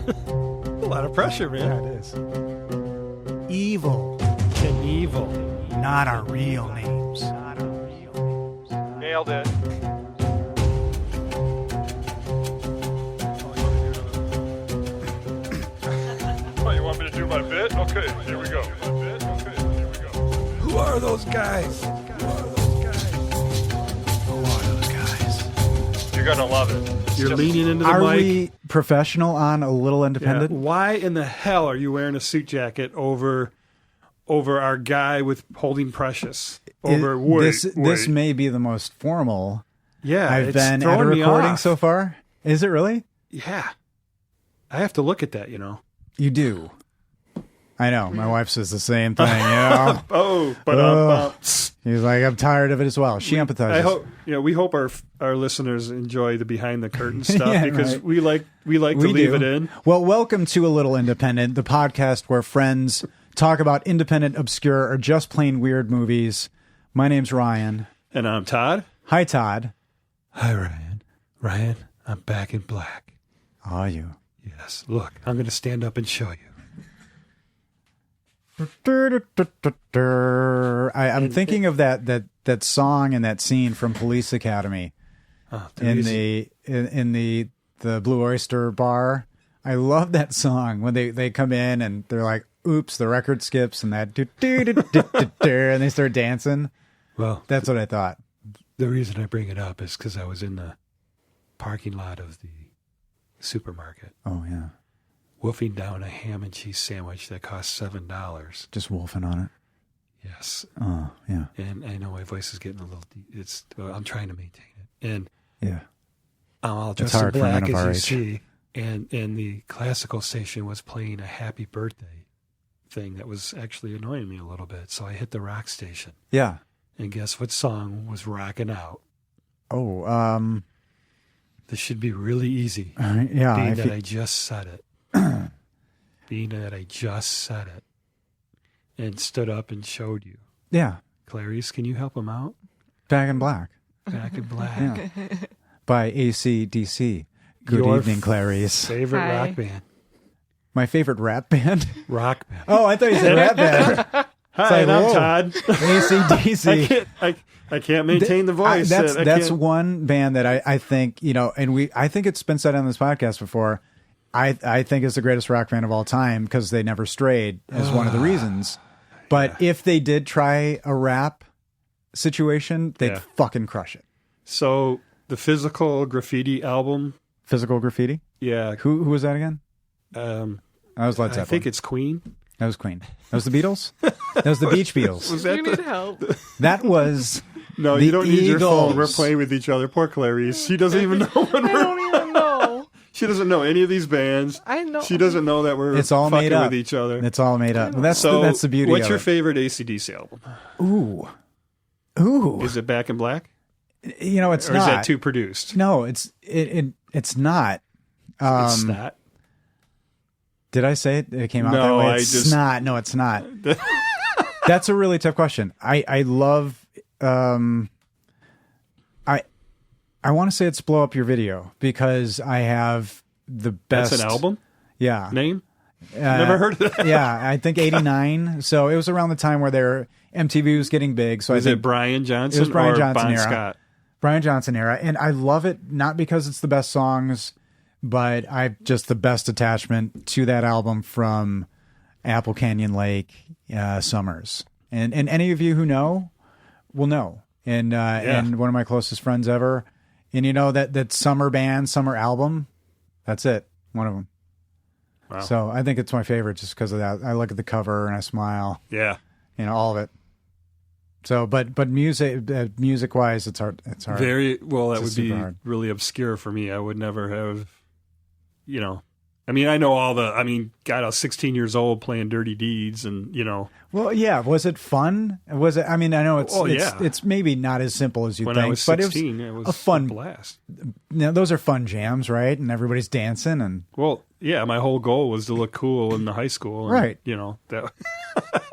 A lot of pressure, man. Yeah, it is. Evil, Knievel. not our real names. Nailed it. Oh, you want me to do my bit? Okay, here we go. Who are those guys? You're gonna love it. You're leaning into the Are mic. we professional on A Little Yeah. Independent? Why in the hell are you wearing a suit jacket over our guy with holding Precious? This may be the most formal Yeah, I've it's been at a throwing me recording off. so far. Is it really? Yeah, I have to look at that. You do. I know. My wife says the same thing. You know? Oh, but He's like, I'm tired of it as well. She empathizes. I hope we hope our listeners enjoy the behind the curtain stuff Yeah, because right. we like to We leave do. it in. Well, welcome to A Little Independent, the podcast where friends talk about independent, obscure, or just plain weird movies. My name's Ryan. And I'm Todd. Hi, Todd. Hi, Ryan. Ryan, I'm back in black. Are you? Yes. Look, I'm going to stand up and show you. I'm thinking of that song and that scene from Police Academy Oh, in the Blue Oyster Bar. I love that song when they come in and they're like, "Oops, the record skips," and that and they start dancing. Well, That's what I thought. the reason I bring it up is because I was in the parking lot of the supermarket, Oh yeah, wolfing down a ham and cheese sandwich that cost $7. just wolfing on it. Yes, Oh yeah, and I know my voice is getting a little. I'm trying to maintain it, and yeah. I'm all It's dressed in hard for men black, of as our you age. see. And the classical station was playing a happy birthday thing that was actually annoying me a little bit. So I hit the rock station. Yeah. And guess what song was rocking out? Oh, This should be really easy. yeah. Being I that feel- I just said it. Being that I just said it. And stood up and showed you. yeah. Clarice, can you help him out? Back in Black. Back in black. Yeah. By AC/DC. Good Your evening, Clarice. Favorite Hi. rock band. My favorite rap band. Rock band. Oh, I thought you said rap band. Hi, like, and I'm whoa. Todd. AC/DC. I can't maintain the voice. That's I that's can't- one band that I think, and I think it's been said on this podcast before. I think it's the greatest rock band of all time because they never strayed as one of the reasons. But if they did try a rap situation, they'd Yeah. fucking crush it. So the Physical Graffiti album, Physical Graffiti. yeah. Who was that again? Um, That was Led I Zeppelin. think it's Queen. That was Queen. That was the Beatles. That was the Beach Beatles. Was You that need the, help. That was no, the you don't need your phone. We're Eagles. playing with each other. Poor Clarice. She doesn't even know when I we're. don't even know. She doesn't know any of these bands. I know. She doesn't know that we're It's all fucking made up. with each other. It's all made up. That's So that's the beauty what's of your it. favorite AC/DC album? Ooh. Is it Back in Black? It's Or not. is that too produced? No, it's not. It's not. Did I say it? It came out No, that way. I It's just- not. No, it's not. That's a really tough question. I love. I want to say it's Blow Up Your Video because I have the best. That's an album Yeah. name. Never heard of that. Yeah, I think 89. So it was around the time where MTV was getting big. So Is I it think Brian Johnson It was Brian or Johnson Bon era. Scott? Brian Johnson era. And I love it, not because it's the best songs, but I've just the best attachment to that album from Apple Canyon Lake Summers. And any of you who know will know. And and one of my closest friends ever. And that summer band, summer album, that's it. One of them. Wow. So I think it's my favorite just because of that. I look at the cover and I smile, Yeah. all of it. So, but music wise, it's hard. It's hard. Very well. That It's would be super hard. really obscure for me. I would never have, I mean, I know all the. I mean, God, I was 16 years old playing Dirty Deeds, and Well, yeah. Was it fun? Was it? I mean, I know it's Oh, it's, yeah. it's maybe not as simple as you when think, I was but 16, it was a fun blast. those are fun jams, right? And everybody's dancing, and Well, yeah, my whole goal was to look cool in the high school, and, Right. That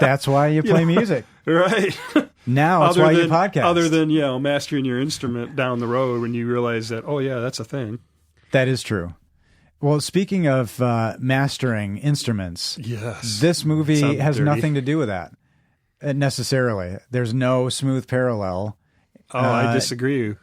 that's why you play music. right. Now that's why you podcast. Other than mastering your instrument down the road when you realize that, oh yeah, that's a thing. That is true. Well, speaking of mastering instruments, Yes. this movie Sounds has dirty. nothing to do with that necessarily. There's no smooth parallel. Oh, I disagree.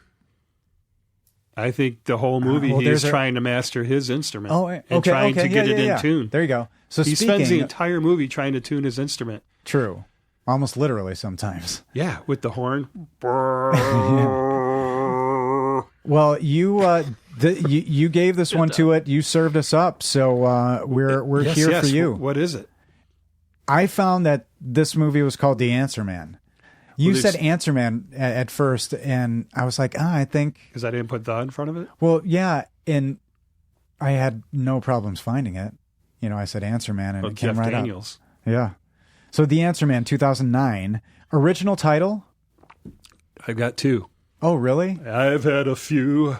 I think the whole movie well, he's there's a- trying to master his instrument Oh, and okay, trying okay. to get yeah, it yeah, in yeah. tune. There you go. So He speaking, spends the entire movie trying to tune his instrument. true, almost literally sometimes. Yeah, with the horn. Well, you gave this one to it. You served us up, so we're Yes, here yes. for you. What is it? I found that this movie was called The Answer Man. You Well, said there's- Answer Man at first, and I was like, I think, Because I didn't put the in front of it. well, yeah, and I had no problems finding it. You know, I said Answer Man, and Oh, it came Jeff right up. Daniels. Yeah. So The Answer Man, 2009. Original title? I've got two. Oh, really? I've had a few.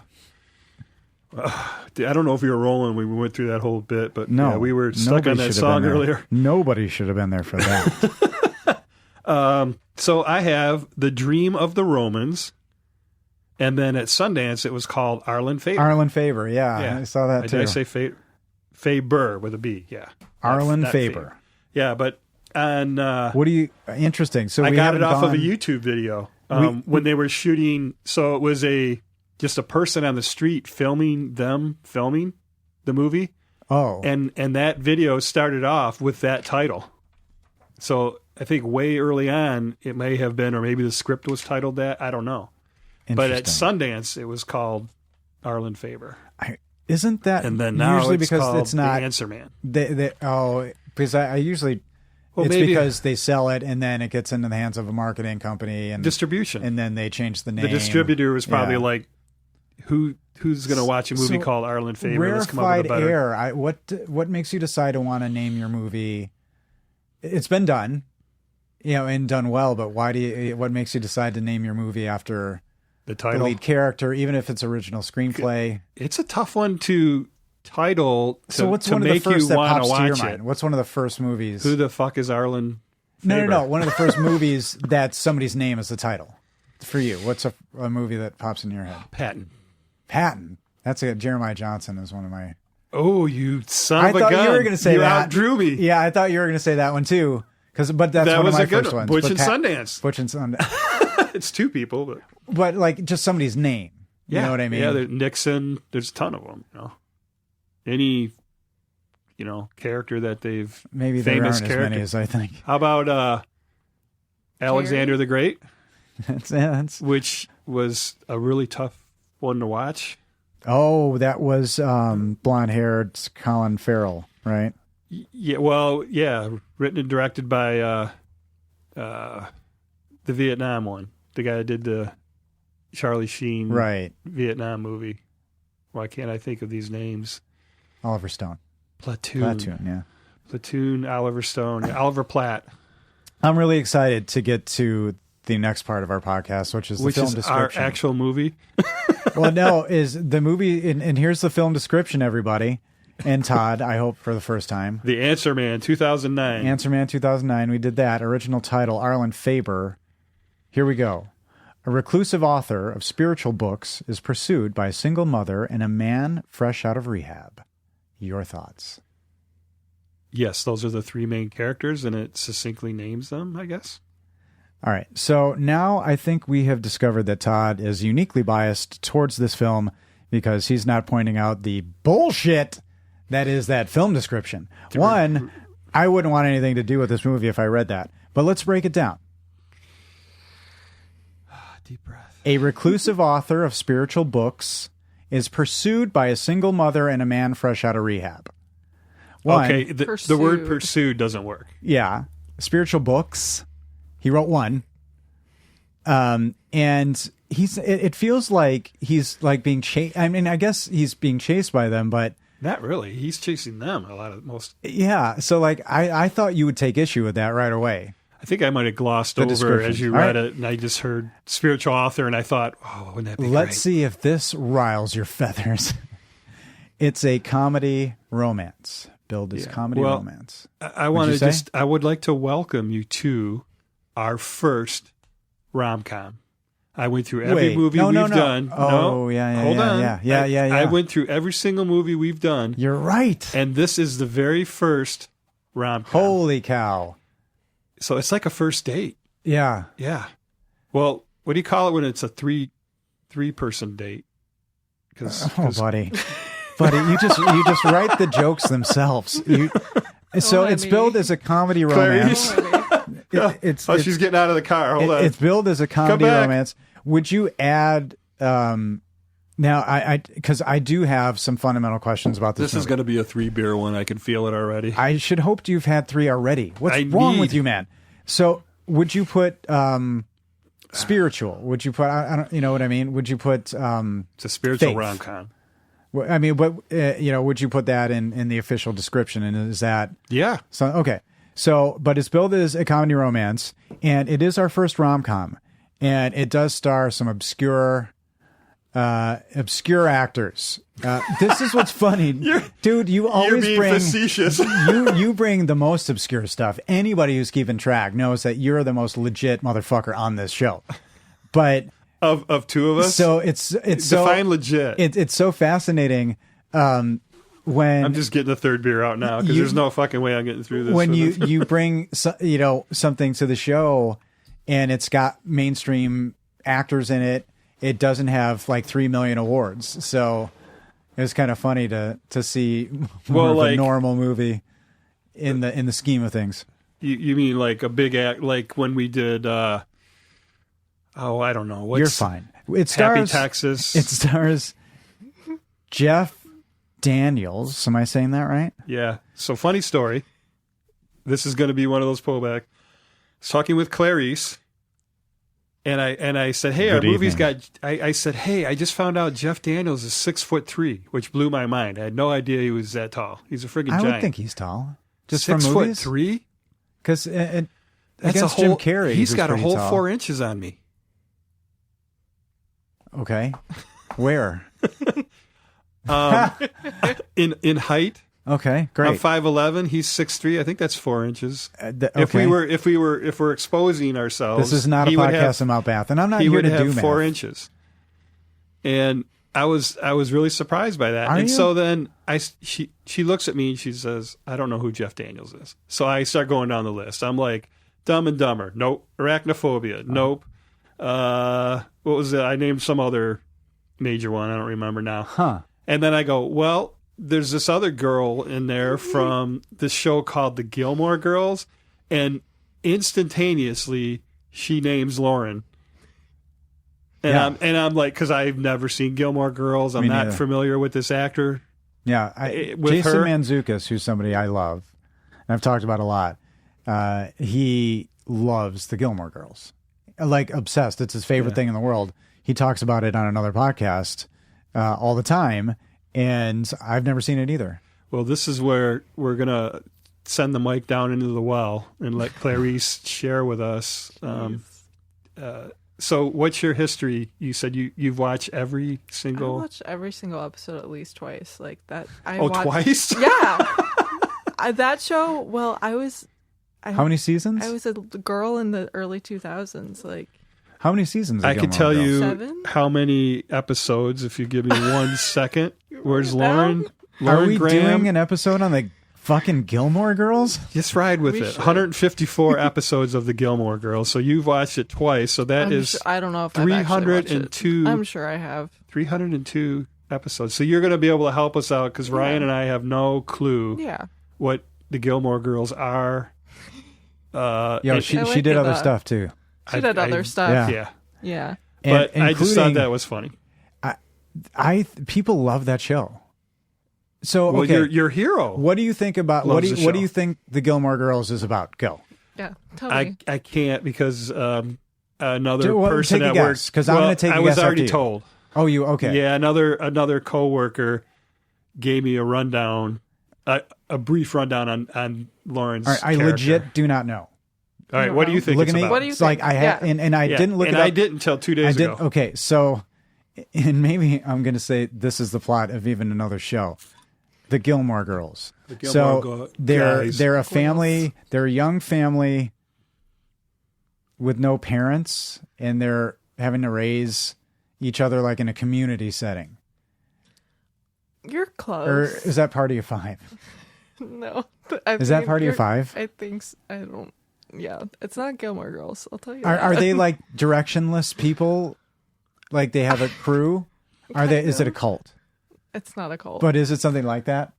I don't know if we were rolling when we went through that whole bit, but No. yeah, we were stuck nobody on that should have song been there. earlier. Nobody should have been there for that. So I have The Dream of the Romans, and then at Sundance it was called Arlen Faber. Arlen Faber, yeah, I saw that too. Did I say Faber with a B? Yeah. Arlen Not Faber. Yeah, but on What do you? Interesting. So I we got it haven't off of a gone- YouTube video We- when they were shooting. So it was just a person on the street filming the movie, Oh, and that video started off with that title. So I think way early on it may have been, or maybe the script was titled that. I don't know. But at interesting. Sundance it was called Arlen Faber, Isn't that and then now usually it's because called it's not? The Answer Man. Because I usually Well, it's maybe because they sell it and then it gets into the hands of a marketing company and distribution. and then they change the name. The distributor was probably Yeah. like, who's going to watch a movie So, called Arlen Faber? Let's come up with Rarefied a better. air. What makes you decide to want to name your movie? It's been done, and done well. But why do you? What makes you decide to name your movie after The the title. lead character, even if it's original screenplay? It's a tough one to title to, So what's to one of the make you first that want pops to to your watch mind? it. What's one of the first movies? Who the fuck is Arlen no, Faber? no, no. One of the first movies that somebody's name is the title. For you, what's a movie that pops in your head? Patton. Patton. That's a Jeremiah Johnson is one of my. Oh, you son I of a thought gun. you were going to say you that. outdrew me. Yeah, I thought you were going to say that one too. But that's That one was of my a good first one. ones. Butch But and Sundance. Butch and Sundance. It's two people, but But like just somebody's name. You yeah, know what I mean? Yeah, Nixon. There's a ton of them. Any, character that they've. Maybe there famous aren't as character. many as I think. How about Alexander the Great, That's which was a really tough one to watch. oh, that was blonde-haired Colin Farrell, right? Yeah, well, yeah, written and directed by the Vietnam one, the guy that did the Charlie Sheen Right. Vietnam movie. Why can't I think of these names? Oliver Stone. Platoon, Yeah. Platoon, Oliver Stone, Oliver Platt, I'm really excited to get to the next part of our podcast, which is the which film is our description. actual movie. Well, no, is the movie, and here's the film description, everybody. And Todd, I hope for the first time. The Answer Man, 2009. Answer Man 2009, we did that. Original title, Arlen Faber. Here we go. A reclusive author of spiritual books is pursued by a single mother and a man fresh out of rehab. Your thoughts? Yes, those are the three main characters, and it succinctly names them, I guess. All right. So now I think we have discovered that Todd is uniquely biased towards this film because he's not pointing out the bullshit that is that film description. One, I wouldn't want anything to do with this movie if I read that. But let's break it down. Deep breath. A reclusive author of spiritual books is pursued by a single mother and a man fresh out of rehab. One, Okay, the word Pursued. pursued doesn't work. Yeah. Spiritual books. He wrote one. And it feels like he's like being chased. I mean, I guess he's being chased by them, but Not really. He's chasing them a lot of most. yeah. So like, I thought you would take issue with that right away. I think I might have glossed The over description. as you All read right. it, and I just heard spiritual author, and I thought, oh, wouldn't that be Let's great? see if this riles your feathers. It's a comedy romance. Billed as Yeah. comedy Well, romance. I want you to say? I would like to welcome you to our first rom-com I went through every Wait, movie no, we've no. done. Oh, no, yeah, hold on. yeah. I went through every single movie we've done, You're right. and this is the very first rom-com. Holy cow. So it's like a first date. Yeah. Yeah. Well, what do you call it when it's a three-person date? Oh, buddy. Buddy, you just write the jokes themselves. So it's billed as a comedy romance. She's getting out of the car. Hold on. It's billed as a comedy romance. Would you add now I because I do have some fundamental questions about this. This is going to be a 3-beer one. I can feel it already. I should hope you've had 3 already. What's wrong with you, man? So would you put spiritual? Would you put I don't you know what I mean? Would you put it's a spiritual faith? rom-com. I mean, what would you put that in the official description? And is that So okay, so but it's billed as a comedy romance, and it is our first rom-com, and it does star some obscure actors. This is what's funny, dude. You always bring facetious. you bring the most obscure stuff. Anybody who's keeping track knows that you're the most legit motherfucker on this show, but. Of two of us, so it's define legit. It's so fascinating when I'm just getting the 3rd beer out now because there's no fucking way I'm getting through this. When you bring something to the show, and it's got mainstream actors in it, it doesn't have like 3 million awards. So it was kind of funny to see more of a normal movie in the scheme of things. You mean like a big act, like when we did. I don't know. You're fine. It stars Happy Texas. It stars Jeff Daniels. Am I saying that right? Yeah. So funny story. This is going to be one of those pullback. I was talking with Clarice, and I said, "Hey, our movie's got." I said, "Hey, I just found out Jeff Daniels is 6'3", which blew my mind. I had no idea he was that tall. He's a friggin' giant. I would think he's tall. Just 6'3". Because that's against Jim Carrey, he's got a whole tall. 4 inches on me. Okay, where? In height. Okay, great. I'm 5'11". He's 6'3". I think that's 4 inches. Okay. If we're exposing ourselves, this is not a podcast about Bath, and I'm not here to do math. He would have 4 inches. And I was really surprised by that. Are you? So then she looks at me and she says, "I don't know who Jeff Daniels is." So I start going down the list. I'm like, Dumb and Dumber, nope. Arachnophobia, nope. What was it? I named some other major one. I don't remember now. Huh. And then I go, well, there's this other girl in there from this show called The Gilmore Girls, and instantaneously she names Lauren. And I'm like, because I've never seen Gilmore Girls. I'm not familiar with this actor. Yeah, Jason Mantzoukas, who's somebody I love, and I've talked about a lot. He loves the Gilmore Girls, like obsessed. It's his favorite thing in the world. He talks about it on another podcast all the time, and I've never seen it either. Well, this is where we're gonna send the mic down into the well and let Clarice share with us. So what's your history? You said you've watched every single... I watched every single episode at least twice. Like that. Twice? Yeah. That show, well, how many seasons? I was a girl in the early 2000s. Like, how many seasons? I could tell you 7? How many episodes if you give me 1 second. Where's Lauren? Are we Graham? doing an episode on the fucking Gilmore Girls? Just ride with it. 154 episodes of the Gilmore Girls. So you've watched it twice. So that is I don't know if 302. I'm sure I have 302 episodes. So you're going to be able to help us out because Ryan and I have no clue what the Gilmore Girls are. She did other stuff too. She did other stuff. Yeah. But I just thought that was funny. People love that show. So okay, your hero. What do you think about what do you think the Gilmore Girls is about? Go. Yeah, tell me. I can't because another person at work. Because I'm going to take a guess. I was already told. Oh, you okay? Yeah, another coworker gave me a rundown, a brief rundown on Lauren's. All right, I legit do not know. All right, what do you think? Look it's at me. about? What do you think? Like I had, and I didn't look. And I didn't until 2 days ago. Okay, so, and maybe I'm going to say this is the plot of even another show. The Gilmore Girls. They're a family. They're a young family with no parents, and they're having to raise each other like in a community setting? You're close. Or is that Party of Five? No. Is that Party of Five? I think I don't. Yeah, it's not Gilmore Girls. I'll tell you. Are they like directionless people? Like they have a crew? Are they? Is it a cult? It's not a cult. But is it something like that?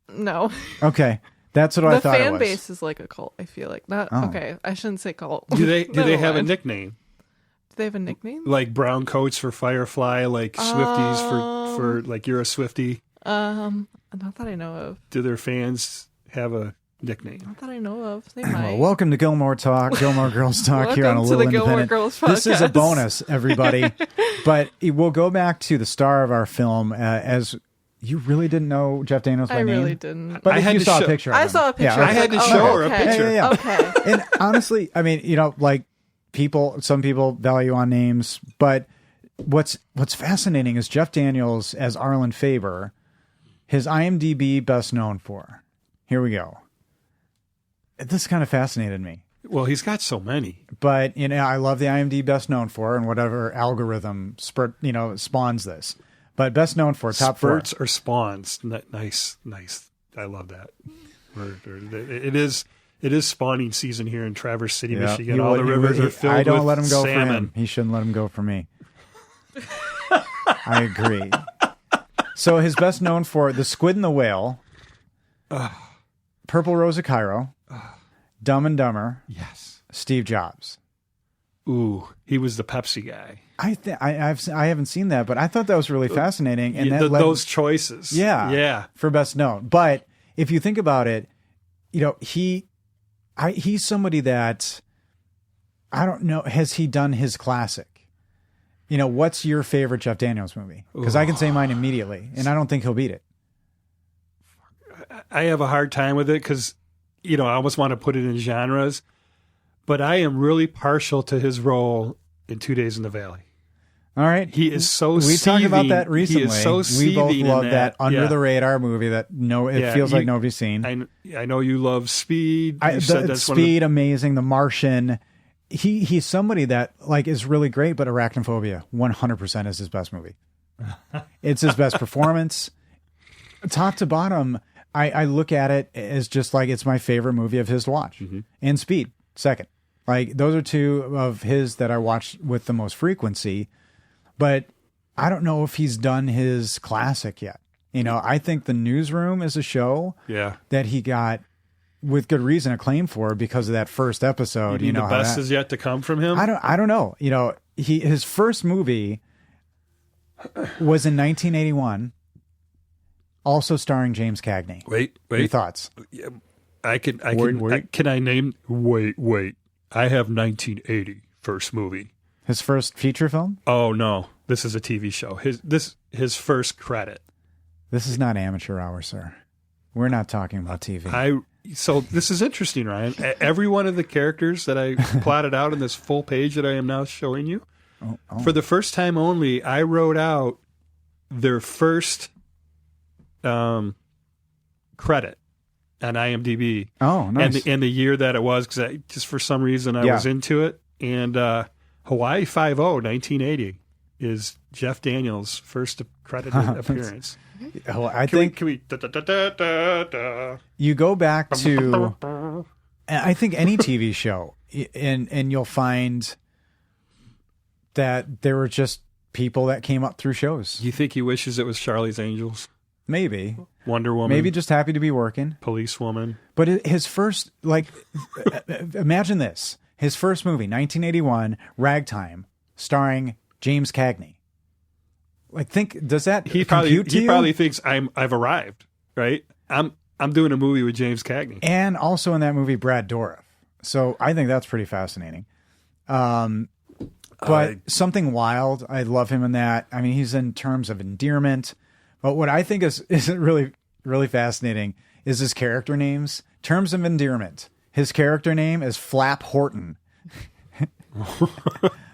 No. Okay, that's what I thought it was. The fan base is like a cult. I feel like not. Oh. Okay, I shouldn't say cult. Do they have a nickname? Do they have a nickname? Like brown coats for Firefly, like Swifties for like you're a Swiftie. Not that I know of. Do their fans have a nickname? Not that I know of. They might. Well, welcome to Gilmore Talk, Gilmore Girls Talk here on a Welcome to little the Gilmore independent. Girls This is a podcast. bonus, everybody. But we'll go back to the star of our film. As you really didn't know Jeff Daniels by I name, really didn't. but I if had you to saw a show- picture, of I him. saw a picture. Yeah, I had to show her a okay. picture. Yeah. Okay. And honestly, I mean, like some people value on names, but what's fascinating is Jeff Daniels as Arlen Faber, his IMDb best known for. Here we go. This kind of fascinated me. Well, he's got so many. But I love the IMDb best known for and whatever algorithm spawns this. But best known for top Spurts four. or spawns. Nice. I love that. It is spawning season here in Traverse City, Yeah. Michigan. All the rivers are filled I don't with let him go salmon. for him. He shouldn't let him go for me. I agree. So his best known for The Squid and the Whale, Purple Rose of Cairo, Dumb and Dumber, Yes. Steve Jobs. Ooh, he was the Pepsi guy. I haven't seen that, but I thought that was really fascinating. And that led, those choices. Yeah. for best known. But if you think about it, he's somebody that I don't know. Has he done his classic? What's your favorite Jeff Daniels movie? Because I can say mine immediately, and I don't think he'll beat it. I have a hard time with it because, I almost want to put it in genres, but I am really partial to his role in 2 Days in the Valley. All right. He is so We talked about seething. that recently. He is so we both seething in love that under Yeah. the radar movie that feels like nobody's seen. I know you love Speed. You said that's Speed, amazing. The Martian. He's somebody that is really great, but Arachnophobia 100% is his best movie. It's his best performance, top to bottom. I look at it as just like it's my favorite movie of his to watch, and Speed second. Those are two of his that I watch with the most frequency. But I don't know if he's done his classic yet. I think The Newsroom is a show that he got, with good reason, acclaim for because of that first episode. The best is yet to come from him. I don't know. His first movie was in 1981, also starring James Cagney. Wait. Your thoughts? Can I name? Wait. I have 1980 first movie. His first feature film? Oh no, this is a TV show. His first credit. This is not amateur hour, sir. We're not talking about TV. So this is interesting, Ryan. Every one of the characters that I plotted out in this full page that I am now showing you, for the first time only, I wrote out their first credit on IMDb. Oh, nice. And the year that it was, because just for some reason I was into it. And Hawaii Five-0, 1980, is Jeff Daniels' first credited appearance. I Can think we you go back to, I think any TV show, and you'll find that there were just people that came up through shows. You think he wishes it was Charlie's Angels? Maybe. Wonder Woman? Maybe just happy to be working. Policewoman? But his first, imagine this. His first movie, 1981, Ragtime, starring James Cagney. Does that compute to you? He probably thinks I've arrived, right? I'm doing a movie with James Cagney. And also in that movie, Brad Dourif. So I think that's pretty fascinating. But Something Wild, I love him in that. I mean, he's in Terms of Endearment. But what I think is really, really fascinating is his character names. Terms of Endearment. His character name is Flap Horton.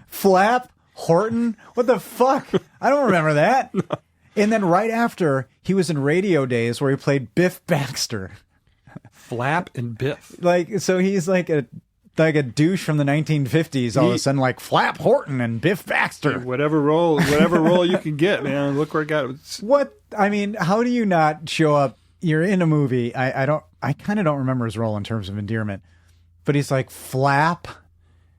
Flap Horton? What the fuck? I don't remember that. And then right after, he was in Radio Days where he played Biff Baxter. Flap and Biff. So he's like a like a douche from the 1950s. All of a sudden, like Flap Horton and Biff Baxter. Whatever role you can get, man. Look where it got. What? I mean, how do you not show up? You're in a movie. I kind of don't remember his role in terms of endearment, but he's like Flap.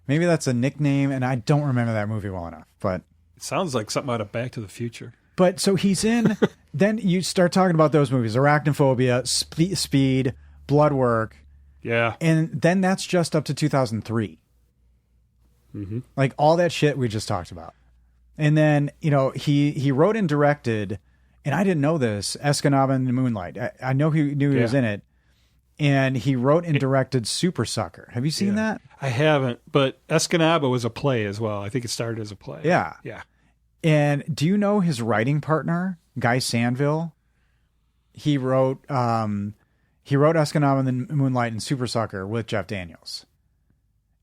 Maybe that's a nickname, and I don't remember that movie well enough. But It sounds like something out of Back to the Future. But so he's in. Then you start talking about those movies: Arachnophobia, Speed, Bloodwork. Yeah. And then that's just up to 2003. Mm-hmm. Like all that shit we just talked about. And then, he wrote and directed, and I didn't know this, Escanaba and the Moonlight. I know he knew he was in it. And he wrote and directed Super Sucker. Have you seen that? I haven't, but Escanaba was a play as well. I think it started as a play. Yeah. Yeah. And do you know his writing partner, Guy Sandville? He wrote Escanaba and the Moonlight and Super Sucker with Jeff Daniels.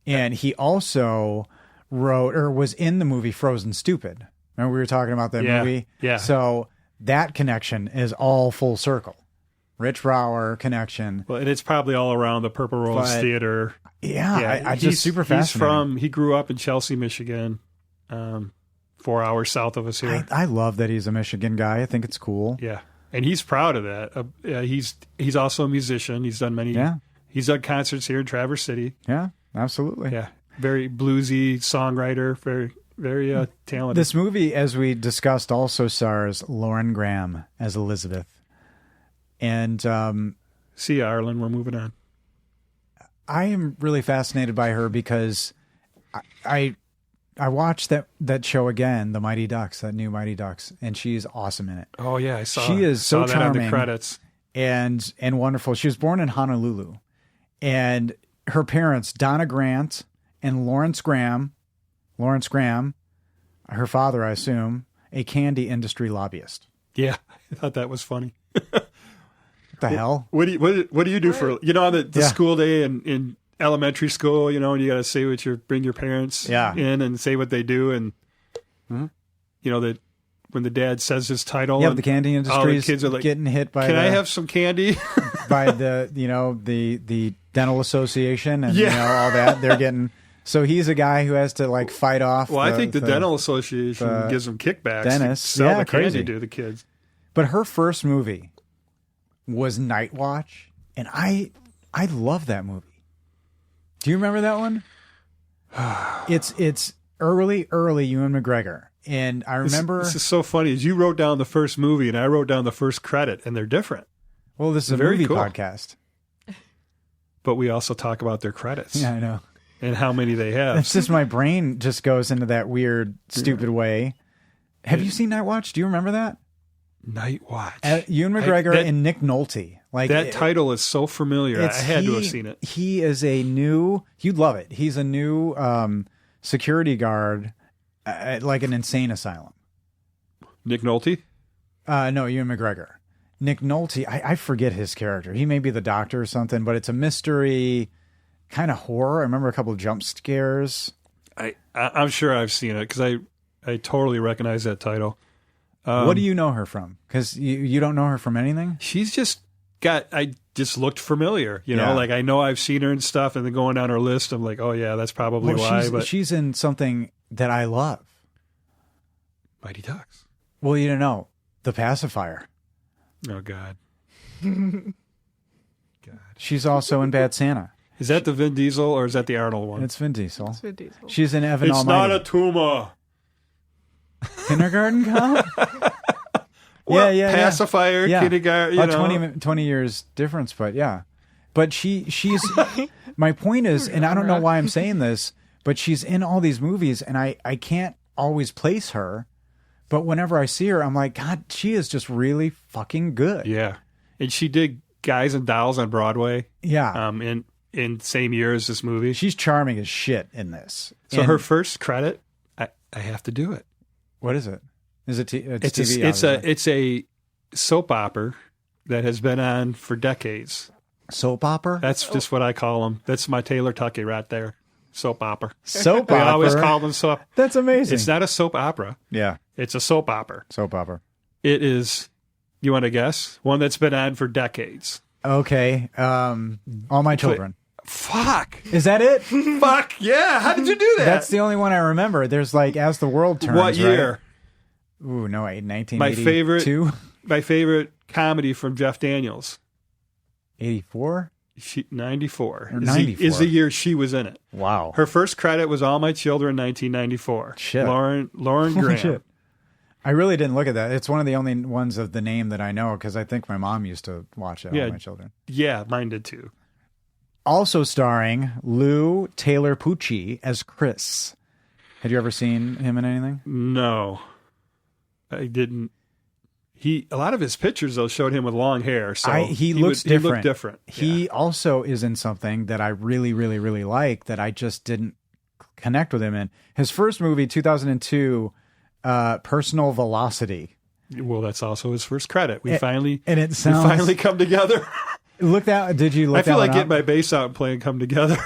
And he also wrote or was in the movie Frozen Stupid. Remember we were talking about that movie? Yeah. So that connection is all full circle. Rich Brower connection. Well, and it's probably all around the Purple Rose Theater. Yeah, I just super fascinating. He grew up in Chelsea, Michigan, 4 hours south of us here. I love that he's a Michigan guy. I think it's cool. Yeah. And he's proud of that. He's also a musician. He's done many. Yeah. He's done concerts here in Traverse City. Yeah, absolutely. Yeah. Very bluesy songwriter. Very, very talented. This movie, as we discussed, also stars Lauren Graham as Elizabeth. And see ya, Arlen. We're moving on. I am really fascinated by her because I watched that show again, The Mighty Ducks, that new Mighty Ducks, and she's awesome in it. Oh yeah, I saw. She is so that charming on the credits and wonderful. She was born in Honolulu, and her parents, Donna Grant and Lawrence Graham, her father, I assume, a candy industry lobbyist. Yeah, I thought that was funny. The hell? What do you do for on the school day in elementary school? And you got to say bring your parents in and say what they do, and that when the dad says his title, the candy industry is kids are like, getting hit by. Can I have some candy? By the dental association and all that they're getting. So he's a guy who has to like fight off. Well, I think the dental association gives them kickbacks. Dentists, sell the crazy candy to the kids. But her first movie was Night Watch, and I love that movie. Do you remember that one? It's early Ewan McGregor, and I remember this is so funny. Is you wrote down the first movie, and I wrote down the first credit, and they're different. Well, this is a movie podcast, but we also talk about their credits. Yeah, I know, and how many they have. It's just my brain just goes into that weird, stupid way. Have you seen Night Watch? Do you remember that? Night Watch. Ewan McGregor and Nick Nolte. Like that title is so familiar. I had to have seen it. He is you'd love it. He's a new security guard at like an insane asylum. Nick Nolte? No, Ewan McGregor. Nick Nolte, I forget his character. He may be the doctor or something, but it's a mystery kind of horror. I remember a couple of jump scares. I'm sure I've seen it because I totally recognize that title. What do you know her from? Because you don't know her from anything? She's I just looked familiar, like I know I've seen her and stuff, and then going down her list, I'm like, oh yeah, that's probably why. But she's in something that I love. Mighty Ducks. Well, you don't know. The Pacifier. Oh God. She's also in Bad Santa. Is that the Vin Diesel or is that the Arnold one? It's Vin Diesel. It's Vin Diesel. She's in Evan It's Almighty. not a tumor. Kindergarten Cop? Well, Pacifier, kindergarten, 20 years difference, but yeah. But she's my point is, and I don't know why I'm saying this, but she's in all these movies and I can't always place her, but whenever I see her, I'm like, God, she is just really fucking good. Yeah. And she did Guys and Dolls on Broadway. Yeah. In same year as this movie. She's charming as shit in this. So her first credit, I have to do it. What is it? Is it it's TV? It's a soap opera that has been on for decades. Soap opera? That's just what I call them. That's my Taylor Tucky right there. Soap opera. Soap we opera? always call them soap. That's amazing. It's not a soap opera. Yeah. It's a soap opera. Soap opera. It is, you want to guess? One that's been on for decades. Okay. All My Children. Fuck. Is that it? Fuck. Yeah. How did you do that? That's the only one I remember. There's like As the World Turns. What year? Right? Ooh, no, wait, 1982? My favorite comedy from Jeff Daniels. 84? 94. Or 94. Is the year she was in it. Wow. Her first credit was All My Children, 1994. Shit. Lauren Holy Graham. shit. I really didn't look at that. It's one of the only ones of the name that I know because I think my mom used to watch it. Yeah. All My Children. Yeah, mine did too. Also starring Lou Taylor Pucci as Chris. Had you ever seen him in anything? No, I didn't. A lot of his pictures though showed him with long hair, so he looks different. He looked different. He also is in something that I really, really, really like that I just didn't connect with him in. His first movie, 2002, Personal Velocity. Well, that's also his first credit. We finally come together. Look that. Did you look? I feel that like one getting up? my bass out and playing "Come Together."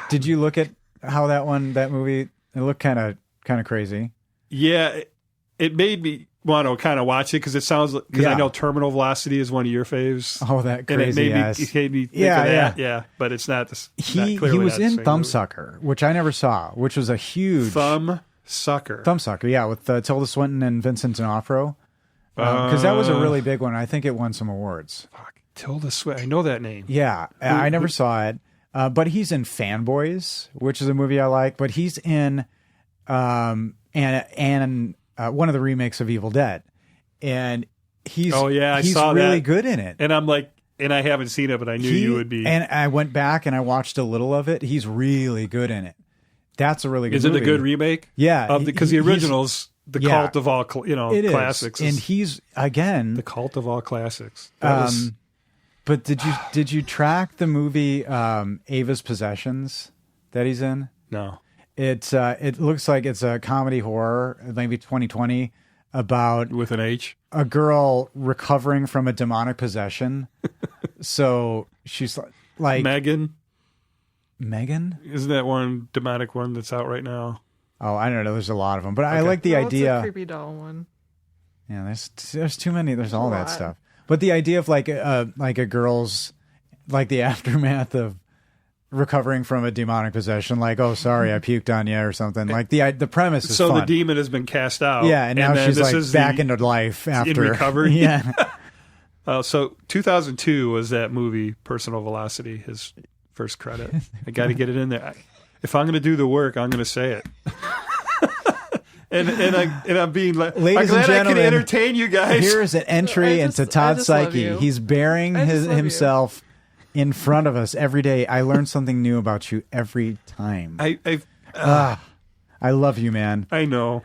Did you look at how that movie? It looked kind of crazy. Yeah, it made me want to kind of watch it because it sounds like, because I know Terminal Velocity is one of your faves. Oh, that crazy! And it made me think of that. Yeah, but it's not. He was in Thumbsucker, which I never saw, which was a huge Thumbsucker. Yeah, with Tilda Swinton and Vincent D'Onofrio. Because that was a really big one. I think it won some awards. Fuck, Tilda Swinton. I know that name. Yeah, I never saw it. But he's in Fanboys, which is a movie I like. But he's in one of the remakes of Evil Dead. And he's I saw really that. Good in it. And I'm like, and I haven't seen it, but I knew you would be. And I went back and I watched a little of it. He's really good in it. That's a really good movie. Is it a good remake? Yeah. Because the original's the cult of all, classics. And he's, again... The cult of all classics. But did you track the movie Ava's Possessions that he's in? No. It looks like it's a comedy horror, maybe 2020, about... With an H? A girl recovering from a demonic possession. So she's like... Megan? Isn't that one demonic one that's out right now? Oh, I don't know. There's a lot of them, but I like the idea. It's a creepy doll one. Yeah, there's too many. There's all that stuff. But the idea of like a girl's, like the aftermath of recovering from a demonic possession, like, oh, sorry, I puked on you or something. Like the premise is so fun. the demon has been cast out. Yeah, and now she's like back into life after in recovery. Yeah. So 2002 was that movie Personal Velocity, his first credit. I got to get it in there. If I'm going to do the work, I'm going to say it. and I'm being like, ladies I'm glad and gentlemen, I can entertain you guys. Here is an entry into Todd's psyche. He's burying himself in front of us every day. I learn something new about you every time. I love you, man. I know.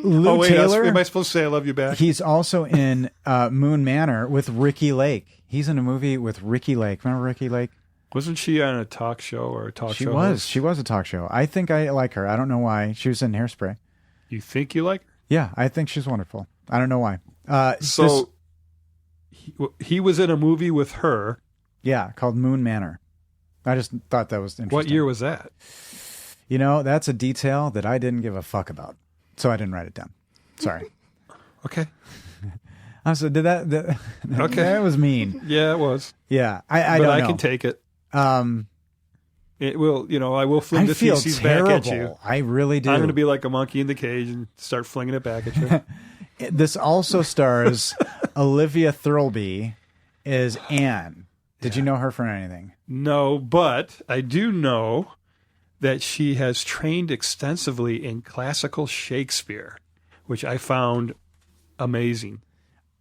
Lou Taylor. Am I supposed to say I love you back? He's also in Moon Manor with Ricky Lake. He's in a movie with Ricky Lake. Remember Ricky Lake? Wasn't she on a talk show or a talk show? She was a talk show. I think I like her. I don't know why. She was in Hairspray. You think you like her? Yeah, I think she's wonderful. I don't know why. He was in a movie with her. Yeah, called Moon Manor. I just thought that was interesting. What year was that? You know, that's a detail that I didn't give a fuck about. So I didn't write it down. Sorry. Okay. So did that okay. That was mean. Yeah, it was. Yeah. I don't know. I can take it. It will, I will fling the feces back at you. I really do. I'm going to be like a monkey in the cage and start flinging it back at you. This also stars Olivia Thirlby as Anne. Did you know her from anything? No, but I do know that she has trained extensively in classical Shakespeare, which I found amazing.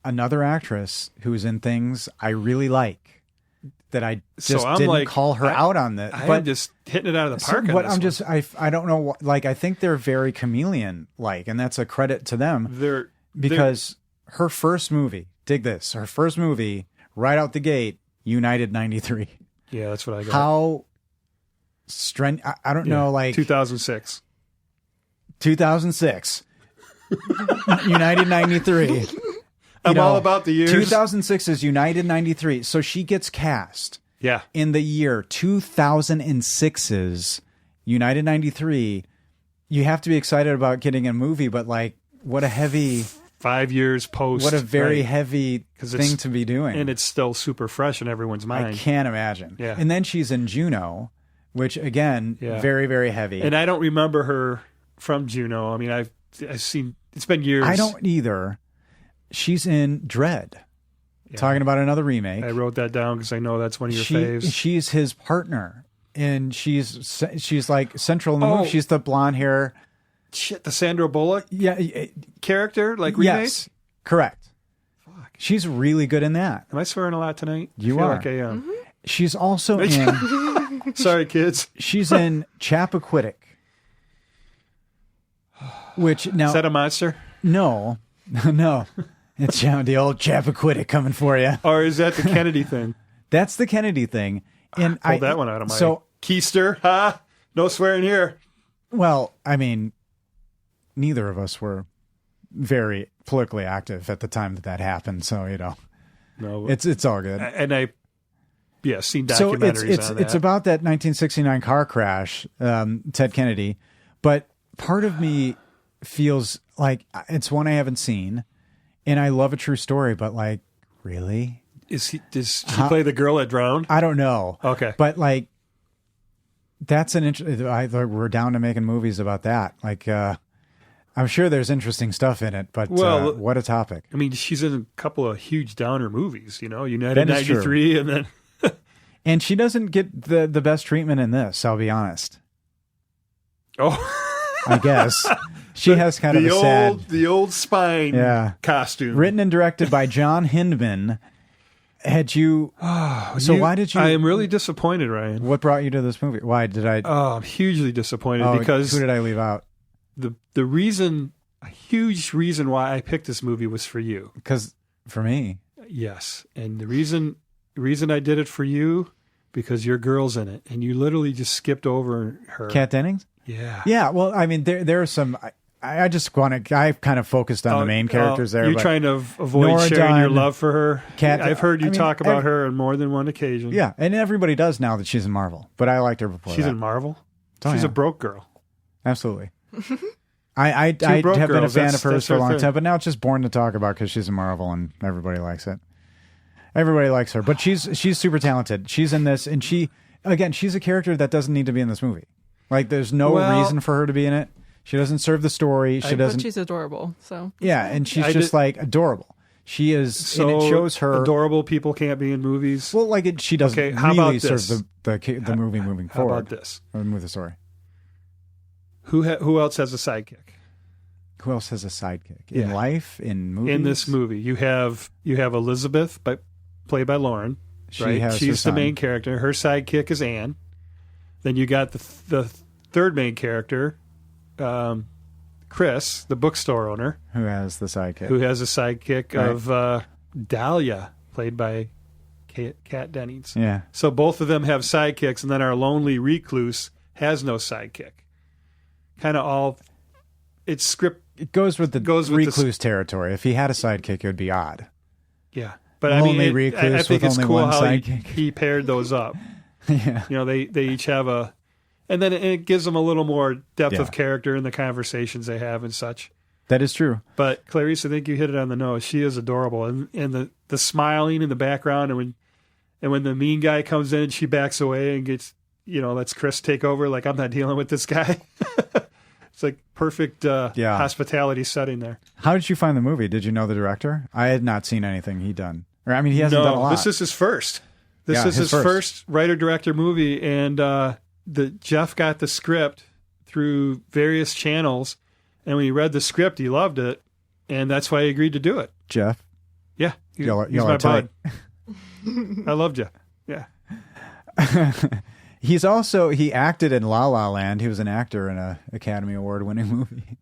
Another actress who's in things I really like that I just didn't call her out on that. I'm just hitting it out of the park. I don't know. Like, I think they're very chameleon-like, and that's a credit to them. Because her first movie, dig this, her first movie right out the gate, United 93. Yeah, that's what I got. How I don't know, like 2006. 2006. United 93. I'm all about the years. 2006 is United 93. So she gets cast. Yeah. In the year 2006's United 93. You have to be excited about getting a movie, but like, what a heavy 5 years post. What a very right? heavy 'Cause it's- thing to be doing. And it's still super fresh in everyone's mind. I can't imagine. Yeah. And then she's in Juno, which again, Yeah. very, very heavy. And I don't remember her from Juno. I mean, I've seen, it's been years. I don't either. She's in Dread. Yeah. Talking about another remake. I wrote that down because I know that's one of your faves. She's his partner, and she's like central in the Oh. movie. She's the blonde hair. Shit, the Sandra Bullock Yeah. character, like remake? Yes. Correct. She's really good in that. Am I swearing a lot tonight? You I feel are. like I am. She's also in. Sorry, kids. She's in Chappaquiddick. Which now Is that a monster? no, no, it's the old Chappaquiddick coming for you. Or is that the Kennedy thing? That's the Kennedy thing, and Pulled that one out of my so keister. Ha! No swearing here. well. I mean, neither of us were very politically active at the time that happened, so No, it's all good. and I, seen So documentaries on that. it's about that 1969 car crash, Ted Kennedy, but part of me feels like it's one I haven't seen, and I love a true story, but like, really? Does she play the girl that drowned? I don't know. Okay. But like, that's an we're down to making movies about that. Like, I'm sure there's interesting stuff in it, but Well, what a topic. I mean, she's in a couple of huge downer movies, United That is true. 93 and then And she doesn't get the best treatment in this, I'll be honest. I guess. She has kind of a sad... the old spine Yeah. costume. Written and directed by John Hindman. Had you... why did you... I am really disappointed, Ryan. What brought you to this movie? Why did I... Oh, I'm hugely disappointed Oh, because who did I leave out? the reason, a huge reason why I picked this movie was for you. Because for me... Yes, and the reason I did it for you because your girl's in it, and you literally just skipped over her. Kat Dennings? Yeah. Yeah, well, I mean, there are some... I just want to... I kind of focused on the main characters there. You're but trying to avoid Nora sharing your Dunn, love for her. Kat- I've heard you I mean, talk about her on more than one occasion. Yeah, and everybody does now that she's in Marvel. But I liked her before She's that. in Marvel. Oh, She's yeah. a broke girl. Absolutely. I have broke been a girls, fan that's- of hers that's for a her long thing. time, but now it's just boring to talk about because she's in Marvel and everybody likes it. Everybody likes her, but she's super talented. She's in this, and she's a character that doesn't need to be in this movie. Like, there's no reason for her to be in it. She doesn't serve the story. She But doesn't. she's adorable, so. Yeah, and she's I just did- like adorable. She is, So and it shows her. adorable people can't be in movies. Well, like she doesn't Okay, how really about serve this? the movie moving How forward. about this? Or move the story. Who else has a sidekick Who else has a sidekick in Yeah. life, in movies? in this movie? You have Elizabeth, played by Lauren. She right? has her She's the son. main character. Her sidekick is Anne. Then you got the third main character, Chris, the bookstore owner, Who has the sidekick? who has a sidekick Right. of Dahlia, played by Kat Dennings. Yeah. So both of them have sidekicks, and then our lonely recluse has no sidekick. Kind of all, it's script. It goes with the Goes with the recluse territory. If he had a sidekick, it would be odd. Yeah, but I mean, Lonely I recluse think with it's only cool one how sidekick. he paired those up. Yeah. They each have and then it gives them a little more depth Yeah. of character in the conversations they have and such. That is true. But Clarice, I think you hit it on the nose. She is adorable, and the smiling in the background, and when the mean guy comes in, she backs away and gets lets Chris take over. Like, I'm not dealing with this guy. It's like perfect hospitality setting there. How did you find the movie? Did you know the director? I had not seen anything he'd done. Or I mean, he hasn't done a lot. This is his first. This Yeah, is his first writer-director movie, and Jeff got the script through various channels, and when he read the script, he loved it, and that's why he agreed to do it. Jeff. Yeah, he's Y'all my are tight. bud. I loved you. Yeah. He acted in La La Land. He was an actor in a Academy Award winning movie.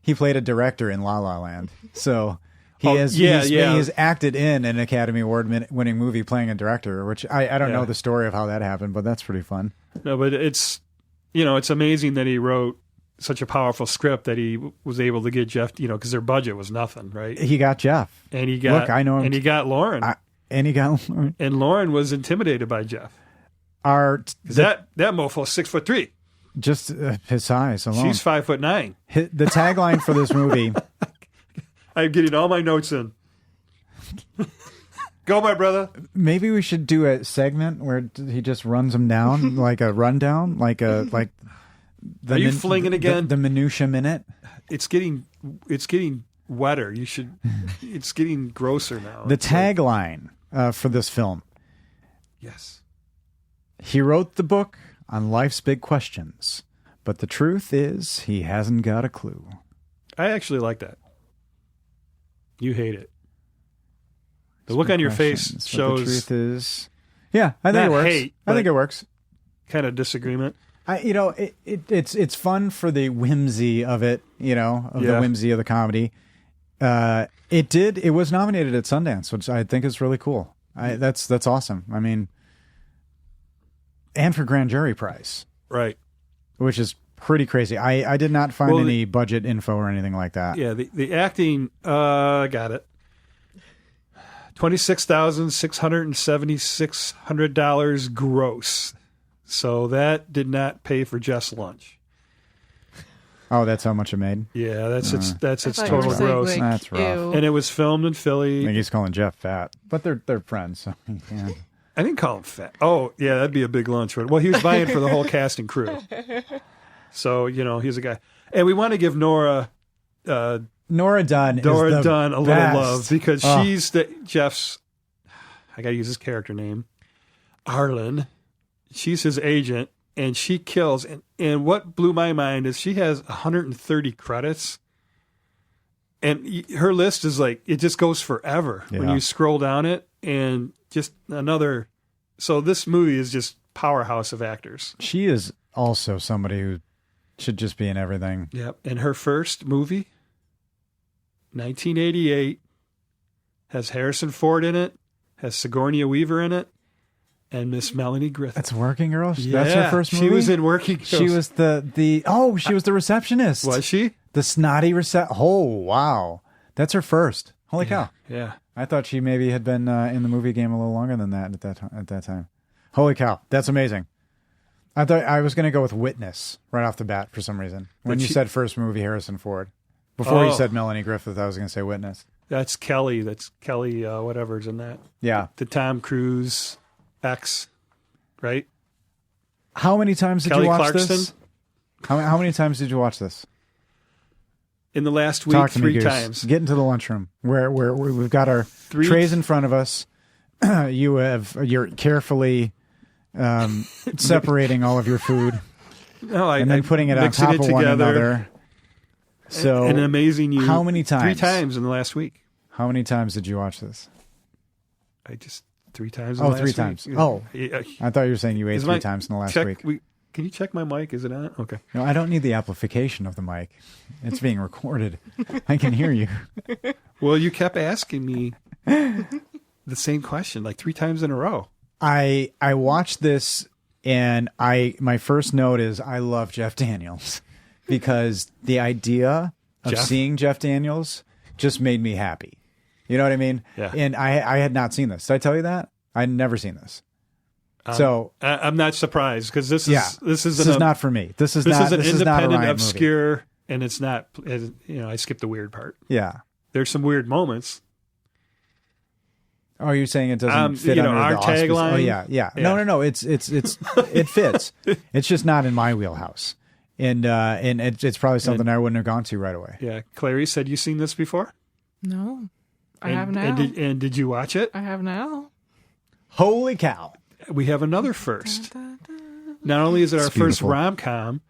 He played a director in La La Land. So he's acted in an Academy Award winning movie playing a director, which I don't know the story of how that happened, but that's pretty fun. No, but it's amazing that he wrote such a powerful script that he was able to get Jeff, because their budget was nothing, right? He got Jeff. And he got, Look, I know him. and he got Lauren. And Lauren was intimidated by Jeff. That mofo is 6'3". Just his size alone. She's 5'9". The tagline for this movie. I'm getting all my notes in. Go, my brother. Maybe we should do a segment where he just runs them down, like a rundown, like. The Are you flinging again? The minutia minute. It's getting wetter. You should. It's getting grosser now. The It's like- tagline for this film. yes. He wrote the book on life's big questions, but the truth is he hasn't got a clue. I actually like that. You hate it. The look on your face Questions, but shows the truth is. Yeah, I think Not it works. hate, I think but- it works. kind of disagreement. It's fun for the whimsy of it, of the Yeah. whimsy of the comedy. It was nominated at Sundance, which I think is really cool. That's awesome. I mean, and for Grand Jury Prize, Right. which is pretty crazy. I did not find Well, any budget info or anything like that. Yeah, the acting, got it. $26,676 gross. So that did not pay for Jeff's lunch. Oh, that's how much it made. Yeah, that's its I thought you total were saying, gross. like, That's rough. ew. And it was filmed in I Philly. think he's calling Jeff fat, but they're friends. So yeah. I didn't call him fat. Oh, yeah, that'd be a big lunch. Well, he was buying for the whole cast and crew. So, he's a guy. And we want to give Nora Dunn is Dunn a little best. love because Oh. she's Jeff's, I got to use his character name, Arlen. She's his agent, and she kills. And what blew my mind is she has 130 credits. And her list is like, it just goes forever when Yeah. you scroll down it. And just another. So this movie is just powerhouse of actors. She is also somebody who should just be in everything. Yep. And her first movie, 1988, has Harrison Ford in it, has Sigourney Weaver in it, and Miss Melanie Griffith. That's Working Girl. Yeah, That's her first movie. She was in Working Girls. She was she was the receptionist. Was she? The snotty Oh wow, that's her first. Holy cow! Yeah. I thought she maybe had been in the movie game a little longer than that at that time. Holy cow, that's amazing. I thought I was going to go with Witness right off the bat for some reason. When But you she- said first movie, Harrison Ford. Before you Oh. said Melanie Griffith, I was going to say Witness. That's Kelly. That's Kelly, whatever's in that. Yeah. The Tom Cruise ex, right? How many times did Kelly you watch Clarkson? this? How many times did you watch this? In the last week, Talk to me, 3 Goose. times. Get into the lunchroom where we've got our Three- trays in front of us. You're carefully separating all of your food No, and then putting it on mixing top it of one together. another. So, An amazing you. how many 3 times? times in the last week. how many times did you watch this? I just 3 times. In Oh, the last 3 week. times. Oh. Yeah. I thought you were saying you ate Is 3 my- times in the last check, week. Can you check my mic? Is it on? Okay. No, I don't need the amplification of the mic. It's being recorded. I can hear you. Well, you kept asking me the same question like 3 times in a row. I watched this and my first note is I love Jeff Daniels because the idea of Jeff? seeing Jeff Daniels just made me happy. You know what I mean? Yeah. And I had not seen this. Did I tell you that? I'd never seen this. So I'm not surprised because this is not for me. This is an not a independent, Ryan movie. obscure, and it's not. I skipped the weird part. Yeah. There's some weird moments. Oh, you're saying it doesn't fit under our the auspices? tagline? Oh, yeah. Yeah. No. It's it fits. It's just not in my wheelhouse, and it's probably something I wouldn't have gone to right away. Yeah, Clarice, had you seen this before? No, I And- have now. And did you watch it? I have now. Holy cow! We have another first. Not only is it our It's first beautiful. rom-com,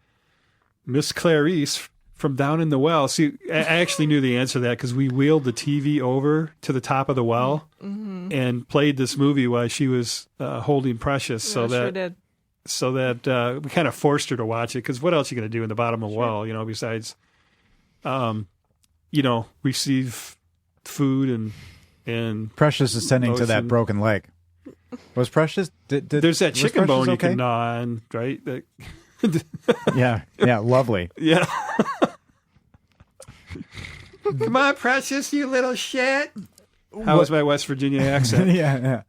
Miss Clarice from Down in the Well. See, I actually knew the answer to that because we wheeled the TV over to the top of the well and played this movie while she was holding Precious, I sure that did. we kind of forced her to watch it because what else are you going to do in the bottom of a well, besides, receive food and Precious is tending to that Lotion. broken leg. Was Precious? Did there's that was chicken Precious bone you okay? can gnaw on, right? That, Yeah, lovely. yeah. Come on, Precious, you little shit. How was my West Virginia accent? yeah.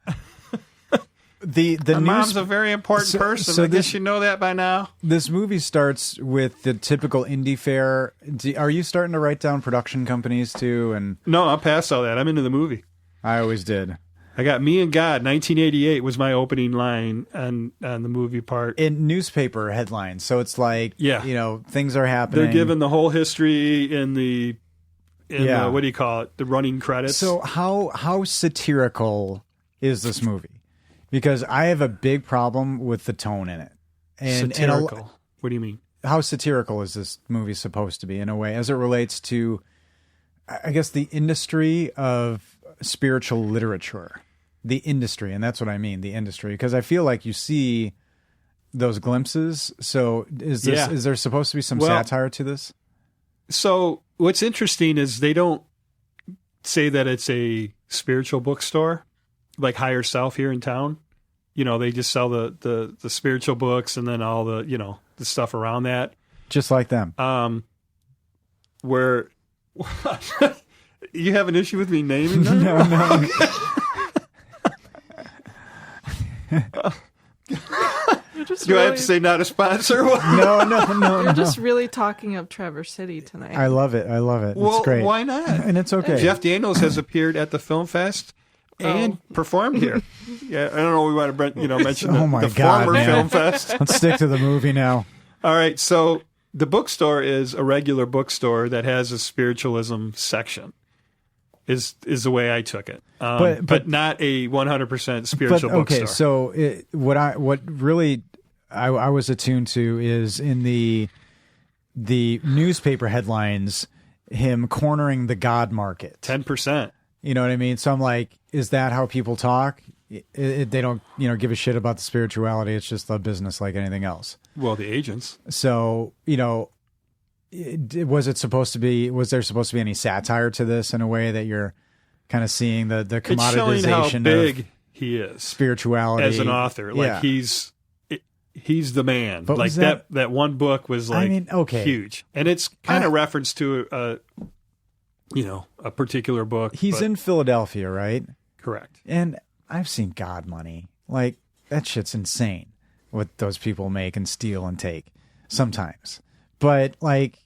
My mom's a very important person. so I guess you know that by now. This movie starts with the typical indie fare. Are you starting to write down production companies too? And No, I'm past all that. I'm into the movie. I always did. I got Me and God. 1988 was my opening line on the movie part. In newspaper headlines, so it's like, Yeah. things are happening. They're given the whole history in the Yeah. what do you call it? The running credits. So how satirical is this movie? Because I have a big problem with the tone in it. And satirical. What do you mean? how satirical is this movie supposed to be in a way as it relates to, I guess, the industry of spiritual literature? The industry, and that's what I mean, the industry, because I feel like you see those glimpses. So is there supposed to be some satire to this? So what's interesting is they don't say that it's a spiritual bookstore like Higher Self here in town. They just sell the spiritual books and then all the, the stuff around that. Just like them. Where you have an issue with me naming them? No. You're just Do I really, have to say not a sponsor? No. You're just really talking up Traverse City tonight. I love it. Well, It's great. why not? And it's okay. Jeff Daniels has appeared at the Film Fest and performed here. Yeah, I don't know. We want to mention Oh my the God, former man. Film Fest. Let's stick to the movie now. All right, so the bookstore is a regular bookstore that has a spiritualism section. Is the way I took it, but not a 100% spiritual bookstore. Okay, so what really I was attuned to is in the newspaper headlines, him cornering the God market. 10%. You know what I mean? So I'm like, is that how people talk? They don't, give a shit about the spirituality. It's just a business like anything else. Well, the agents. So, was there supposed to be any satire to this in a way that you're kind of seeing the It's showing how commoditization big of he is spirituality as an author. Like Yeah. he's the man. But like was that- that one book was huge, and it's kind of reference to a particular book. He's but- in Philadelphia, right? correct. And I've seen God money. Like, that shit's insane what those people make and steal and take sometimes. But, like,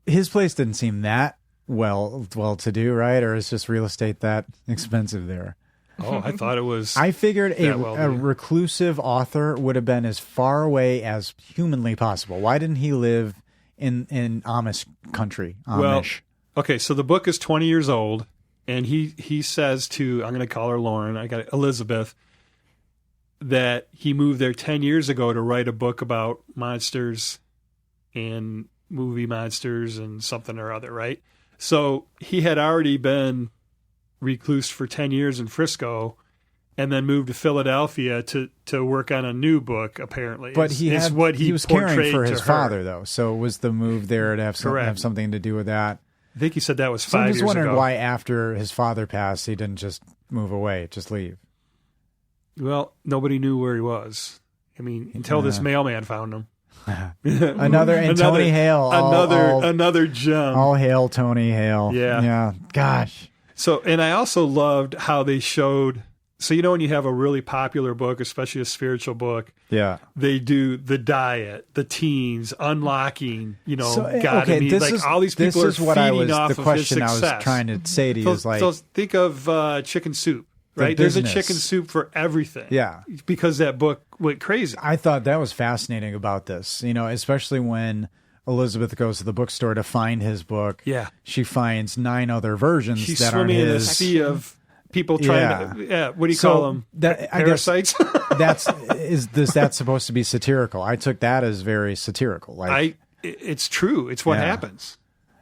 his place didn't seem that well to do, right? Or is just real estate that expensive there? Oh, I thought it was. I figured that well a done. reclusive author would have been as far away as humanly possible. Why didn't he live in Amish country? Amish. Okay, so the book is 20 years old, and he says to, I'm going to call her Lauren, I got Elizabeth, that he moved there 10 years ago to write a book about monsters and movie monsters and something or other, right? So he had already been recluse for 10 years in Frisco and then moved to Philadelphia to work on a new book, apparently. But he was caring portrayed for to his her. father, though. So was the move there to have Correct. something to do with that? I think he said that was So 5 I'm years just wondering ago. why after his father passed, he didn't just move away, just leave. Well, nobody knew where he was. I mean, until this mailman found him. And Tony Hale. Another gem. All hail Tony Hale. Yeah. Yeah. Gosh. So, and I also loved how they showed. So, when you have a really popular book, especially a spiritual book, Yeah. they do the diet, the teens, unlocking, So, God. okay, I mean, this like is, all these this people is are what feeding I was, off the of his question I success. was trying to say to you So, is like, so think of chicken soup, The right? There's a business. chicken soup for everything. Yeah. Because that book went crazy. I thought that was fascinating about this, especially when Elizabeth goes to the bookstore to find his book. Yeah. She finds 9 other versions She's that aren't swimming in a his. sea of people trying to, what do you So call them? that- I guess- Parasites? That's supposed to be satirical? I took that as very satirical. Like, It's true. It's what Yeah. happens.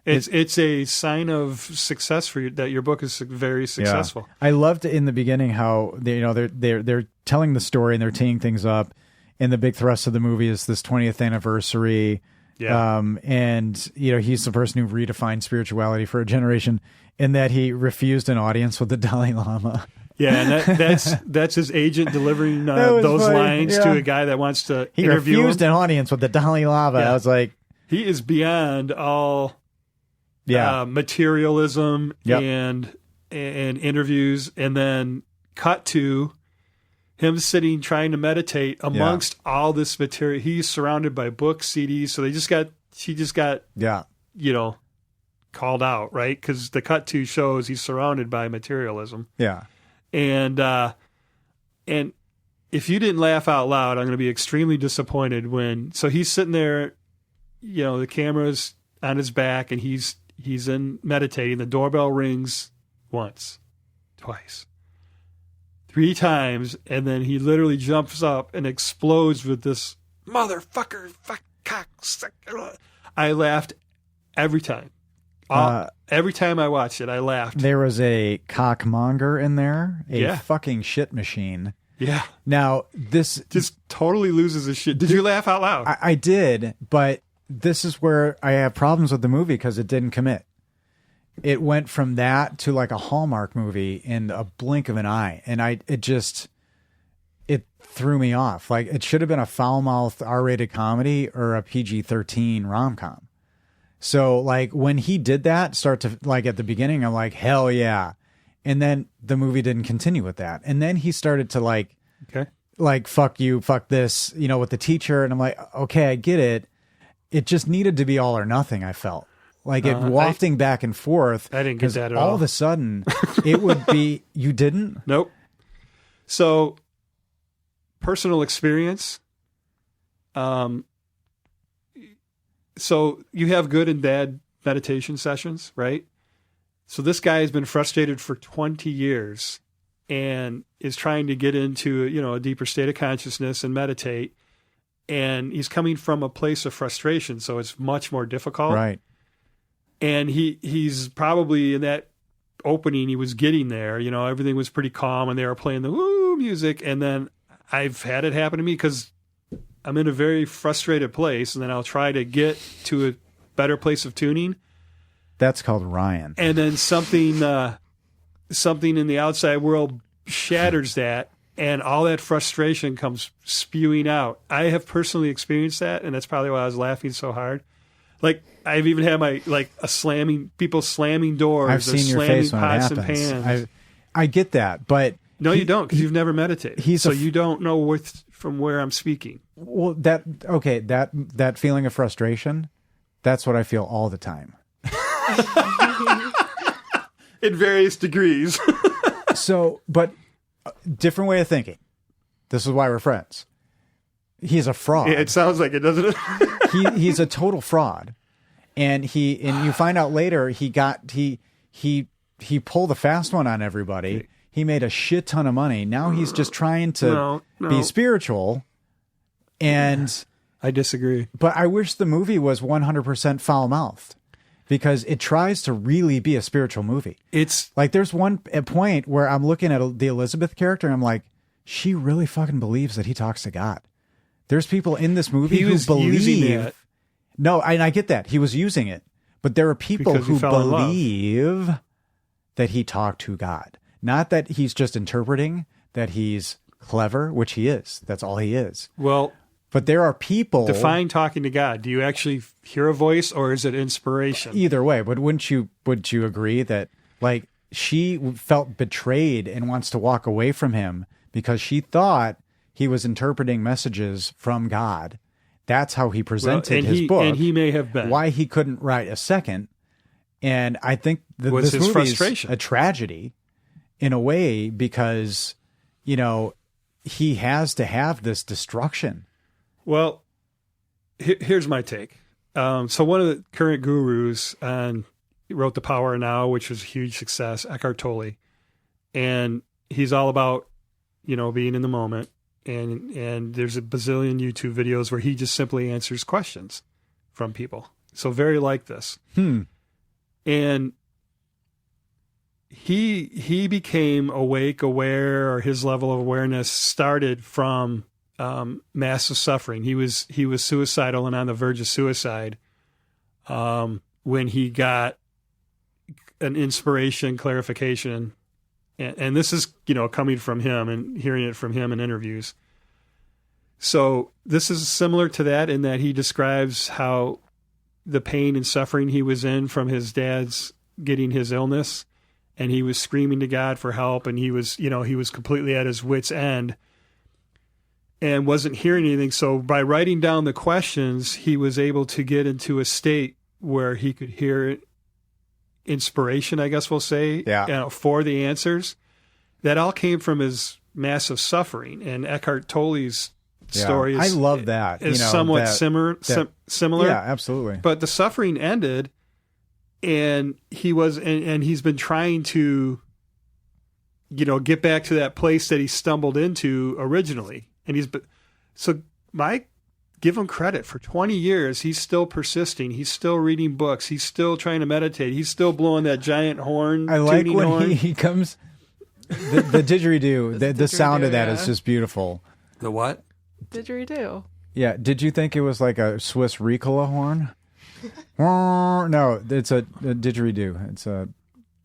It's a sign of success for you that your book is very successful. Yeah. I loved in the beginning how they're telling the story and they're teeing things up, and the big thrust of the movie is this 20th anniversary. Yeah. And he's the person who redefined spirituality for a generation, in that he refused an audience with the Dalai Lama. Yeah, and that's his agent delivering That was those funny, lines yeah. to a guy that wants to He interview refused him. an audience with the Dalai Lama. Yeah. I was like, He is beyond all yeah, materialism Yep. and interviews, and then cut to him sitting trying to meditate amongst all this material. He's surrounded by books, CDs. So she just got, Yeah. called out, right? Because the cut to shows he's surrounded by materialism. Yeah. And if you didn't laugh out loud, I'm going to be extremely disappointed so he's sitting there, the camera's on his back and he's in meditating. The doorbell rings once, twice, 3 times. And then he literally jumps up and explodes with this motherfucker, fuck, cock, suck. I laughed every time. Every time I watched it, I laughed. There was a cockmonger in there, a fucking shit machine. Yeah. Now, this just totally loses his shit. Did you laugh out loud? I did, but this is where I have problems with the movie because it didn't commit. It went from that to like a Hallmark movie in a blink of an eye, and it threw me off. Like, it should have been a foul-mouthed R-rated comedy or a PG-13 rom-com. So, like, when he did that, start to, like, at the beginning, I'm like, hell yeah. And then the movie didn't continue with that. And then he started to, like, fuck you, fuck this, with the teacher. And I'm like, okay, I get it. It just needed to be all or nothing, I felt. Like, it wafting back and forth. I didn't get that at all. All of a sudden, it would be, you didn't? Nope. So, personal experience. So you have good and bad meditation sessions, right? So this guy has been frustrated for 20 years and is trying to get into, a deeper state of consciousness and meditate. And he's coming from a place of frustration, so it's much more difficult. Right. And he's probably in that opening, he was getting there, everything was pretty calm and they were playing the woo music. And then I've had it happen to me because I'm in a very frustrated place, and then I'll try to get to a better place of tuning. That's called Ryan. And then something in the outside world shatters that, and all that frustration comes spewing out. I have personally experienced that, and that's probably why I was laughing so hard. Like, I've even had people slamming doors. I've seen your face when it pots and happens. pans. I get that, but no, you don't, because you've never meditated. You don't know from where I'm speaking. Well, that feeling of frustration, that's what I feel all the time. In various degrees. So, but different way of thinking. This is why we're friends. He's a fraud. Yeah, it sounds like it, doesn't it? He's a total fraud. And you find out later he pulled a fast one on everybody. He made a shit ton of money. Now he's just trying to be spiritual. And I disagree. But I wish the movie was 100% foul-mouthed, because it tries to really be a spiritual movie. It's like there's a point where I'm looking at the Elizabeth character and I'm like, she really fucking believes that he talks to God. There's people in this movie who believe. No, and I get that. He was using it. But there are people who believe that he talked to God. Not that he's just interpreting, that he's clever, which he is. That's all he is. Well, but there are people. Define talking to God. Do you actually hear a voice, or is it inspiration? Either way, but would you agree that, like, she felt betrayed and wants to walk away from him because she thought he was interpreting messages from God? That's how he presented his book. And he may have been. Why he couldn't write a second. And I think that this movie is a tragedy in a way, because, he has to have this destruction. Well, here's my take. So one of the current gurus wrote The Power of Now, which was a huge success, Eckhart Tolle. And he's all about, being in the moment. And there's a bazillion YouTube videos where he just simply answers questions from people. So very like this. And he became awake, aware, or his level of awareness started from massive suffering. He was suicidal and on the verge of suicide when he got an inspiration, clarification. And this is, coming from him and hearing it from him in interviews. So this is similar to that in that he describes how the pain and suffering he was in from his dad's getting his illness, and he was screaming to God for help, and he was completely at his wit's end. and wasn't hearing anything. So by writing down the questions, he was able to get into a state where he could hear inspiration, I guess we'll say, for the answers. That all came from his massive suffering. And Eckhart Tolle's story is, I love that. Is somewhat similar. Yeah, absolutely. But the suffering ended, and he's been trying to, get back to that place that he stumbled into originally. And give him credit. For 20 years, he's still persisting. He's still reading books. He's still trying to meditate. He's still blowing that giant horn. I like when he comes. The didgeridoo, the sound of that is just beautiful. The what? Didgeridoo. Yeah. Did you think it was like a Swiss Ricola horn? No, it's a didgeridoo. It's a,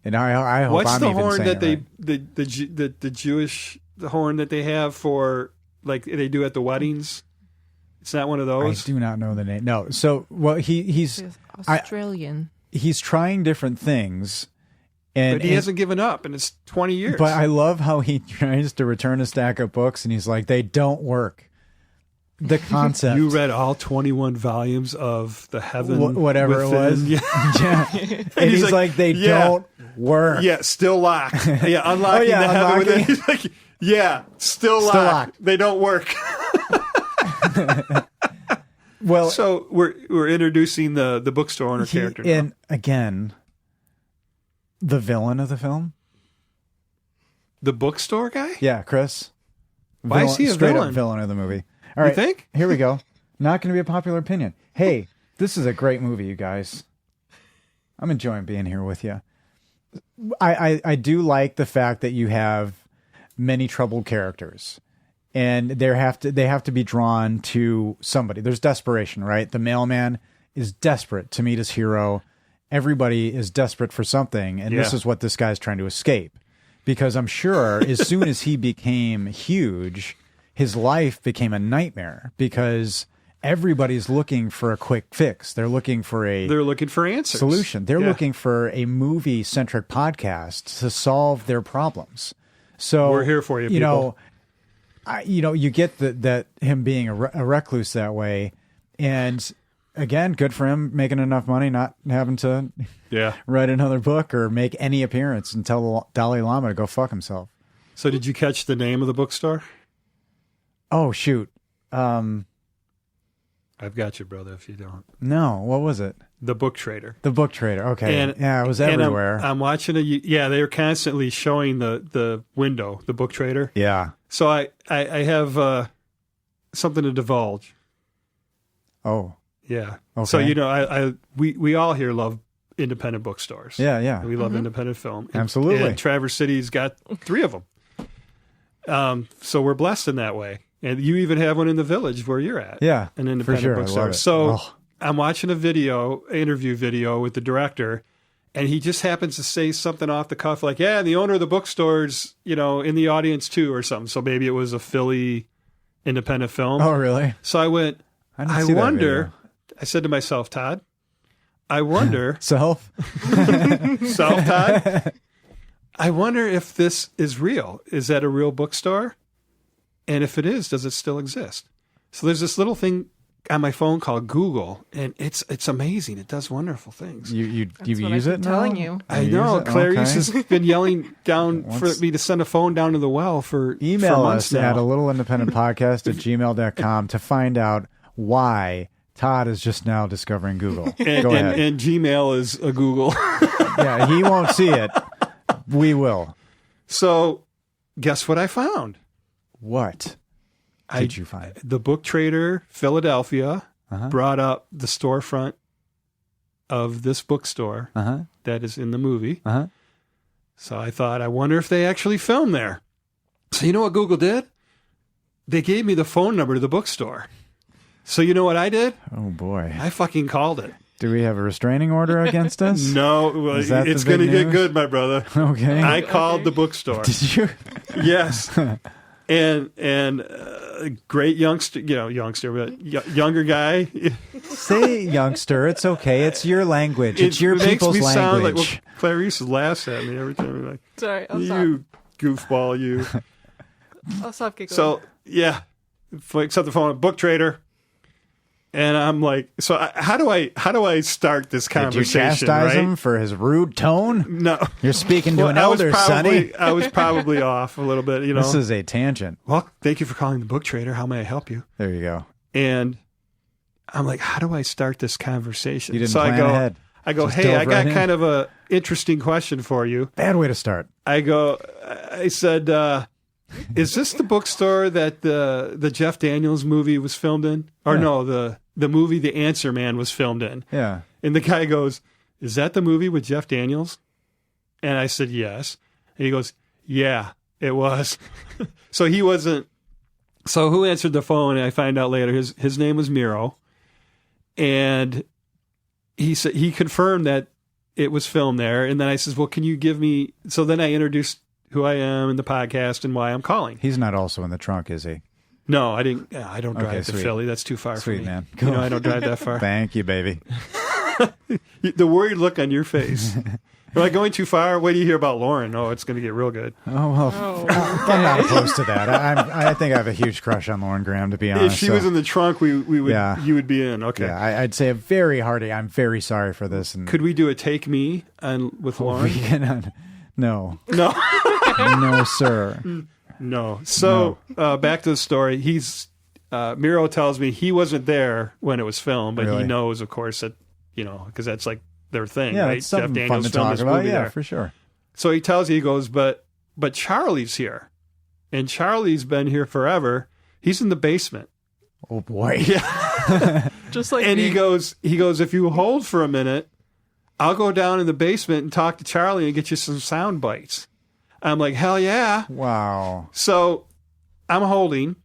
and I hope What's I'm the even horn saying that it they right. the Jewish horn that they have for, like, they do at the weddings? It's not one of those. I do not know the name. No. So he's Australian. He's trying different things. But he hasn't given up, and it's 20 years. But I love how he tries to return a stack of books, and he's like, they don't work. The concept. You read all 21 volumes of The Heaven whatever Within. it was. Yeah. and he's like, they don't work. Yeah, still locked. Yeah, unlocking The Heaven Within. He's like, still locked. They don't work. Well, so we're introducing the bookstore owner character now. And again, the villain of the film, the bookstore guy. Yeah, Chris. Why is he a straight villain? Up villain of the movie? All right, you think? Here we go. Not going to be a popular opinion. Hey, this is a great movie, you guys. I'm enjoying being here with you. I do like the fact that you have many troubled characters. And they have to be drawn to somebody. There's desperation, right? The mailman is desperate to meet his hero. Everybody is desperate for something, and this is what this guy's trying to escape. Because I'm sure as soon as he became huge, his life became a nightmare because everybody's looking for a quick fix. They're looking for answers. Solution. They're looking for a movie-centric podcast to solve their problems. So we're here for you, people. You get that him being a recluse that way, and again, good for him making enough money, not having to write another book or make any appearance and tell the Dalai Lama to go fuck himself. So did you catch the name of the bookstore? Oh, shoot. I've got you, brother, if you don't. No, what was it? The Book Trader. The Book Trader, okay. And, it was everywhere. I'm watching they were constantly showing the window, the Book Trader. Yeah. So I have something to divulge. Oh. Yeah. Okay. So, we all here love independent bookstores. Yeah, yeah. We love independent film. Absolutely. And Traverse City's got 3 of them. So we're blessed in that way. And you even have one in the Village where you're at. Yeah, an independent for sure. bookstore. I love it. So I'm watching an interview video with the director, and he just happens to say something off the cuff like, the owner of the bookstore's, in the audience too or something. So maybe it was a Philly independent film. Oh, really? So I went, I wonder, I said to myself, Todd, I wonder. Self, Todd. I wonder if this is real. Is that a real bookstore? And if it is, does it still exist? So there's this little thing on my phone called Google, and it's amazing. It does wonderful things. You use it now? Telling you. I know. Clarice has been yelling down for me to send a phone down to the well for months now. At alittleindependentpodcast@gmail.com to find out why Todd is just now discovering Google. Go ahead. And Gmail is a Google. Yeah, he won't see it. We will. So guess what I found? What did you find? The Book Trader Philadelphia brought up the storefront of this bookstore that is in the movie. So I thought, I wonder if they actually filmed there. So you know what Google did? They gave me the phone number to the bookstore. So you know what I did? Oh, boy. I fucking called it. Do we have a restraining order against us? No, it's going to get good, my brother. Okay. I called the bookstore. Did you? Yes. And great youngster, but younger guy. Say youngster. It's okay. It's your language. It's your people's language. Sound like, well, Clarice laughs at me every time. Like, sorry, I'll you stop. Goofball, you. I'll stop giggling. So picks up the phone, book trader. And I'm like, so how do I start this Did you conversation? chastise right? him for his rude tone? No. You're speaking to Well, an elder, Sonny. I was probably off a little bit, you know. This is a tangent. Well, thank you for calling the book trader. How may I help you? There you go. And I'm like, how do I start this conversation? You didn't so plan ahead. I go, Just hey, dove I got right in. kind of a interesting question for you. Bad way to start. I said, is this the bookstore that the Jeff Daniels movie was filmed in? Or Yeah. no, the movie The Answer Man was filmed in. Yeah. And the guy goes, is that the movie with Jeff Daniels? And I said, yes. And he goes, yeah, it was. So he wasn't. So who answered the phone? And I find out later his name was Miro. And he said he confirmed that it was filmed there. And then I says, well, can you give me? So then I introduced who I am and the podcast and why I'm calling. He's not also in the trunk, is he? No, I didn't. I don't drive Okay, to sweet. Philly. That's too far Sweet, for me. man. You know, I don't drive that far. Thank you, baby. The worried look on your face. Am I going too far? Wait till you hear about Lauren. Oh, it's going to get real good. Oh, well, I'm not opposed to that. I think I have a huge crush on Lauren Graham, to be honest. If she so- was in the trunk, we would. Yeah. You would be in. Okay. Yeah, I'd say a very hearty, I'm very sorry for this. And Could we do a take me with Lauren? we cannot, no, No. no, sir. No. So back to the story. Miro tells me he wasn't there when it was filmed, but Really? he knows, of course, that because that's like their thing, Yeah, right? it's something Jeff fun Daniels to filmed talk this about. movie Yeah, there. for sure. So he tells you, he goes, but Charlie's here, and Charlie's been here forever. He's in the basement. Oh boy. Yeah. Just like And me. he goes, if you hold for a minute, I'll go down in the basement and talk to Charlie and get you some sound bites. I'm like, hell yeah. Wow. So I'm holding,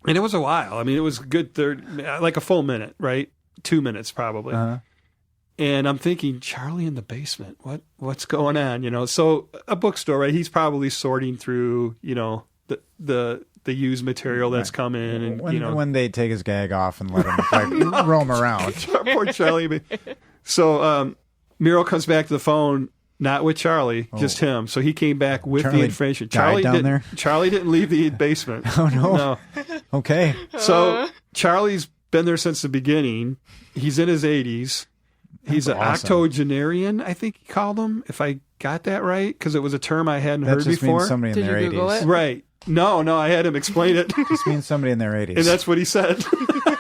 and it was a while. I mean, it was a good like a full minute, right? 2 minutes probably. Uh-huh. And I'm thinking, Charlie in the basement, what's going on? So a bookstore, right? He's probably sorting through, the used material that's come in, and When they take his gag off and let him like roam around. poor Charlie. So Miro comes back to the phone, not with Charlie, just him. So he came back with Charlie the information. died down there? Charlie didn't leave the basement. Oh no. No. Okay. So Charlie's been there since the beginning. He's in his 80s. He's an That's awesome. octogenarian, I think he called him, if I got that right, because it was a term I hadn't That heard just before. means somebody in Did their you Google 80s. it? Right. No, I had him explain it. Just means somebody in their 80s. And that's what he said.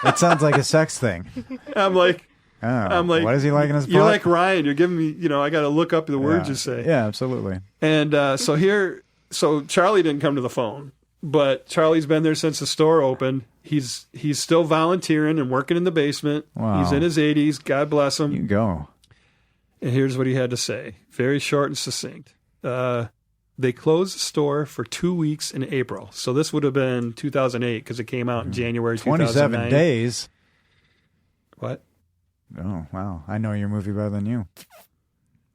It sounds like a sex thing. I'm like, Oh, what is he like in his butt? you're like Ryan. You're giving me, I got to look up the words yeah. you say. Yeah, absolutely. And so Charlie didn't come to the phone, but Charlie's been there since the store opened. He's still volunteering and working in the basement. Wow. He's in his 80s. God bless him. You go. And here's what he had to say. Very short and succinct. They closed the store for 2 weeks in April. So this would have been 2008 because it came out in January 27 2009. days. What? Oh, wow. I know your movie better than you.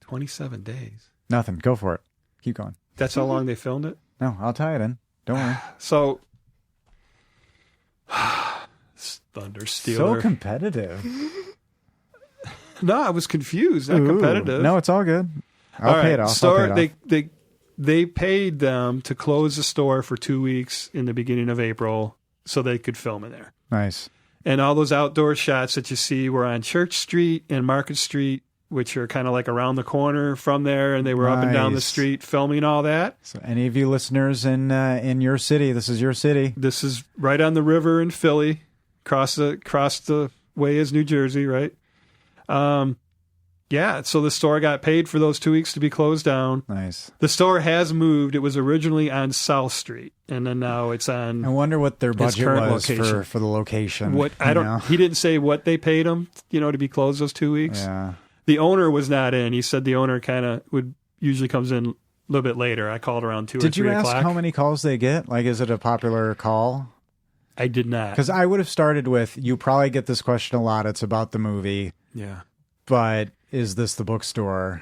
27 days. Nothing. Go for it. Keep going. That's how long they filmed it? No, I'll tie it in. Don't worry. So, Thunder Stealer. So competitive. No, I was confused. Not Ooh. competitive. No, it's all good. I'll All pay right, it off. Store, I'll pay it off. they paid them to close the store for 2 weeks in the beginning of April so they could film in there. Nice. And all those outdoor shots that you see were on Church Street and Market Street, which are kind of like around the corner from there, and they were up and down the Nice. street filming all that. So any of you listeners in your city, this is your city. This is right on the river in Philly, across the way is New Jersey, right? Yeah, so the store got paid for those 2 weeks to be closed down. Nice. The store has moved. It was originally on South Street, and then now it's on I wonder what their budget current was location. for the location. what I you don't. know? He didn't say what they paid him, to be closed those 2 weeks. Yeah. The owner was not in. He said the owner kind of usually comes in a little bit later. I called around 2 or 3 Did you ask o'clock. how many calls they get? Like, is it a popular call? I did not. Because I would have started with, you probably get this question a lot. It's about the movie, Yeah. but is this the bookstore?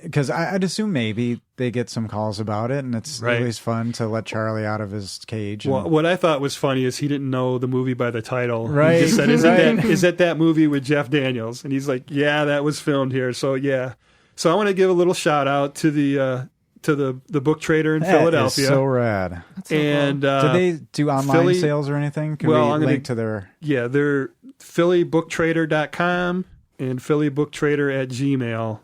Because I'd assume maybe they get some calls about it, and it's Right. always fun to let Charlie out of his cage. and- Well, what I thought was funny is he didn't know the movie by the title. Right, He just said, right. is it that movie with Jeff Daniels? And he's like, yeah, that was filmed here. So, yeah. So I want to give a little shout out to the the book trader in That Philadelphia. is so rad. That's so cool. And Do they do online Philly- sales or anything? Can Well, we I'm gonna- link to their... yeah, they're phillybooktrader.com and phillybooktrader@gmail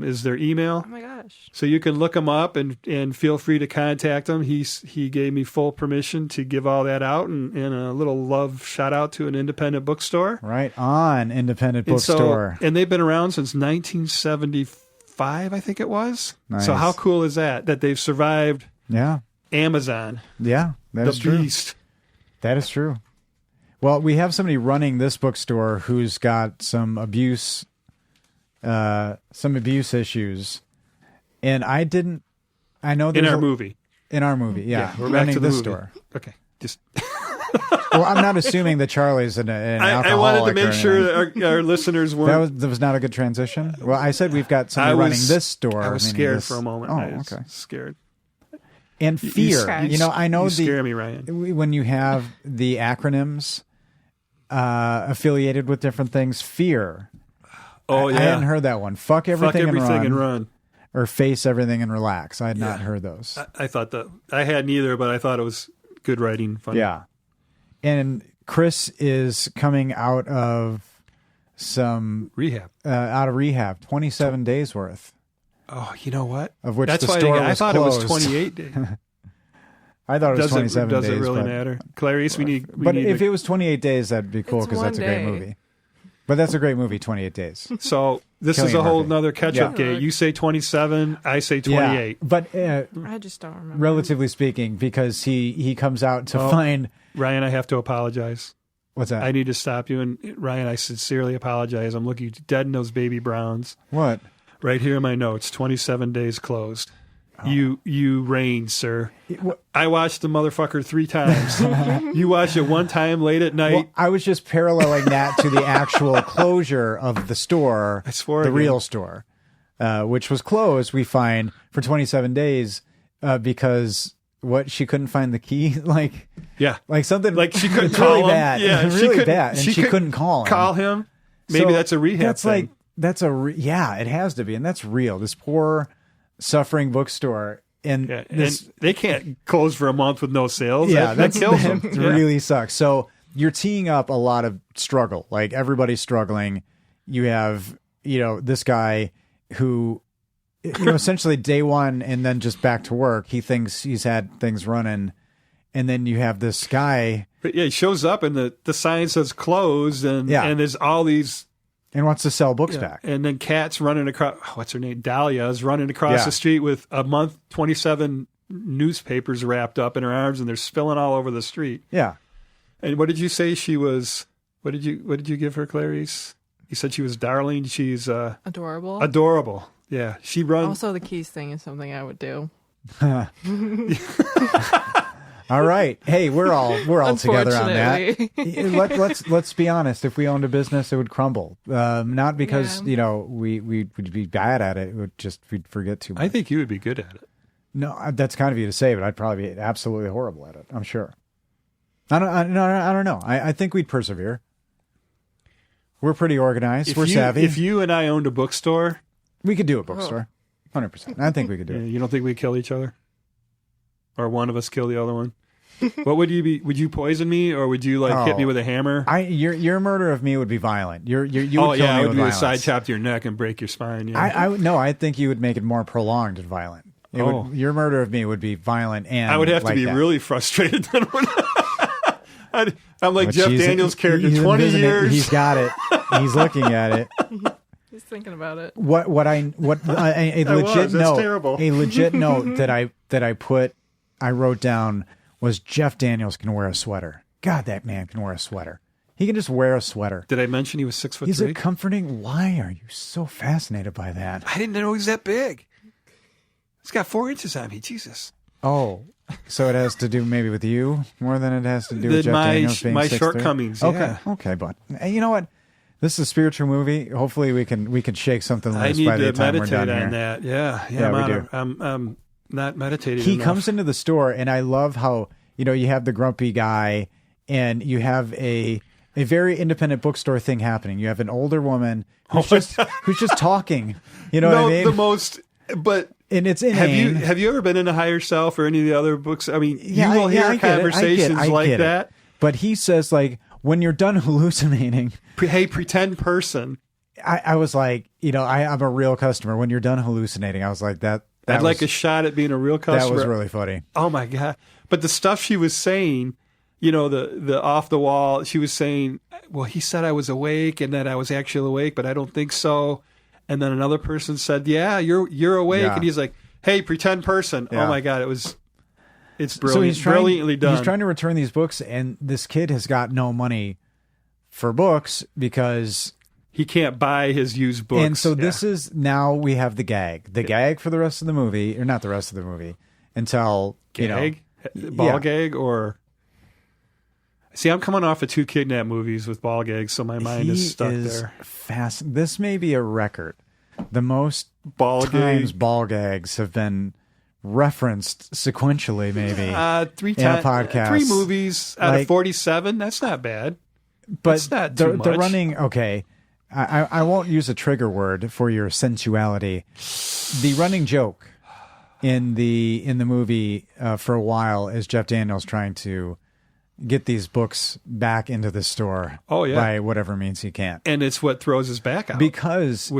is their email. Oh my gosh. So you can look him up and feel free to contact him. He gave me full permission to give all that out and a little love shout out to an independent bookstore. Right on, independent And bookstore. and they've been around since 1975, I think it was. Nice. So how cool is that they've survived Yeah, Amazon, yeah, that the is true. beast. That is true. Well, we have somebody running this bookstore who's got some abuse issues, and I know In there's our a- movie. In our movie, yeah, We're back running to the this movie. store. Okay. Just Well, I'm not assuming that Charlie's an I alcoholic. wanted to or make sure anything. that our listeners weren't. That was not a good transition. Well, I said we've got somebody I was- running this store. I was meaning scared this- for a moment. Oh, I was okay. scared. And fear. scared. You know, I know You scare me, Ryan. when you have the acronyms affiliated with different things, fear. Oh I yeah. hadn't heard that one. Fuck everything, Fuck everything and run. or face everything and relax. I had not heard those. I thought that I hadn't either, but I thought it was good writing. Funny. Yeah. And Chris is coming out of Rehab. rehab, 27 days worth, Oh, you know what? of which That's the why store I was thought closed. it was 28 days. I thought it was 27 does days. it really but, matter? Clarice, we need. But if it was 28 days, that'd be cool It's because one that's a great day. movie. But that's a great movie, 28 Days. so this is Killian a whole Murphy. nother catch-up Yeah. game. You say 27, I say 28. Yeah, but I just don't remember. relatively speaking, because he comes out to Oh. find Ryan, I have to apologize. what's that? I need to stop you. And Ryan, I sincerely apologize. I'm looking dead in those baby browns. What? Right here in my notes, 27 days closed. Oh. You reigned, sir. I watched the motherfucker 3 times. You watched it one time late at night. Well, I was just paralleling that to the actual closure of the store, I swore the again. real store, which was closed. We find for 27 days because she couldn't find the key, like Yeah. something Like she couldn't really call him. bad, Yeah, really bad, and she couldn't call him. Call him. Maybe So that's a rehab That's thing. like yeah, it has to be, and that's real. This poor suffering bookstore, and Yeah, this and they can't close for a month with no sales. yeah, that kills them. that really sucks. So you're teeing up a lot of struggle. Like everybody's struggling. You have this guy who essentially day one and then just back to work. He thinks he's had things running, and then you have this guy But yeah, he shows up and the sign says closed, and Yeah. and there's all these. and wants to sell books Yeah. back. And then Kat's running across. What's her name? Dahlia is running across Yeah. the street with a month 27 newspapers wrapped up in her arms, and they're spilling all over the street. Yeah. And what did you say she was? What did you give her, Clarice? You said she was darling. She's Adorable. adorable. Yeah, she runs. Also, the keys thing is something I would do. All right. Hey, we're all together on that. Unfortunately. Let's be honest. If we owned a business, it would crumble. Not because Yeah. we would be bad at it. It would just we'd forget too much. I think you would be good at it. No, that's kind of you to say, but I'd probably be absolutely horrible at it. I'm sure. I don't know. I think we'd persevere. We're pretty organized. We're savvy. If you and I owned a bookstore, We could do a bookstore. 100%. I think we could do it. you don't think we'd kill each other, or one of us kill the other one? What would you be? Would you poison me, or would you hit me with a hammer? Your murder of me would be violent. You would Oh kill yeah, me I would with do a violence. side chop to your neck and break your spine. Yeah. No, I think you would make it more prolonged and violent. Your murder of me would be violent, and I would have to like be that. really frustrated. Then I'm like But Jeff she's- Daniels' character, he's 20 envisioning it. years. He's got it. He's looking at it. He's thinking about it. A legit That's note. terrible. A legit note that I wrote down was Jeff Daniels can wear a sweater. God, that man can wear a sweater. He can just wear a sweater. Did I mention he was 6'3"? Is it comforting? Why are you so fascinated by that? I didn't know he was that big. He's got 4 inches on me. Jesus. Oh, so it has to do maybe with you more than it has to do Then with Jeff Daniels being my 6'3"? shortcomings, Okay, yeah. okay, but hey, you know what? This is a spiritual movie. Hopefully, we can shake something I loose need by the to time we're meditate done on here. that. Yeah, Yeah, we do. I'm not meditating. He enough. comes into the store, and I love how you have the grumpy guy, and you have a very independent bookstore thing happening. You have an older woman who's just talking. You know what I mean? but and it's inane. Have you ever been in A Higher Self or any of the other books? I mean, Yeah, you will hear I get it. conversations I like get it. that. But he says, like, when you're done hallucinating, Hey, pretend person. I was like, I'm a real customer. When you're done hallucinating, I was like, that I'd like a was, shot at being a real customer. that was really funny. Oh my God. But the stuff she was saying, the off the wall, she was saying, well, he said I was awake and that I was actually awake, but I don't think so. And then another person said, yeah, you're awake. Yeah. And he's like, hey, pretend person. Yeah. Oh my God. It's brilliant. So he's brilliantly done. He's trying to return these books, and this kid has got no money for books because. He can't buy his used books. And so this is, now we have the gag. The gag for the rest of the movie, or not the rest of the movie, until, Gag? Ball gag or... See, I'm coming off of 2 kidnap movies with ball gags, so my mind is stuck there. This may be a record. The most Ball times gag. ball gags have been referenced sequentially, maybe. 3 in a times, podcast. 3 movies out Like- of 47. That's not bad. But That's not the, too the much. running, okay, I won't use a trigger word for your sensuality. The running joke in the movie for a while is Jeff Daniels trying to get these books back into the store. Oh, yeah. By whatever means he can. And it's what throws his back out. Because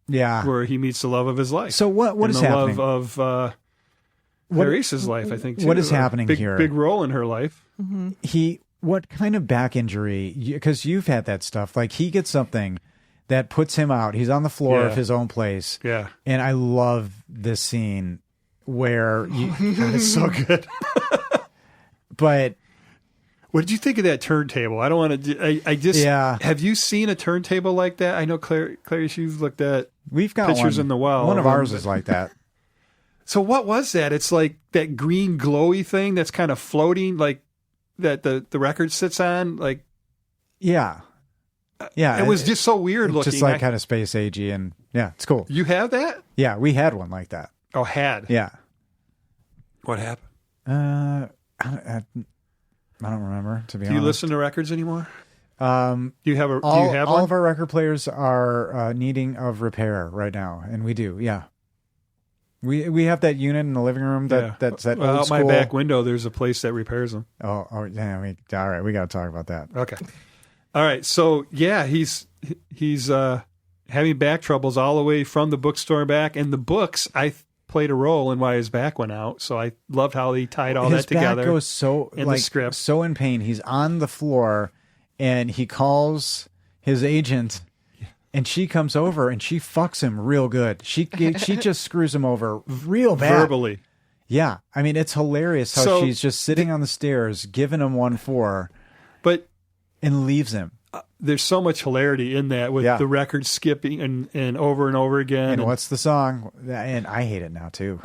Where he meets the love of his life. So what and is the happening? love of Clarice's life, I think, too. What is happening big, here? Big role in her life. What kind of back injury? Because you've had that stuff. Like, he gets something that puts him out. He's on the floor Yeah. of his own place. Yeah. And I love this scene where It's so good. but What did you think of that turntable? I don't want to. I just. Yeah. Have you seen a turntable like that? I know, Clarice, you've looked at. we've got Pictures one, in the well One of of ours them. is like that. So what was that? It's like that green glowy thing that's kind of floating, like that the record sits on. Like Yeah. Yeah. it was just so weird it's looking. just like kind of space agey, and yeah, it's cool. You have that? Yeah, we had one like that. Oh, had. Yeah. What happened? I don't remember, to be Do you honest. listen to records anymore? Um, Do you have all, do you have all one? of our record players are needing of repair right now, and we do. Yeah. We have that unit in the living room that's that Well, old out school. my back window, there's a place that repairs them. Oh, yeah. All right, we got to talk about that. Okay. All right. So yeah, he's having back troubles all the way from the bookstore back, and the books played a role in why his back went out. So I loved how he tied all His that together. back goes so in the script. so in pain. He's on the floor, and he calls his agent, and she comes over and she fucks him real good. She just screws him over real bad. verbally. Yeah, I mean, it's hilarious how So- she's just sitting on the stairs, giving him 1-4, But and leaves him. there's so much hilarity in that with Yeah. the record skipping and over again. And what's the song? And I hate it now too.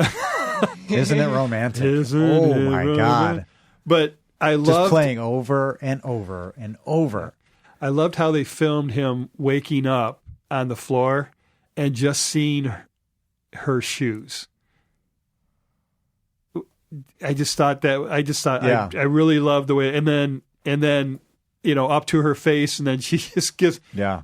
Isn't it romantic? Isn't Oh it my romantic? god! But I Just loved playing over and over and over. I loved how they filmed him waking up on the floor and just seeing her shoes. I thought Yeah. I really loved the way, and then up to her face, and then she just gives. Yeah.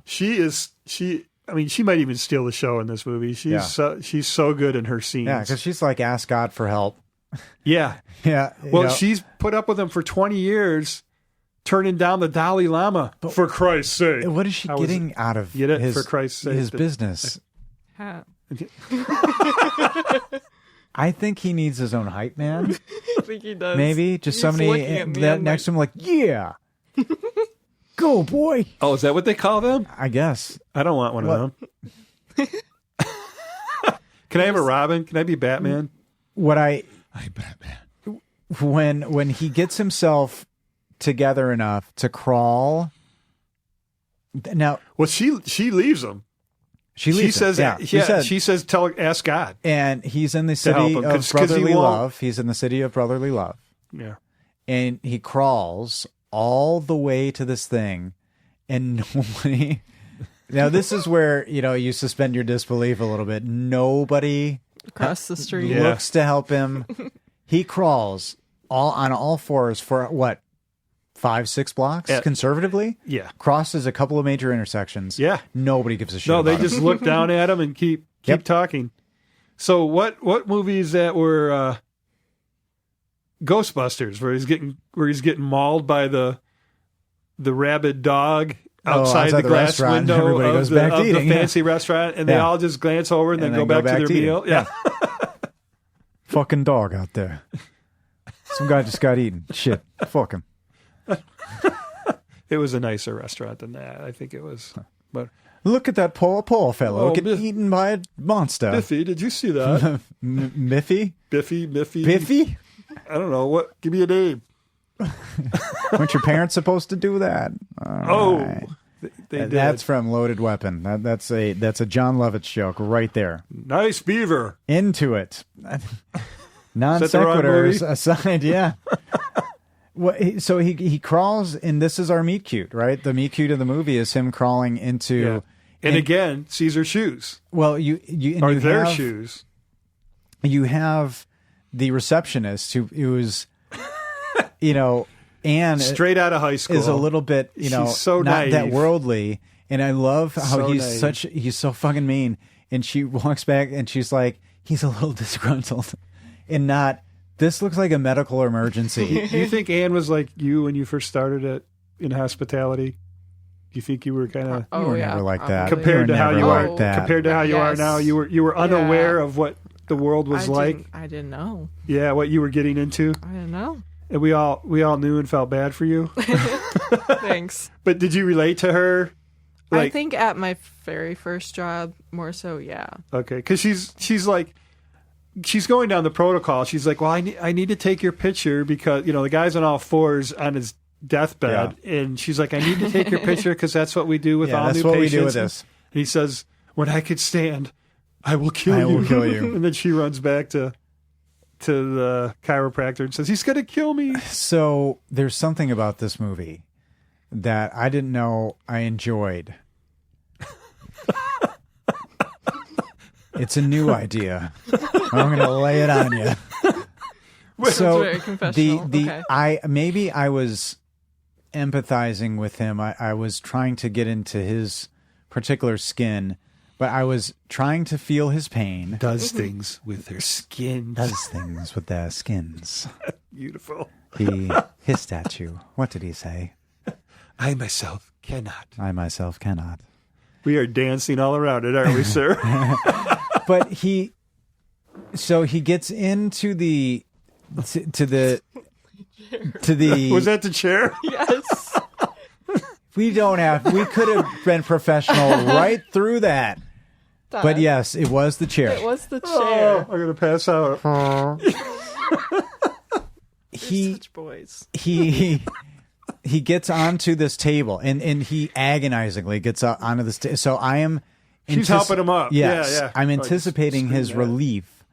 I mean, she might even steal the show in this movie. She's so good in her scenes. Yeah, because she's like, ask God for help. Yeah. Yeah. Well, she's put up with him for 20 years, turning down the Dalai Lama. For Christ's sake. What is she How was getting out of Get it? his, For Christ's sake. his business? Hat. I think he needs his own hype man. I think he does. Maybe just He's somebody looking at me, that I'm next to him, like, yeah, go boy. Oh, is that what they call them? I guess. I don't want one of them. Can I have a Robin? Can I be Batman? What I'm Batman. when he gets himself together enough to crawl. Now Well, she leaves him. she She leaves him. says, yeah, she said, she says, ask God. and he's in the help city him, of 'cause he brotherly won't- love. He's in the city of brotherly love, Yeah. and he crawls all the way to this thing, and nobody. Now this is where you suspend your disbelief a little bit. Nobody Across the street. Yeah. looks to help him. He crawls on all fours for what, 5-6 blocks Yeah. conservatively. Yeah. Crosses a couple of major intersections. Yeah. Nobody gives a shit. No, they about him. just look down at him and keep Yep. talking. So what movie is that where Ghostbusters, where he's getting mauled by the rabid dog outside the glass restaurant, window everybody of goes the, back to of the eating, yeah. fancy restaurant, and they Yeah. all just glance over and then And go back to their eating. meal. Yeah. Fucking dog out there. Some guy just got eaten. Shit. Fuck him. It was a nicer restaurant than that. I think it was. But Look at that poor fellow Oh, getting Biff- eating by a monster. Biffy, did you see that? Miffy? Biffy. Biffy? I don't know. What? Give me a name. Weren't your parents supposed to do that? All Oh, right. they did. That's from Loaded Weapon. That's a John Lovitz joke right there. Nice beaver. Into it. Non Is that the wrong sequiturs movie? aside, yeah. So he crawls, and this is our meet cute, right? The meet cute of the movie is him crawling into. Yeah. And again, Caesar shoes. Well, you Or you their have, shoes. You have the receptionist who was, you know, Anne Straight out of high school. is a little bit, you know, She's so not that naive. worldly. And I love how So he's naive. he's so fucking mean. And she walks back and she's like, he's a little disgruntled, and not. This looks like a medical emergency. Do you think Anne was like you when you first started in hospitality? Do you think you were kind of Oh, You were yeah. never like that. probably. compared to how never you like are that. compared to how you are Yes. now? You were unaware of what the world was like. I didn't know. Yeah, what you were getting into, I didn't know. and we all knew and felt bad for you. Thanks. But did you relate to her? I think at my very first job, more so, yeah. Okay, because she's like, she's going down the protocol. She's like, well, I need to take your picture because, you know, the guy's on all fours on his deathbed. And she's like, I need to take your picture because that's what we do with all that's new what patients. we do with this. And he says, when I could stand, I will kill you. I will kill you. And then she runs back to the chiropractor and says, he's going to kill me. So there's something about this movie that I didn't know I enjoyed. It's a new idea. I'm going to lay it on you. So very confessional. Okay. I was empathizing with him. I was trying to get into his particular skin, but I was trying to feel his pain. Does things with her skin. Does things with their skins. Beautiful. He hissed at you. What did he say? I myself cannot. I myself cannot. We are dancing all around it, aren't we, sir? But he gets into the to the Was that the chair? Yes. we could have been professional right through that. But yes, it was the chair. It was the Oh, chair. I'm going to pass out. He Such boys. he gets onto this table and he agonizingly gets onto this table. So I am She's helping him up. Yes, Yeah, yeah. I'm Oh, anticipating scream his that. relief.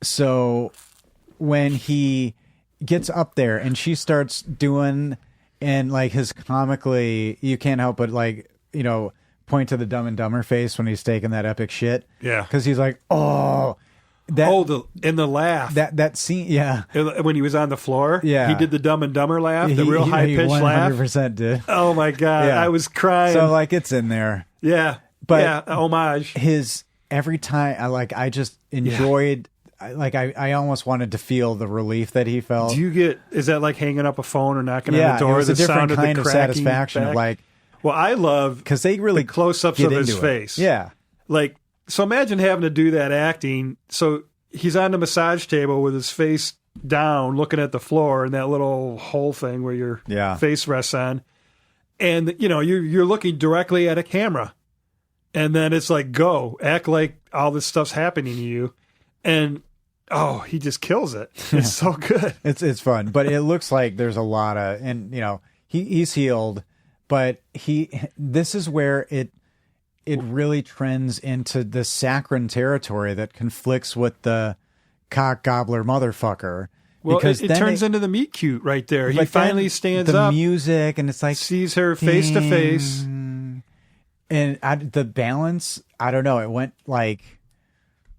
So when he gets up there and she starts doing, and like his comically, you can't help but like, you know, point to the Dumb and Dumber face when he's taking that epic shit. Yeah. Because he's like, oh, that And the laugh. that scene, yeah. When he was on the floor, Yeah. he did the Dumb and Dumber laugh, the real high-pitched laugh. 100% did. Oh, my God. Yeah. I was crying. So like it's in there. yeah. But- yeah, homage. His every time I just enjoyed I almost wanted to feel the relief that he felt. Is that like hanging up a phone or knocking on Yeah, the door? it was a the sound different of the kind of cracking satisfaction back? of like, Well, I love because they really the close-ups get of his into it. face. Yeah, Like, so imagine having to do that acting. So he's on the massage table with his face down, looking at the floor, and that little hole thing where your Yeah. face rests on. And, you know, you're looking directly at a camera. And then it's like, go, act like all this stuff's happening to you. And, oh, he just kills it. It's so good. it's fun, but it looks like there's a lot of, and you know, he's healed, but this is where it really trends into the saccharine territory that conflicts with the cock gobbler motherfucker. Well, because it then turns into the meet cute right there. He like, then finally stands the up, music, and it's like sees her face to face. and the balance, I don't know. It went like,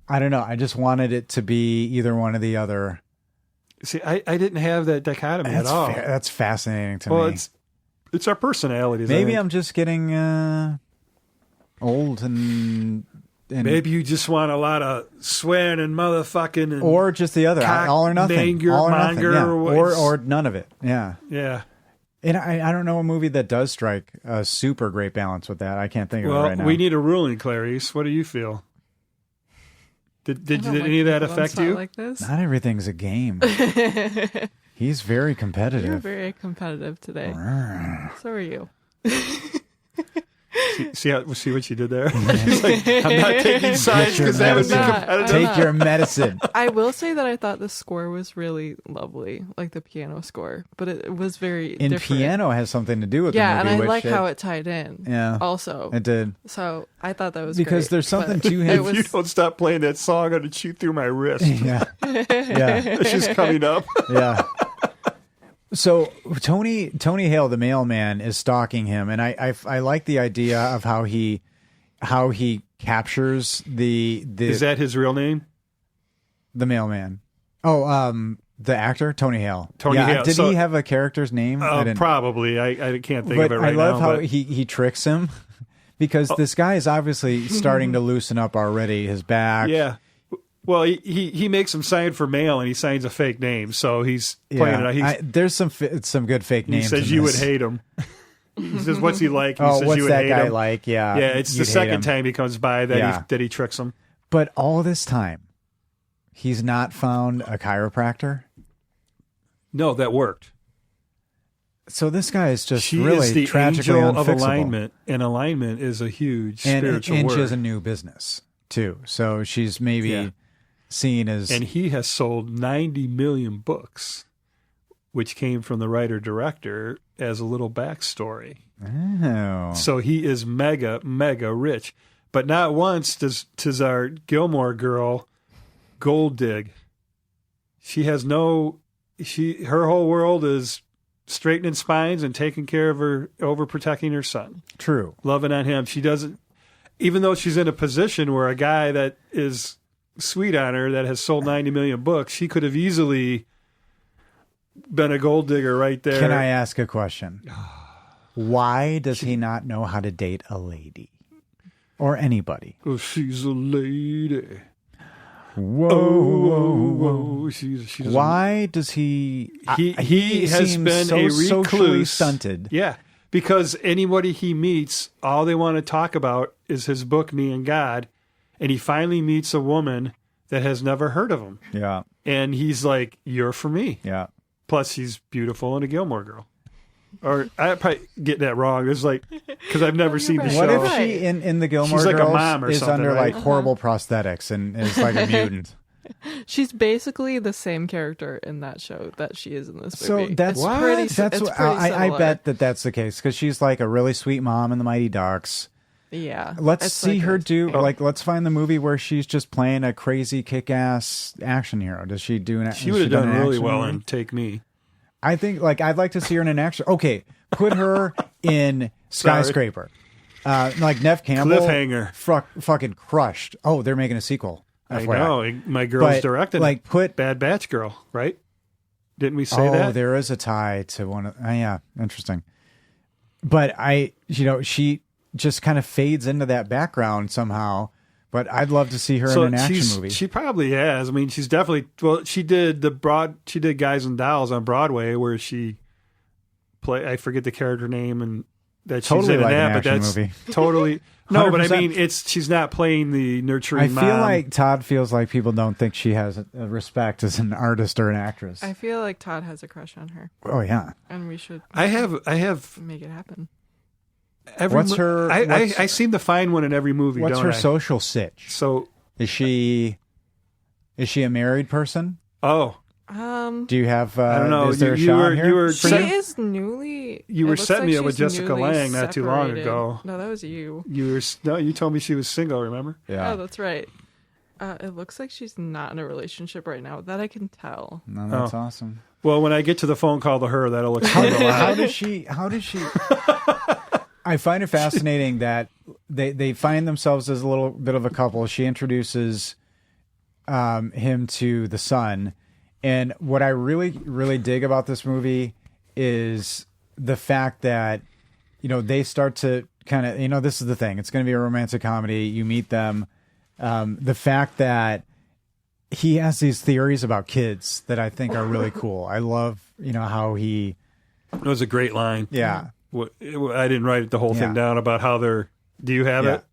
I don't know. I just wanted it to be either one or the other. See, I didn't have that dichotomy at all. That's fascinating to Well, me. it's our personalities. I Maybe think. I'm just getting old and Maybe you just want a lot of swearing and motherfucking and or just the other, cock, all or nothing, manger, all or nothing, monger, yeah. or or none of it. Yeah. yeah. And I don't know a movie that does strike a super great balance with that. I can't think of it Well, right now. we need a ruling, Clarice. What do you feel? Did I don't like any of that people when it's affect not you? Like this. Not everything's a game. He's very You're competitive. very competitive today. So are you. See what you did there? She's like, I'm not taking sides because that would be medicine. competitive. Take your medicine. I will say that I thought the score was really lovely, like the piano score, but it was very And different. piano has something to do with Yeah, the movie. and I which like how it tied in. Yeah. Also, It did. so I thought that was Because great, there's something but to it him. If you was- don't stop playing that song, I'm going to chew through my wrist. Yeah. Yeah. It's just coming up. Yeah. So Tony Hale, the mailman, is stalking him, and I like the idea of how he captures the Is that his real name? the mailman. Oh, the actor Tony Hale. Tony Hale. Did So- he have a character's name? I didn't. Probably. I can't think But of it right I love now. how but he tricks him because this guy is obviously starting to loosen up already. His back. yeah. Well, he makes him sign for mail, and he signs a fake name, so he's playing it. There's some good fake He names. says in you would this. hate him. He says, "What's he like?" He Oh, says, what's "You would that hate guy him." like? Yeah, Yeah, it's the you'd hate second him. time he comes by that Yeah. he tricks him. But all this time, he's not found a chiropractor. No, that worked. So this guy is just She really is the tragically angel of unfixable. alignment, and alignment is a huge spiritual and word. she has a new business too. So she's maybe Yeah. seen as And he has sold 90 million books, which came from the writer-director as a little backstory. oh. So he is mega, mega rich. But not once does our Gilmore girl gold dig. She has her whole world is straightening spines and taking care of her, overprotecting her son, True. loving on him. She doesn't, even though she's in a position where a guy that is sweet on her that has sold 90 million books, she could have easily been a gold digger right there. Can I ask a question? Why does he not know how to date a lady or anybody? Oh, she's a lady. Whoa, Oh, whoa. She's Why does he? he has seems been so a socially recluse. stunted. Yeah, because anybody he meets, all they want to talk about is his book, Me and God, and he finally meets a woman that has never heard of him, Yeah, and he's like, "You're for me." yeah. Plus, she's beautiful and a Gilmore girl. Or I probably get that wrong. It's like because I've never seen the right. show. What if Right. she in the Gilmore She's like a Girls mom or is something, under right? like horrible prosthetics and is like a mutant? She's basically the same character in that show that she is in this So movie. that's It's pretty, that's it's what, pretty I similar. bet that's the case because she's like a really sweet mom in the Mighty Ducks. Yeah. Let's it's see like her a- do like let's find the movie where she's just playing a crazy kick-ass action hero. Does she do an? She has would have done an really action well movie? in Take Me. I think like I'd like to see her in an action. Okay, put her in Sorry. Skyscraper. Like Nev Campbell, Cliffhanger. fucking crushed. Oh, they're making a sequel. I FYI. know. My girl's But, directed like, put Bad Batch Girl, right? Didn't we say that? there is a tie to one of. Yeah, interesting. But she just kind of fades into that background somehow. But I'd love to see her in an action movie. She probably has. I mean, she's definitely. Well, she did Guys and Dolls on Broadway, where she I forget the character name and that she's Totally in like that, an but action that's movie. totally no. But I 100%. mean, she's not playing the nurturing. I feel mom. like Todd feels like people don't think she has a respect as an artist or an actress. I feel like Todd has a crush on her, Oh yeah. and we should I have make it happen. every. What's her- I seem to find one in every movie. What's don't her I? social sitch? So Is she a married person? Do you have? I don't know. Is there a You shot were- here? you were She set- is newly. You were it looks setting me like up with she's Jessica newly Lange not too long separated. ago. No, that was you. you told me she was single. Remember? Yeah. Oh, that's right. It looks like she's not in a relationship right now. That I can tell. No, that's Oh. awesome. Well, when I get to the phone call to her, that'll explain a lot. How does she? I find it fascinating that they find themselves as a little bit of a couple. She introduces him to the son, and what I really dig about this movie is the fact that they start to kind of this is the thing. It's going to be a romantic comedy. You meet them. The fact that he has these theories about kids that I think are really cool. I love, how he. It was a great line. Yeah. I didn't write the whole thing Yeah. down about how they're. Do you have Yeah. it?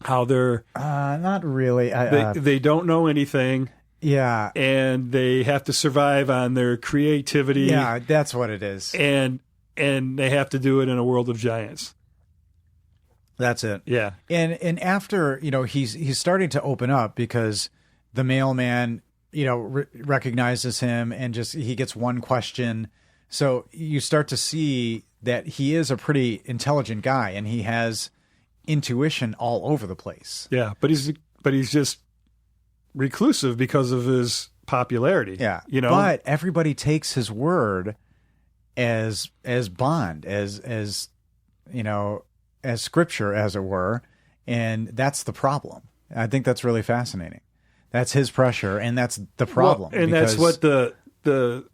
How they're. Not really. They don't know anything, Yeah. and they have to survive on their creativity. Yeah, that's what it is. And they have to do it in a world of giants. That's it. Yeah. And after, he's starting to open up because the mailman, recognizes him and he gets one question. So you start to see that he is a pretty intelligent guy and he has intuition all over the place. Yeah, but he's just reclusive because of his popularity. Yeah. But But everybody takes his word as bond, as scripture, as it were, and that's the problem. I think that's really fascinating. That's his pressure, and that's the problem. and that's what the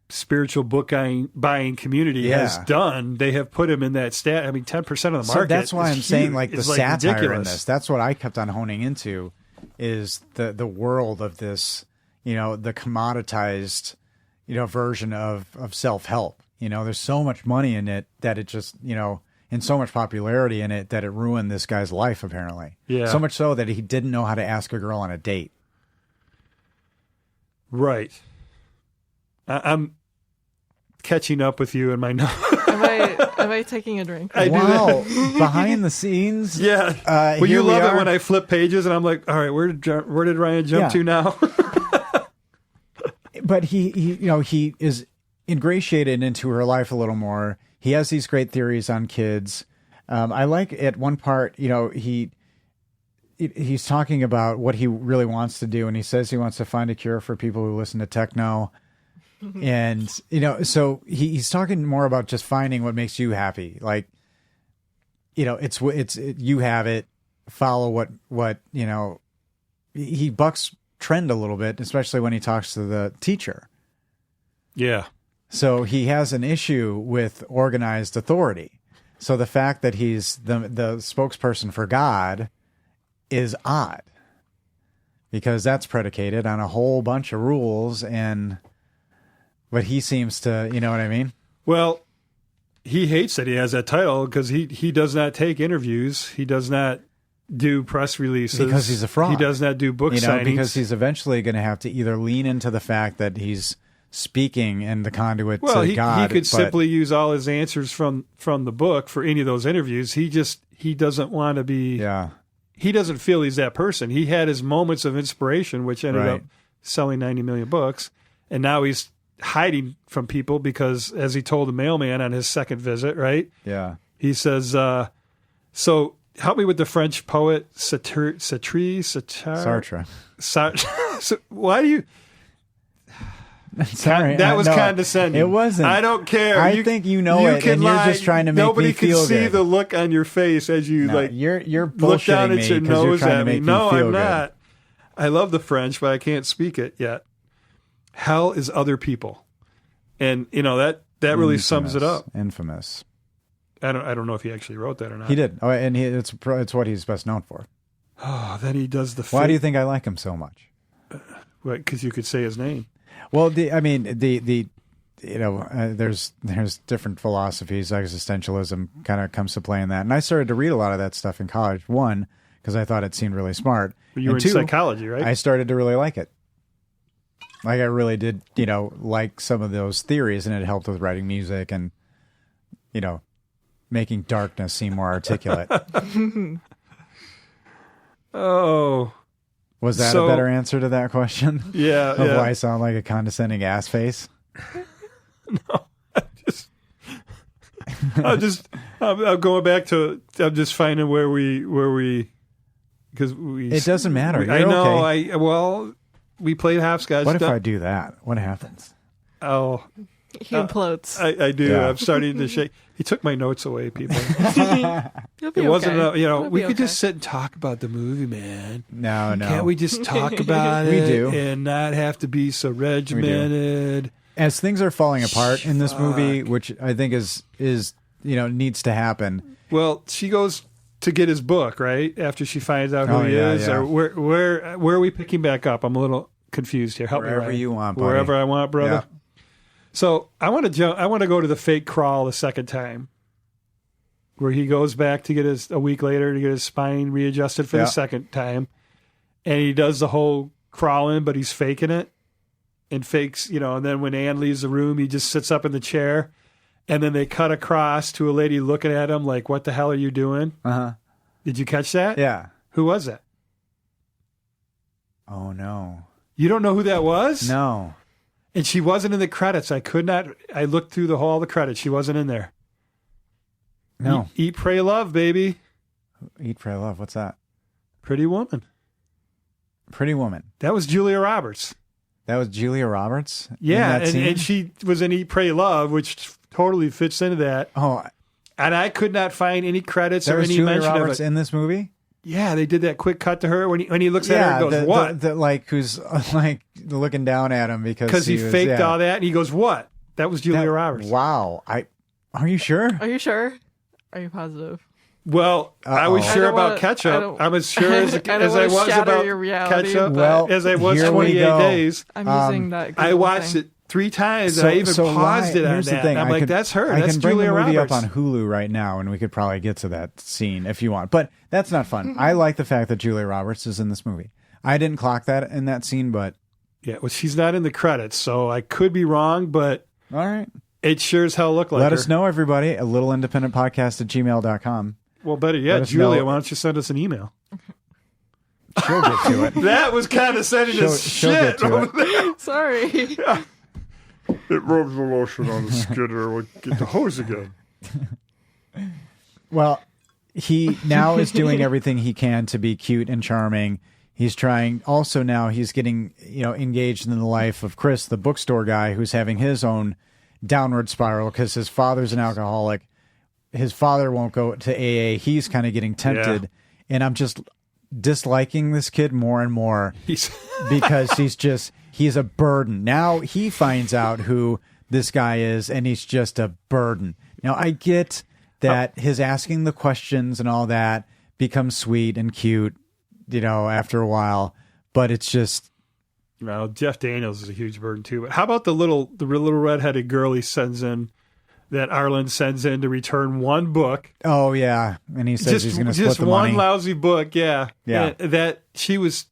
spiritual book buying community has done. They have put him in that stat. I mean, 10% of the market. So that's why I'm saying, huge. the It's, satire in ridiculous. this. That's what I kept on honing into, is the world of this, the commoditized, version of self-help. There's so much money in it that it just, and so much popularity in it that it ruined this guy's life, apparently. Yeah. So much so that he didn't know how to ask a girl on a date. Right. I'm catching up with you in my notes. Am I taking a drink? I do Wow. Behind the scenes. Yeah. Well, here you we love are. it when I flip pages and I'm like, all right, where did Ryan jump Yeah. to now? But he is ingratiated into her life a little more. He has these great theories on kids. I like at one part, he's talking about what he really wants to do, and he says he wants to find a cure for people who listen to techno. And so he's talking more about just finding what makes you happy. Like, it's you have it. Follow what he bucks trend a little bit, especially when he talks to the teacher. Yeah. So he has an issue with organized authority. So the fact that he's the spokesperson for God is odd, because that's predicated on a whole bunch of rules, but he seems to, you know what I mean? Well, he hates that he has that title because he does not take interviews. He does not do press releases. Because he's a fraud. He does not do book signings. Because he's eventually going to have to either lean into the fact that he's speaking in the conduit to God. He could simply use all his answers from the book for any of those interviews. He doesn't want to be. Yeah. He doesn't feel he's that person. He had his moments of inspiration, which ended Right. up selling 90 million books, and now he's hiding from people because, as he told the mailman on his second visit, right? Yeah. He says, "So help me with the French poet Sartre. So why do you?" Sorry, That was no, condescending. It wasn't. I don't care. I think you know it, can and you're lie. just trying to make Nobody me feel can see good. the look on your face as you No, like you're look down bullshitting at your me 'cause you're nose trying to at me. make me No, feel I'm good. not. I love the French, but I can't speak it yet. Hell is other people, and that really sums it up. Infamous. I don't know if he actually wrote that or not. He did. Oh, and it's what he's best known for. Oh, then he does the. Why do you think I like him so much? Because you could say his name. Well, there's different philosophies. Existentialism kind of comes to play in that, and I started to read a lot of that stuff in college. One, because I thought it seemed really smart. You were And in two, psychology, right? I started to really like it. Like I really did, like some of those theories, and it helped with writing music and, making darkness seem more articulate. Oh, Was that So- a better answer to that question? yeah, Of yeah. why I sound like a condescending ass face? I'm going back to. I'm just finding where we, because we. It doesn't matter. I You're know. okay. We played hopscotch. What if I do that? What happens? Oh, He implodes. I do. Yeah. I'm starting to shake. He took my notes away, people. You'll be It wasn't. okay. We You'll be could okay. just sit and talk about the movie, man. No. Can't we just talk about We it do. and not have to be so regimented? As things are falling apart in this movie, which I think is needs to happen. Well, she goes to get his book, right? After she finds out who Oh, he yeah, is. yeah. Or where are we picking back up? I'm a little confused here. Help me, Wherever Ryan. you want, buddy. Wherever I want, brother. Yeah. So I want to go to the fake crawl the second time, where he goes back to get a week later to get his spine readjusted for Yeah. the second time, and he does the whole crawling, but he's faking it, and fakes, and then when Anne leaves the room, he just sits up in the chair, and then they cut across to a lady looking at him like, "What the hell are you doing?" Uh-huh. Did you catch that? Yeah. Who was that? Oh, no. You don't know who that was? No. And she wasn't in the credits. I looked through all the credits. She wasn't in there. No. Eat, Pray, Love, baby. Eat, Pray, Love. What's that? Pretty Woman. Pretty Woman. That was Julia Roberts. That was Julia Roberts? in Yeah, that scene? and she was in Eat, Pray, Love, which totally fits into that. Oh, And I could not find any credits there or was any Julia mention Roberts of it. in this movie? Yeah, they did that quick cut to her when he looks at her and goes, "What?" Like who's like looking down at him because Because he was, faked yeah. all that, and he goes, "What?" That was Julia That- Roberts. Wow. Are you sure? Are you sure? Are you positive? Well, I was Uh-oh. sure I don't about wanna- I ketchup. don't- I'm as sure as I don't I wanna was shatter about your reality, ketchup Well, as I was here we 28 go. days. I'm Um, using that. I Google watched thing. it 3 times. And I even paused it on Here's that. the thing. I'm like, "That's her. I That's can bring Julia the movie Roberts." up on Hulu right now, and we could probably get to that scene if you want. But that's not fun. I like the fact that Julia Roberts is in this movie. I didn't clock that in that scene, but Yeah, well, she's not in the credits, so I could be wrong, but all right. it sure as hell looked like Let her. us know, everybody. A littleindependentpodcast@gmail.com. Well, better yet, Let us Julia, know. why don't you send us an email? She'll get to it. That was condescending as She'll shit. get to it. Sorry. It rubs the lotion on the skidder. We'll get the hose again. Well, he now is doing everything he can to be cute and charming. He's trying. Also, now he's getting engaged in the life of Chris, the bookstore guy, who's having his own downward spiral because his father's an alcoholic. His father won't go to AA. He's kind of getting tempted, and I'm just disliking this kid more and more He's because he's a burden. Now he finds out who this guy is, and he's just a burden. Now I get that his asking the questions and all that becomes sweet and cute, after a while, but it's just well, Jeff Daniels is a huge burden too. But how about the little redheaded girl he sends in, that Arlen sends in to return one book? oh yeah, and he says he's going to split just the one money. lousy book, yeah. Yeah. And that she was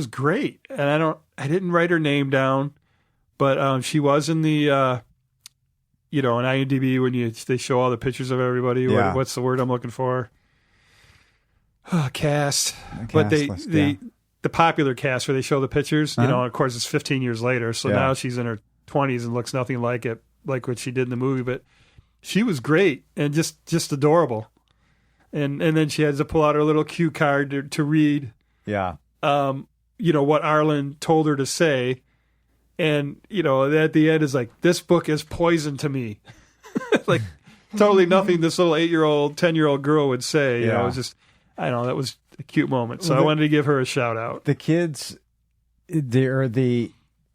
great, and I didn't write her name down, but she was in the on IMDb when they show all the pictures of everybody. Yeah. What's the word I'm looking for? Cast. The But cast list, yeah. the popular cast where they show the pictures, Uh-huh. of course it's 15 years later, so Yeah. now she's in her 20s and looks nothing like what she did in the movie, but she was great and just adorable. And then she has to pull out her little cue card to read Yeah, what Arlen told her to say. And, at the end is like, "This book is poison to me." Like totally nothing this little 8-year-old, 10-year-old girl would say. Yeah. It was just, I don't know, that was a cute moment. So Well, I wanted to give her a shout out. the kids,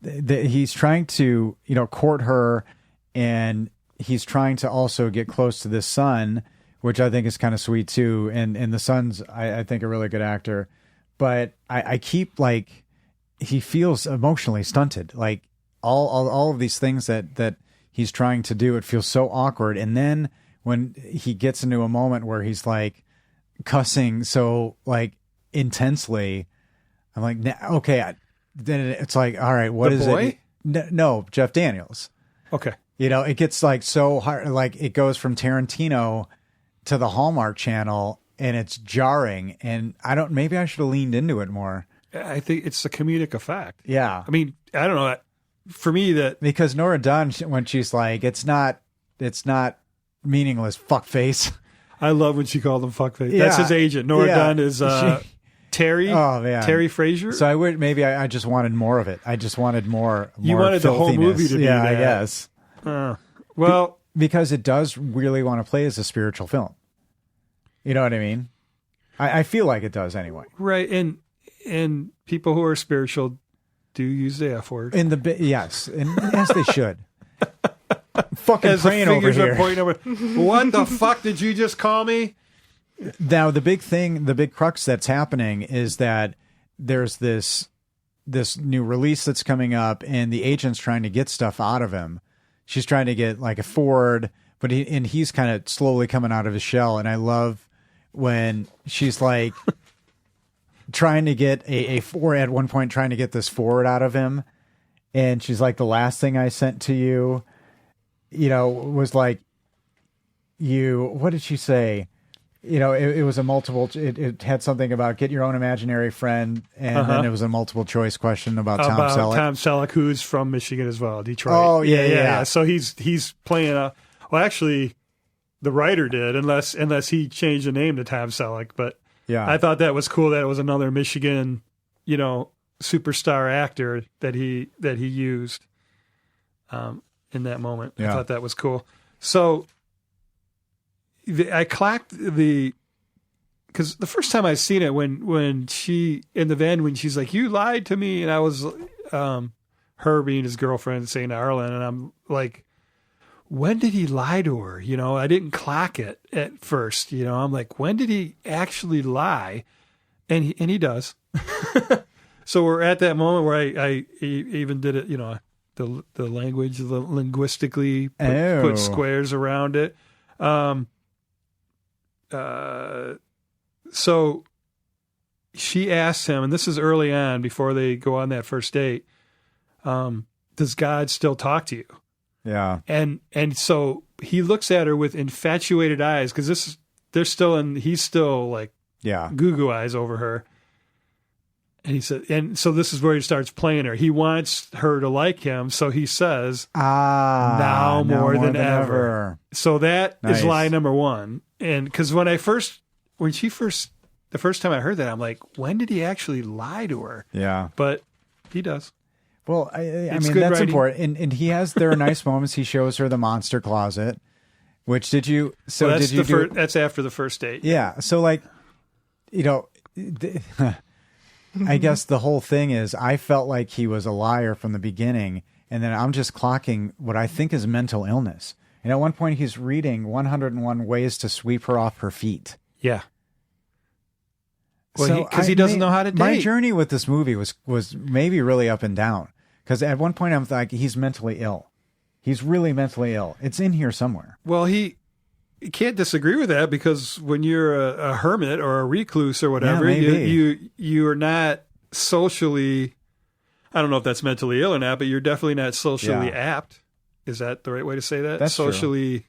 he's trying to court her, and he's trying to also get close to this son, which I think is kind of sweet too. And the son's I think a really good actor, but I keep he feels emotionally stunted. Like all of these things that he's trying to do, it feels so awkward. And then when he gets into a moment where he's cussing so intensely, I'm like, okay. Then it's like, all right, what The is boy? it? No, Jeff Daniels. Okay. It gets so hard. It goes from Tarantino to the Hallmark Channel, and it's jarring. And maybe I should have leaned into it more. I think it's the comedic effect. Yeah. I mean, I don't know. For me, that Because Nora Dunn, when she's like, it's not meaningless fuckface. I love when she called him fuckface. That's Yeah. his agent. Nora Yeah. Dunn is Terry. Oh, man. Terry Frazier. So I just wanted more of it. I just wanted more. You more wanted the whole filthiness. movie to be yeah, I that. guess. Well, Because it does really want to play as a spiritual film. You know what I mean? I feel like it does anyway. right, and people who are spiritual do use the F word. In the yes, and as they should. Fucking As the praying over fingers are here. pointing over. What the fuck did you just call me? Now, the big crux that's happening is that there's this new release that's coming up, and the agent's trying to get stuff out of him. She's trying to get like a Ford, but he's kind of slowly coming out of his shell. And I love when she's like trying to get a Ford at one point, trying to get this Ford out of him. And she's like, the last thing I sent to you, was like, what did she say? It was a multiple, it had something about get your own imaginary friend. And then it was a multiple choice question about Tom Selleck. Tom Selleck, who's from Michigan as well, Detroit. Oh, yeah. So he's playing well, actually, the writer did, unless he changed the name to Tom Selleck. But yeah, I thought that was cool that it was another Michigan, superstar actor that he used in that moment. Yeah. I thought that was cool. So I clacked because the first time I seen it when she in the van when she's like, you lied to me, and I was her being his girlfriend saying to Arlen, and I'm like, when did he lie to her? I didn't clock it at first. I'm like, when did he actually lie? And he does. So we're at that moment where I even did it. The language, linguistically put squares around it. So she asks him, and this is early on before they go on that first date, does God still talk to you? Yeah. And so he looks at her with infatuated eyes because he's still like goo-goo eyes over her. And he said, and so this is where he starts playing her. He wants her to like him, so he says, now more than ever. So that is lie number one. And because the first time I heard that, I'm like, when did he actually lie to her? Yeah. But he does. Well, I mean, that's writing. Important. And there are nice moments. He shows her the monster closet, which that's after the first date. Yeah. So I guess the whole thing is I felt like he was a liar from the beginning, and then I'm just clocking what I think is mental illness. And at one point he's reading 101 Ways to Sweep Her Off Her Feet. Yeah. Well, because he doesn't know how to date. My journey with this movie was maybe really up and down. Because at one point I'm like, he's mentally ill. He's really mentally ill. It's in here somewhere. Well, you can't disagree with that because when you're a hermit or a recluse or whatever, you are not socially, I don't know if that's mentally ill or not, but you're definitely not socially apt. Is that the right way to say that? That's socially. True.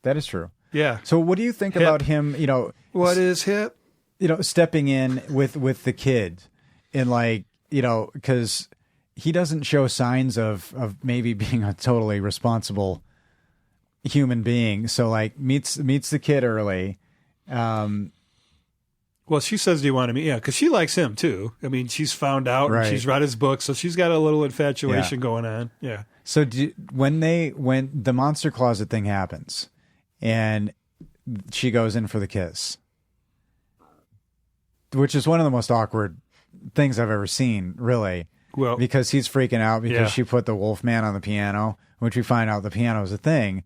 That is true. Yeah. So what do you think about him, what is hip? Stepping in with the kid and because he doesn't show signs of maybe being a totally responsible human being. So meets the kid early. Well, she says, do you want to meet? Yeah, because she likes him too. I mean, she's found out and she's read his book, so she's got a little infatuation going on. Yeah. So when the monster closet thing happens and she goes in for the kiss, which is one of the most awkward things I've ever seen, really. Well, because he's freaking out because she put the Wolfman on the piano, which we find out the piano is a thing.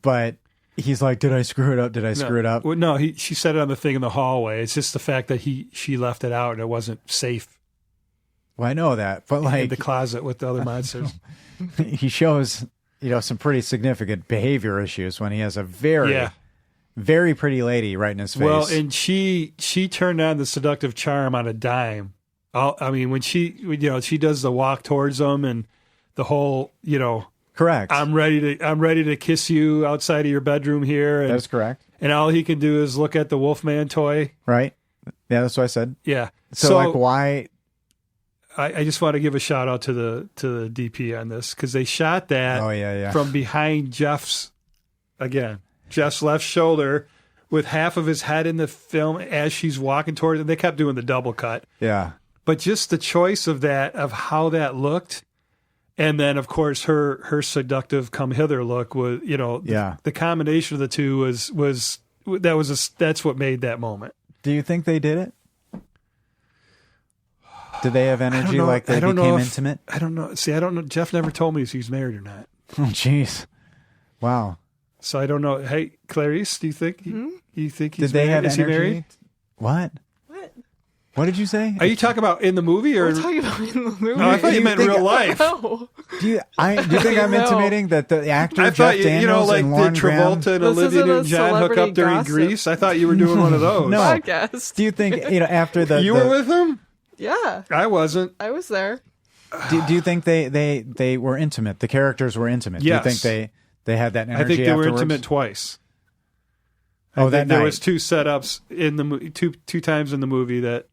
But he's like, did I screw it up? Did I screw it up? Well, no, she said it on the thing in the hallway. It's just the fact that she left it out and it wasn't safe. Well, I know that, but in the closet with the other monsters. He shows, some pretty significant behavior issues when he has a very, very pretty lady right in his face. Well, and she turned on the seductive charm on a dime. I mean, when she does the walk towards him and the whole, correct. I'm ready to kiss you outside of your bedroom here. And, that's correct. And all he can do is look at the Wolfman toy. Right. Yeah, that's what I said. Yeah. So why? I just want to give a shout out to the DP on this because they shot that from behind Jeff's left shoulder with half of his head in the film as she's walking towards it. They kept doing the double cut. Yeah. But just the choice of how that looked, and then of course her seductive come hither look was, the combination of the two that's what made that moment. Do you think they did it? Did they have energy like they became intimate? I don't know. See, I don't know. Jeff never told me if he's married or not. Oh, jeez. Wow. So I don't know. Hey, Clarice, do you think you think he's Did they married? have Is energy? he married? What? What? What did you say? Are you talking about in the movie or? We're talking about in the movie. No, I thought you meant think- real life. No. Do you think I'm No. intimating that the actor I Jeff thought Daniels you know, like and the Lauren Graham? Travolta and This Olivia isn't a Newton-John hook celebrity up during gossip. Grease. I thought you were doing one of those. No. Podcast. Do you think after the You the- were with him? Yeah, I wasn't. I was there. do you think they were intimate? The characters were intimate. Yes. Do you think they had that energy? I think they were afterwards? intimate twice. Oh, I that think there night. was two setups in the two times in the movie that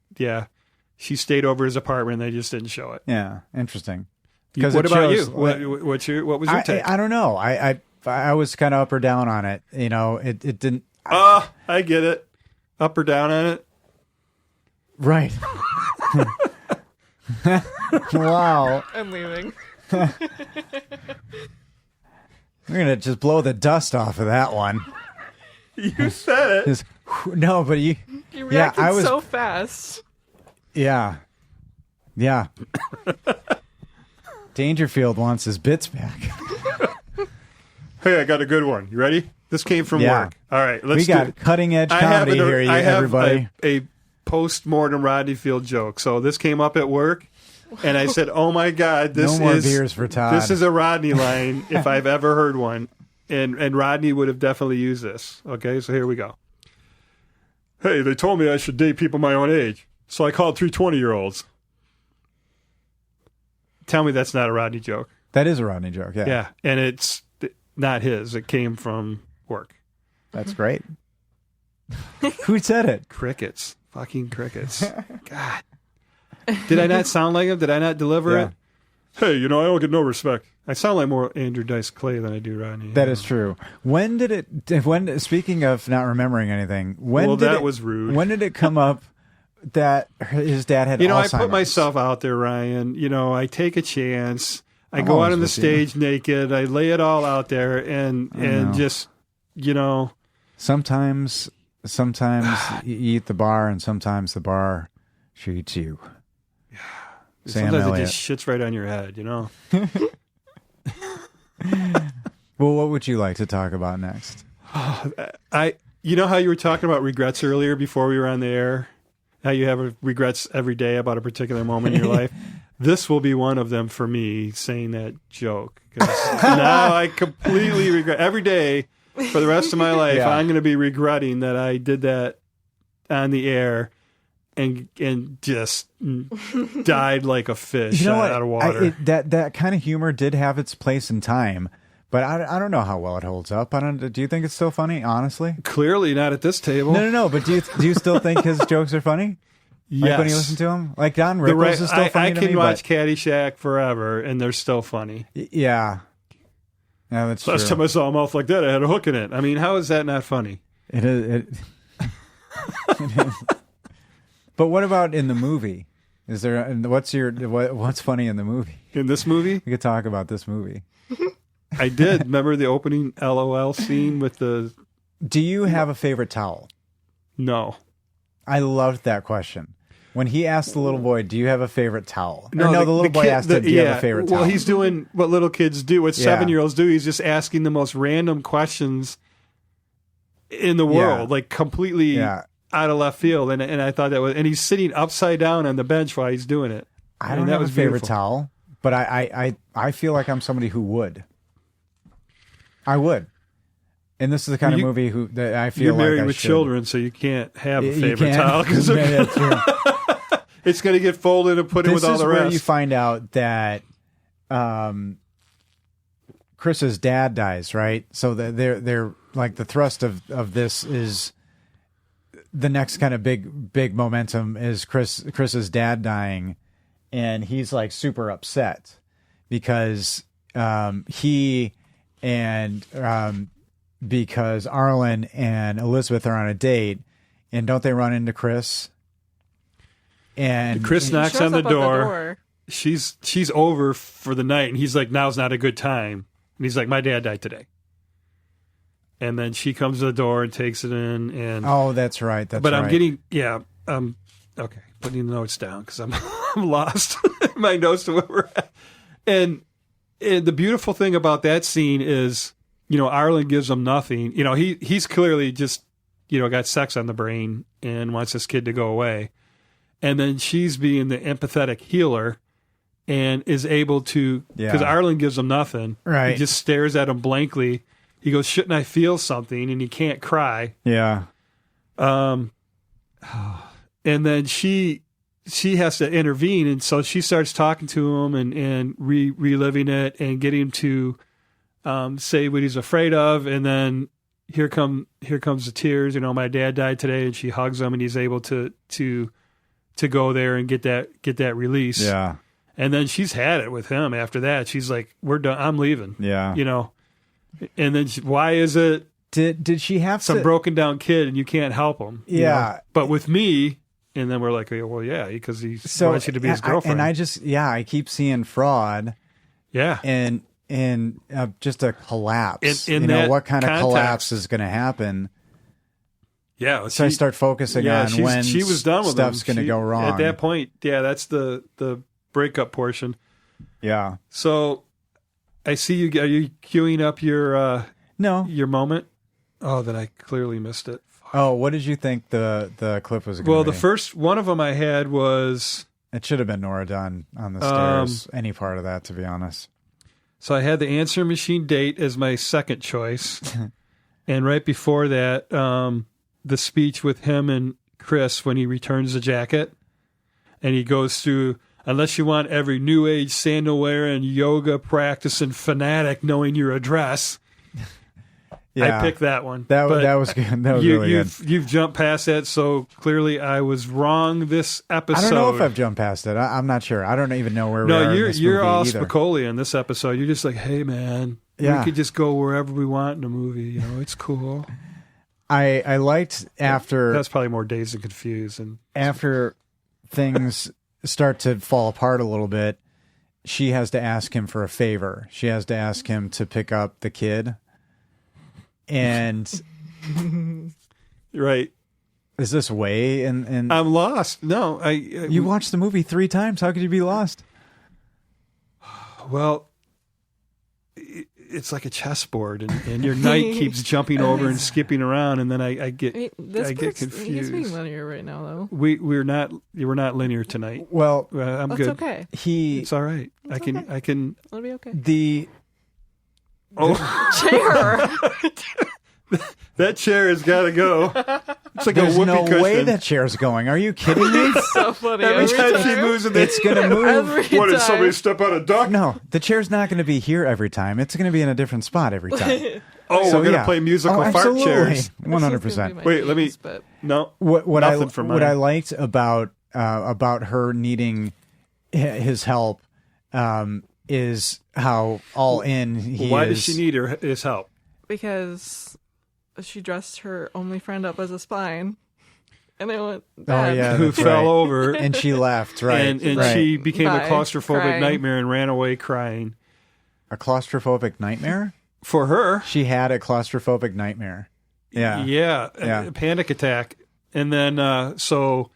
she stayed over his apartment and they just didn't show it. Yeah, interesting. What it about shows- you? What was your take? I don't know. I was kind of up or down on it. You know, it didn't. I get it. Up or down on it. Right. Wow. I'm leaving. We're gonna just blow the dust off of that one. You said it. Just, no, but you. You reacted I was. so fast. Yeah. Yeah. Dangerfield wants his bits back. Hey, I got a good one. You ready? This came from Yeah. work. All right, let's We got do cutting edge I have comedy here, I have everybody. a post-mortem Rodney Field joke. So this came up at work, and I said, "Oh my God, this No more is beers for Todd." This is a Rodney line if I've ever heard one." And Rodney would have definitely used this. Okay, so here we go. Hey, they told me I should date people my own age, so I called 3 20-year-olds. Tell me that's not a Rodney joke. That is a Rodney joke. Yeah. Yeah, and it's not his. It came from work. That's great. Who said it? Crickets. Fucking crickets. God. Did I not sound like him? Did I not deliver Yeah. it? Hey, I don't get no respect. I sound like more Andrew Dice Clay than I do Rodney. That is true. When did it? When speaking of not remembering anything, when Well, did that it, was rude. When did it come up that his dad had Alzheimer's? I put myself out there, Ryan. I take a chance. I I'm go out always on the with you. stage naked. I lay it all out there and know. just, Sometimes you eat the bar, and sometimes the bar shoots you. Sam sometimes Elliott. it just shits right on your head, Well, what would you like to talk about next? You know how you were talking about regrets earlier before we were on the air? How you have regrets every day about a particular moment in your life? This will be one of them for me, saying that joke. 'Cause now I completely regret. Every day for the rest of my life, Yeah. I'm going to be regretting that I did that on the air and just died like a fish out of water. That kind of humor did have its place in time, but I don't know how well it holds up. Do you think it's still funny? Honestly, Clearly not at this table. no. But do you still think his jokes are funny? Like Yes. when you listen to him, like Don The Rickles is still funny I to can me. watch Caddyshack forever, and they're still funny. Yeah, that's Last true. time I saw a mouth like that, I had a hook in it. I mean, how is that not funny? It is. It is. But what about in the movie? Is there? What's funny in the movie? In this movie, We could talk about this movie. I did. Remember the opening LOL scene with the... Do you have a favorite towel? No. I loved that question. When he asked the little boy, "Do you have a favorite towel?" No, the little boy asked him, "Do you have a favorite towel?" Well, he's doing what little kids do, what Yeah. 7-year-olds do. He's just asking the most random questions in the world, like completely Yeah. out of left field. And I thought that was... And he's sitting upside down on the bench while he's doing it. I don't that have a was favorite beautiful. towel, but I feel like I'm somebody who would. I would. And this is the kind of You- movie that I feel You're like married I with should. children, so you can't have a You favorite can't. towel because Yeah, that's true. it's going to get folded and put in This with all is the where rest. you find out that Chris's dad dies, right? So they're like the thrust of this is the next kind of big momentum is Chris's dad dying, and he's like super upset because he and because Arlen and Elizabeth are on a date, and don't they run into Chris? And Chris He knocks shows on the up at door. She's over for the night, and he's like, "Now's not a good time." And he's like, "My dad died today." And then she comes to the door and takes it in, and oh, that's right. That's but right. I'm getting okay, putting the notes down because I'm I'm lost in my notes to where we're at. And the beautiful thing about that scene is, Arlen gives him nothing. He's clearly just, got sex on the brain and wants this kid to go away. And then she's being the empathetic healer and is able to, because Arlen gives him nothing. Right. He just stares at him blankly. He goes, shouldn't I feel something? And he can't cry. Yeah. And then she has to intervene. And so she starts talking to him and reliving it and getting him to say what he's afraid of. And then here comes the tears. My dad died today, and she hugs him, and he's able to go there and get that release. Yeah. And then she's had it with him after that. She's like, we're done. I'm leaving. Yeah. And then why is it did she have some to, broken down kid and you can't help him? Yeah. But with me, and then we're like, well, yeah, because he wants you to be his girlfriend. I keep seeing fraud. Yeah. And just a collapse. In that what kind of context. Collapse is going to happen? Yeah. So I start focusing on when she was done with stuff's going to go wrong. At that point, that's the breakup portion. Yeah. So I see you. Are you queuing up your No. your moment? Oh, then I clearly missed it. Oh, what did you think the clip was going to be? Well, the first one of them I had was... It should have been Nora Dunn on the stairs. Any part of that, to be honest. So I had the answer machine date as my second choice. And right before that, the speech with him and Chris when he returns the jacket. And he goes through, unless you want every new age sandal wearing, yoga practicing fanatic knowing your address. Yeah. I picked that one. That was good. That was really good. You've jumped past that, so clearly I was wrong this episode. I don't know if I've jumped past it. I'm not sure. I don't even know where we are. No, you're movie all either. Spicoli in this episode. You're just like, hey man, we could just go wherever we want in a movie. It's cool. I liked after That's probably more Dazed and Confused. And after things start to fall apart a little bit, she has to ask him for a favor. She has to ask him to pick up the kid. And right. Is this way? And I'm lost. No, you watched the movie 3 times. How could you be lost? Well, it's like a chessboard, and your knight keeps jumping over and skipping around, and then I get confused. He's being linear right now, though. We're not linear tonight. Well, That's I'm good. okay. It's all right. I can. It'll be okay. Chair. That chair has got to go. It's like There's a whoopee no cushion. way that chair's going. Are you kidding me? It's so funny. Every time she moves, It's going to move. What, did somebody step out of duck? No, the chair's not going to be here every time. It's going to be in a different spot every time. Oh, So, we're gonna yeah. play musical fart absolutely. chairs. 100%. Wait, let me. But No, What nothing from mine. I liked about her needing his help is how all in he Why is. does she need his help? because she dressed her only friend up as a spine, and it went bad. yeah. Who that's fell right. over And she left, right? and right. she became a Bye. claustrophobic Crying. nightmare and ran away crying. A claustrophobic nightmare. For her, She had a claustrophobic nightmare. Yeah. yeah, Yeah. a panic attack, and then so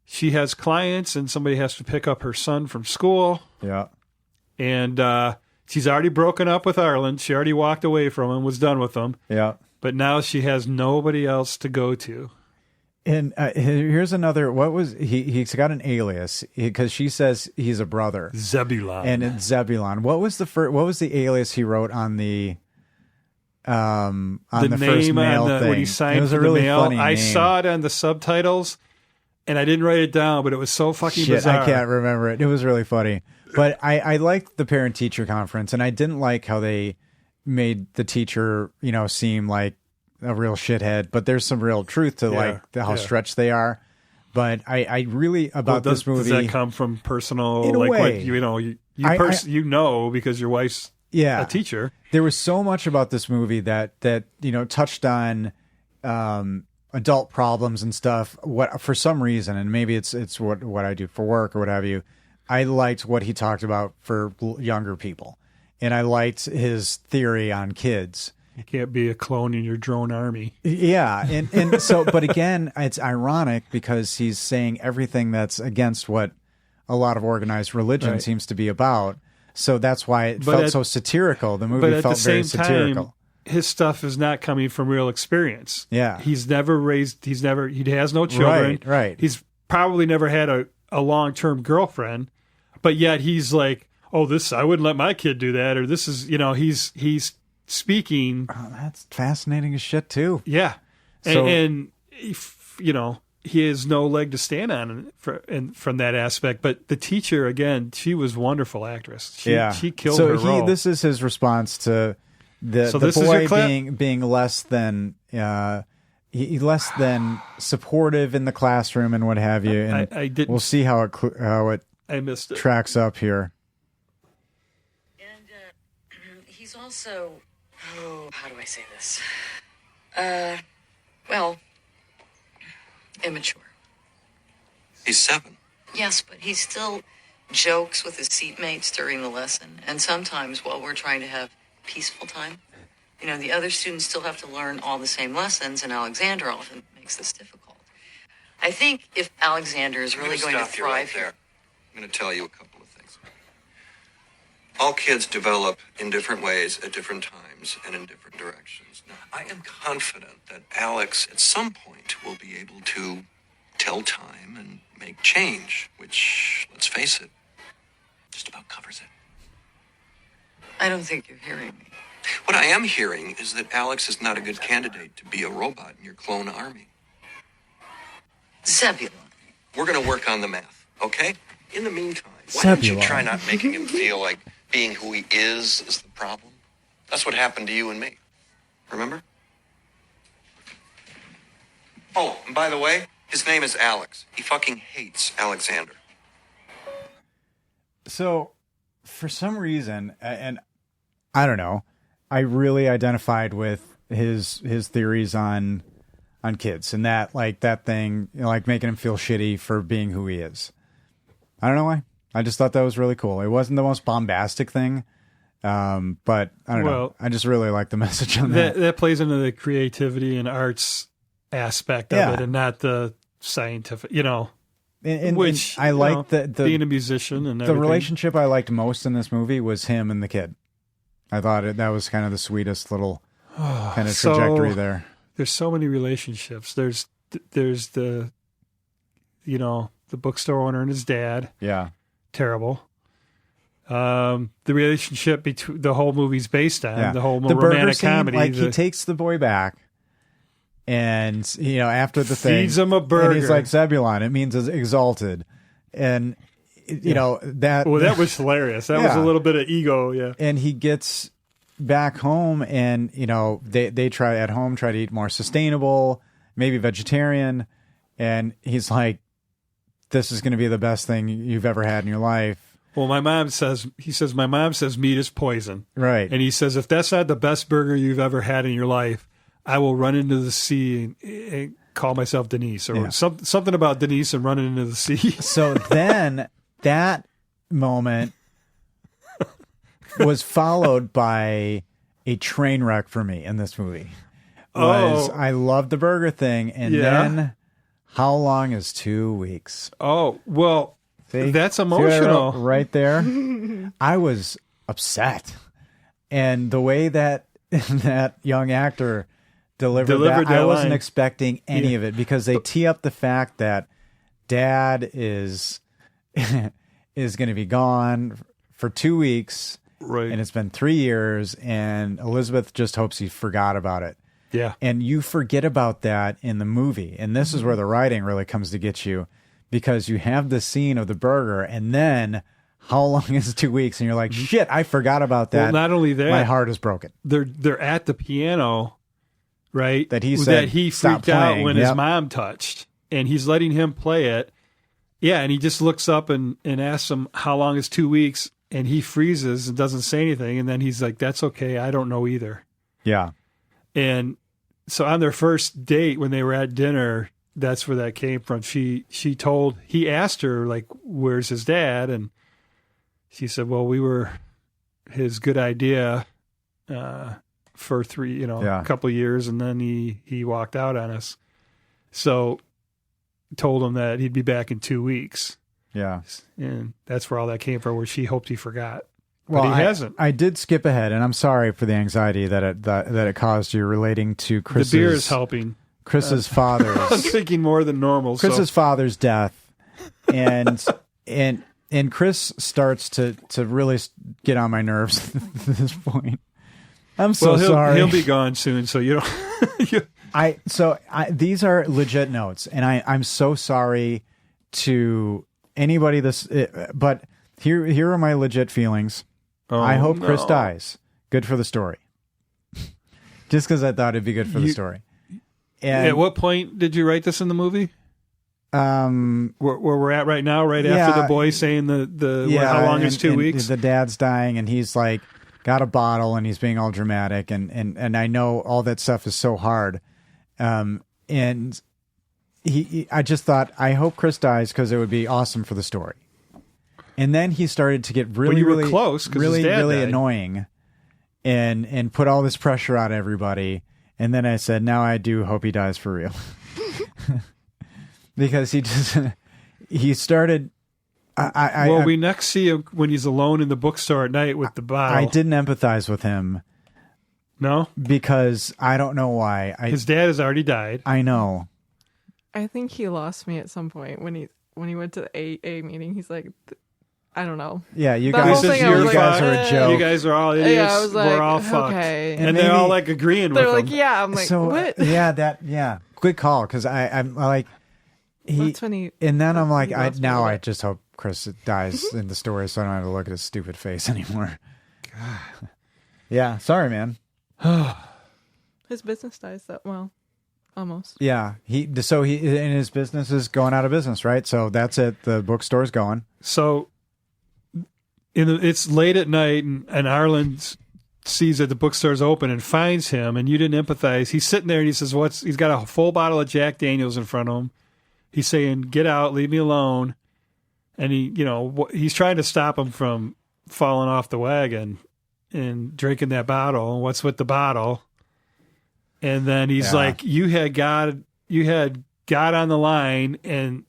she has clients, and somebody has to pick up her son from school, Yeah. and she's already broken up with Arlen. She already walked away from him, was done with him, Yeah. but now she has nobody else to go to. And here's another. What was he's got an alias because she says he's a brother, Zebulon. and it's Zebulon. What was the first? What was the alias he wrote on the the first name mail on the, thing? when he signed It was for a really the mail. funny I name. saw it on the subtitles, and I didn't write it down, but it was so fucking Shit, bizarre. I can't remember it. It was really funny. But I liked the parent-teacher conference, and I didn't like how they made the teacher, seem like a real shithead. But there's some real truth to how yeah. stretched they are. But I really Well, about this movie. Does that come from personal, In a like way. what you know because your wife's yeah, a teacher? There was so much about this movie that touched on adult problems and stuff. What for some reason, and maybe it's what I do for work or what have you. I liked what he talked about for younger people, and I liked his theory on kids. You can't be a clone in your drone army. Yeah, and so, but again, it's ironic because he's saying everything that's against what a lot of organized religion Right. seems to be about. So that's why it But felt at- so satirical. The but movie at felt the very same satirical. time, his stuff is not coming from real experience. Yeah. He has no children. Right. He's probably never had a long-term girlfriend, but yet he's like, oh, I wouldn't let my kid do that. Or this is, he's speaking. Oh, that's fascinating as shit too. Yeah. So- And he has no leg to stand on from that aspect. But the teacher, again, she was a wonderful actress. She killed her role. This is his response to the this is your boy clip? being less than less than supportive in the classroom and what have you. And I didn't. we'll see how it I missed it. tracks up here. And he's also, how do I say this? Well, immature. He's 7. Yes, but he still jokes with his seatmates during the lesson, and sometimes while we're trying to have peaceful time. The other students still have to learn all the same lessons, and Alexander often makes this difficult. I think if Alexander is really going to Stop you right thrive there. here. I'm going to tell you a couple of things. All kids develop in different ways at different times and in different directions. Now, I am confident that Alex at some point will be able to tell time and make change, which, let's face it, just about covers it. I don't think you're hearing me. What I am hearing is that Alex is not a good candidate to be a robot in your clone army. Zebulon. We're going to work on the math, okay? In the meantime, why don't you Zebulon. try not making him feel like being who he is the problem? That's what happened to you and me. Remember? Oh, and by the way, his name is Alex. He fucking hates Alexander. So, for some reason, and I don't know, I really identified with his theories on kids and that thing, like making him feel shitty for being who he is. I don't know why. I just thought that was really cool. It wasn't the most bombastic thing, but I don't know. Well, I just really like the message on that. That plays into the creativity and arts aspect of Yeah. it, and not the scientific. And Which I like being a musician and the everything. relationship I liked most in this movie was him and the kid. I thought that was kind of the sweetest little kind of So- trajectory there. There's so many relationships. There's the the bookstore owner and his dad. Yeah. Terrible. The relationship between the whole movie's based on Yeah. the whole the burger romantic scene, comedy. like he takes the boy back, and after the thing, Feeds him a and burger. he's like Zebulon. It means exalted, and that. well, that was hilarious. That was Yeah. a little bit of ego. Yeah. And he gets back home, and they try to eat more sustainable, maybe vegetarian, and he's like, "This is going to be the best thing you've ever had in your life." Well, my mom says meat is poison. Right. And he says, if that's not the best burger you've ever had in your life, I will run into the sea and call myself Denise, or Yeah. something about Denise and running into the sea. So then that moment was followed by a train wreck for me in this movie. I loved the burger thing, and Yeah. then how long is 2 weeks? Oh, well, See? that's See what I wrote emotional. right there. I was upset, and the way that that young actor delivered that, I that wasn't line. expecting any Yeah. of it, because they tee up the fact that dad is is going to be gone for 2 weeks, Right. and it's been 3 years, and Elizabeth just hopes he forgot about it. Yeah. And you forget about that in the movie. And this is where the writing really comes to get you, because you have the scene of the burger, and then how long is 2 weeks? And you're like, shit, I forgot about that. Well, not only that, my heart is broken. they're at the piano, right? That he said, that he "Stop freaked out playing." when Yep. his mom touched, and he's letting him play it. Yeah, and he just looks up and asks him how long is 2 weeks, and he freezes and doesn't say anything, and then he's like, "That's okay, I don't know either." Yeah. And so on their first date, when they were at dinner, that's where that came from. He asked her, like, where's his dad? And she said, well, we were his good idea for a couple of years, and then he walked out on us. So told him that he'd be back in 2 weeks. Yeah. And that's where all that came from, where she hoped he forgot. but he hasn't. I did skip ahead, and I'm sorry for the anxiety that it caused you relating to Chris's. The beer is helping. Chris's father's. I'm thinking more than normal. Chris's father's death, and Chris starts to really get on my nerves at this point. I'm so sorry. He'll be gone soon, so you don't. These are legit notes, and I'm so sorry to anybody but here are my legit feelings. I hope Chris dies. Good for the story. Just because I thought it'd be good for the story. And at what point did you write this in the movie? Where we're at right now, right after the boy saying how long is 2 weeks? The dad's dying, and he's like got a bottle, and he's being all dramatic, and I know all that stuff is so hard. And I just thought, I hope Chris dies because it would be awesome for the story. And then he started to get really close, really died. annoying, and put all this pressure on everybody. And then I said, now I do hope he dies for real, because he started. We next see him when he's alone in the bookstore at night with the bottle. I didn't empathize with him. No, because I don't know why. His dad has already died. I know. I think he lost me at some point when he went to the AA meeting. He's like, I don't know. Yeah, you That guys, whole thing, I you was guys like, are a joke. You guys are all idiots. Yeah, I was like, we're all fucked. okay. And they're all like agreeing with They're him. like, yeah. I'm like, what? Yeah, good call. Because I'm like, That's when he. and then I'm like, he lost me I with it. just hope Chris dies in the story, so I don't have to look at his stupid face anymore. God. Yeah, sorry, man. His business dies that well, almost. Yeah, he and his business is going out of business, right? So that's it. The bookstore's going. So it's late at night, and Arlen sees that the bookstore's open and finds him, and you didn't empathize. He's sitting there and he says, he's got a full bottle of Jack Daniels in front of him. He's saying, get out, leave me alone. And he's trying to stop him from falling off the wagon and drinking that bottle. What's with the bottle? And then he's like, you had God on the line, and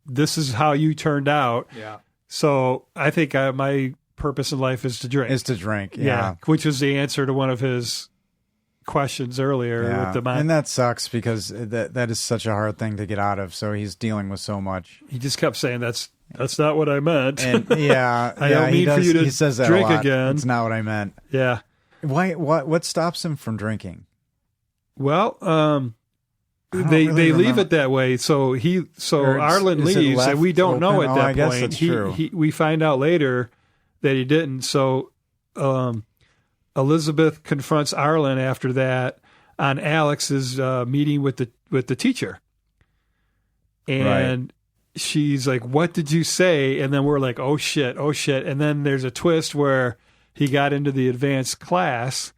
this is how you turned out. Yeah. So I think my purpose in life is to drink. Yeah. Which was the answer to one of his questions earlier with the mind. And that sucks because that is such a hard thing to get out of. So he's dealing with so much. He just kept saying, that's not what I meant. And I don't mean for you to he says that drink a lot. again. It's not what I meant. Yeah. Why? What stops him from drinking? Well, really they leave remember. it that way. So Arlen is it leaves, left and we don't know open? at that I guess point. that's true. We find out later that he didn't. So Elizabeth confronts Arlen after that on Alex's meeting with the teacher, and she's like, "What did you say?" And then we're like, "Oh shit!" And then there's a twist where he got into the advanced class,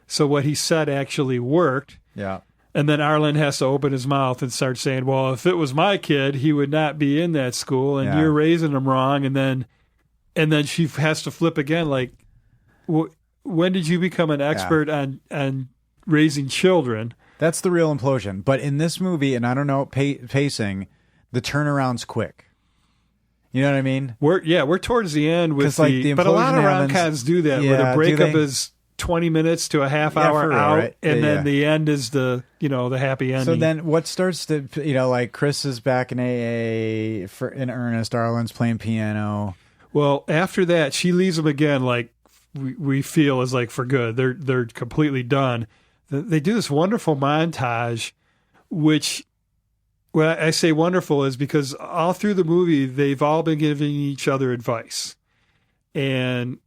so what he said actually worked. Yeah. And then Arlen has to open his mouth and start saying, well, if it was my kid, he would not be in that school, and you're raising him wrong. And then she has to flip again, like, when did you become an expert on raising children? That's the real implosion. But in this movie, and I don't know, pacing, the turnaround's quick. You know what I mean? We're towards the end with the but a lot of implosion rom-coms do that, Yeah, where the do breakup they? is 20 minutes to a half Yeah, hour for real, out, right? and Yeah, then yeah. the end is the happy ending. So then what starts to, like Chris is back in AA in earnest. Arlen's playing piano. Well, after that, she leaves him again, like we feel is like for good. They're completely done. They do this wonderful montage, which, well, I say wonderful is because all through the movie they've all been giving each other advice, and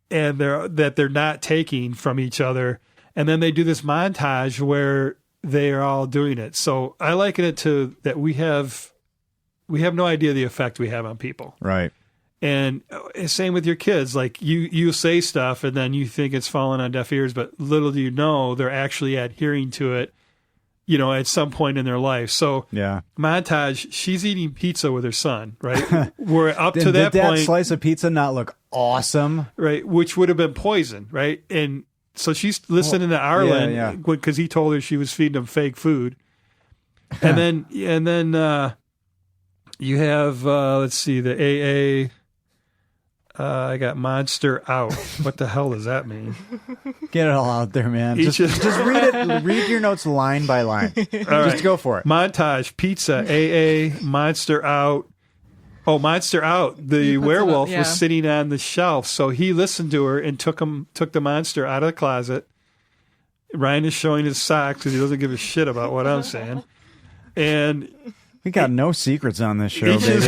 they're not taking from each other, and then they do this montage where they are all doing it. So I liken it to that we have no idea the effect we have on people. Right. And same with your kids. Like you say stuff and then you think it's falling on deaf ears, but little do you know they're actually adhering to it, at some point in their life. So montage, she's eating pizza with her son, right? We're up to that did point. That slice of pizza not look awesome? Right. Which would have been poison, right? And so she's listening to Arlen because he told her she was feeding him fake food. And then you have, let's see, the AA. I got Monster Out. What the hell does that mean? Get it all out there, man. Each Just read it. Read your notes line by line. Just go for it. Montage, pizza, AA, Monster Out. Oh, Monster Out. The werewolf was sitting on the shelf, so he listened to her and took the monster out of the closet. Ryan is showing his socks because he doesn't give a shit about what I'm saying. And we got no secrets on this show, baby.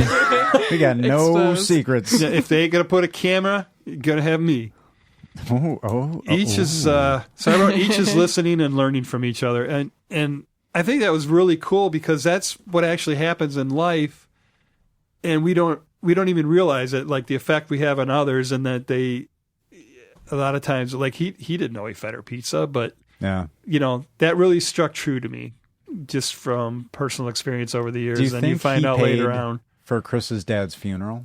We got no secrets. If they ain't gonna put a camera, you're gonna have me. Each is listening and learning from each other, and I think that was really cool because that's what actually happens in life, and we don't even realize it, like the effect we have on others, and that they a lot of times, like he didn't know he fed her pizza, but that really struck true to me just from personal experience over the years. And you find out later on for Chris's dad's funeral.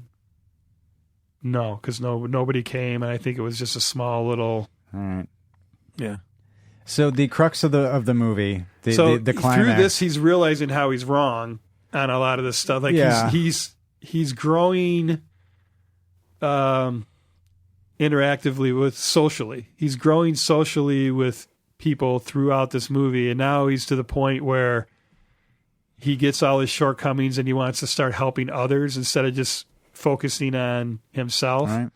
No, because nobody came, and I think it was just a small little. All right. Yeah. So the crux of the movie, the climax. Through this, he's realizing how he's wrong on a lot of this stuff. Like he's growing, interactively with socially. He's growing socially with people throughout this movie, and now he's to the point where he gets all his shortcomings and he wants to start helping others instead of just focusing on himself. Right.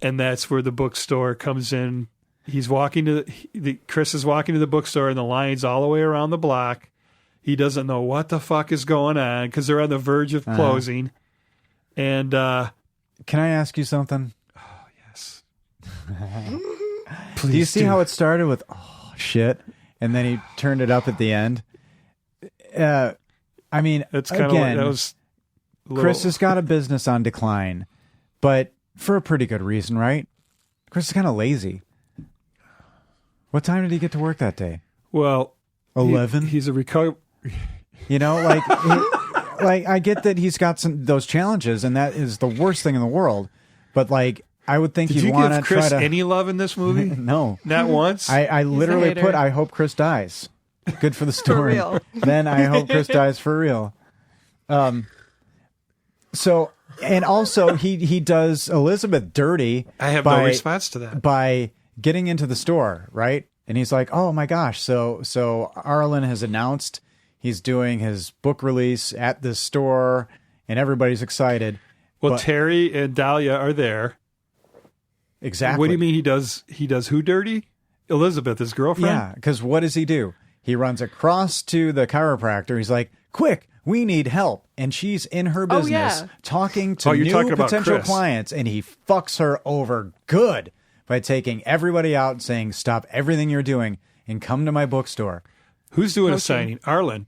And that's where the bookstore comes in. He's walking Chris is walking to the bookstore, and the line's all the way around the block. He doesn't know what the fuck is going on because they're on the verge of closing. And can I ask you something? Oh, yes. Do you see how it started with shit, and then he turned it up at the end? I mean, it's kind again, of that was Chris has got a business on decline, but for a pretty good reason, right? Chris is kind of lazy. What time did he get to work that day? Well, 11. He's a recovery. You know, like I get that he's got those challenges, and that is the worst thing in the world. But like, I would think you'd want to try to. Did you give Chris any love in this movie? No, not once. I literally put, "I hope Chris dies." Good for the story. For real. Then I hope Chris dies for real. So, and also he does Elizabeth dirty. I have no response to that. By getting into the store, right? And he's like, "Oh my gosh!" So Arlen has announced he's doing his book release at this store, and everybody's excited. Well, Terry and Dahlia are there. Exactly. What do you mean he does who dirty? Elizabeth, his girlfriend? Yeah, because what does he do? He runs across to the chiropractor. He's like, "Quick, we need help." And she's in her business talking to new potential clients, and he fucks her over good by taking everybody out and saying, "Stop everything you're doing and come to my bookstore." Who's doing a signing? Arlen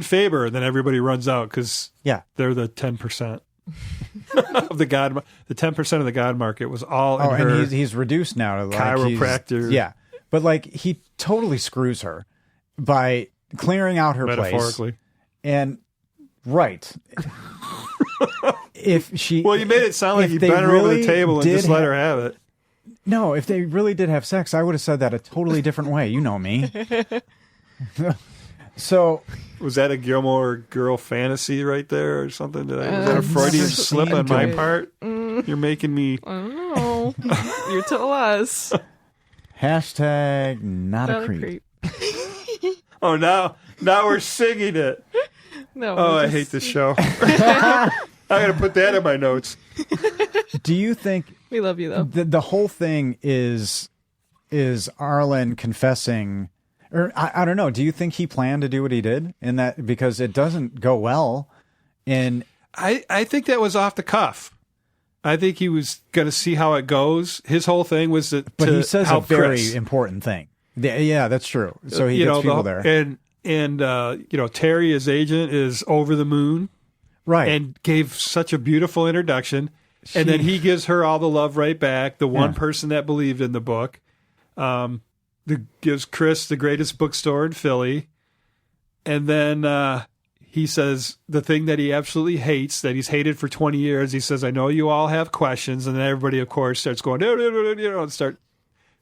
Faber. And then everybody runs out because they're the 10%. of the 10% of the God market was all in her. And he's reduced now to like chiropractor. But like he totally screws her by clearing out her metaphorically. Place. And if she, well, you made it sound like you bent her over the table and just let her have it. No, if they really did have sex, I would have said that a totally different way. You know me. So, was that a Gilmore Girl fantasy right there or something? Was that a Freudian slip on my part? You're making me. I don't know. You tell us. Hashtag not a creep. Oh, now we're singing it. No. Oh, I hate this show. I got to put that in my notes. Do you think we love you though? The whole thing is Arlen confessing? Or I don't know. Do you think he planned to do what he did in that, because it doesn't go well? And I think that was off the cuff. I think he was going to see how it goes. His whole thing was but he says a very Chris. Important thing. Yeah, that's true. So he gets people there. And Terry, his agent, is over the moon. Right. And gave such a beautiful introduction. And then he gives her all the love right back. The one person that believed in the book. Gives Chris the greatest bookstore in Philly. And then he says the thing that he absolutely hates, that he's hated for 20 years. He says, "I know you all have questions." And then everybody, of course, starts going, and start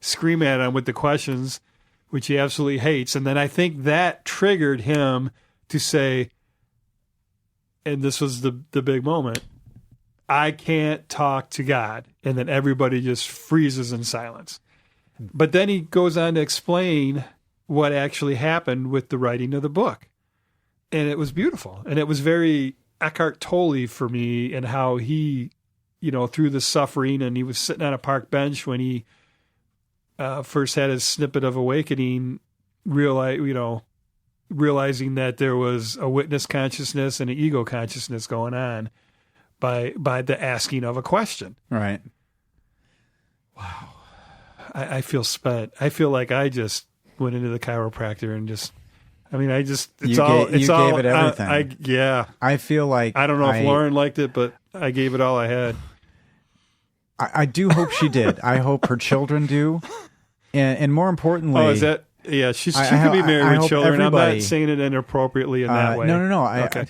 screaming at him with the questions, which he absolutely hates. And then I think that triggered him to say, and this was the big moment, I can't talk to God. And then everybody just freezes in silence. But then he goes on to explain what actually happened with the writing of the book. And it was beautiful. And it was very Eckhart Tolle for me, and how he, through the suffering, and he was sitting on a park bench when he first had his snippet of awakening, realizing that there was a witness consciousness and an ego consciousness going on by the asking of a question. Right. Wow. I feel spent. I feel like I just went into the chiropractor and it's You gave it everything. Yeah. I feel like I don't know if Lauren liked it, but I gave it all I had. I do hope she did. I hope her children do. And more importantly... Oh, is that... Yeah, she could be married with children. I'm not saying it inappropriately in that way. No. Okay.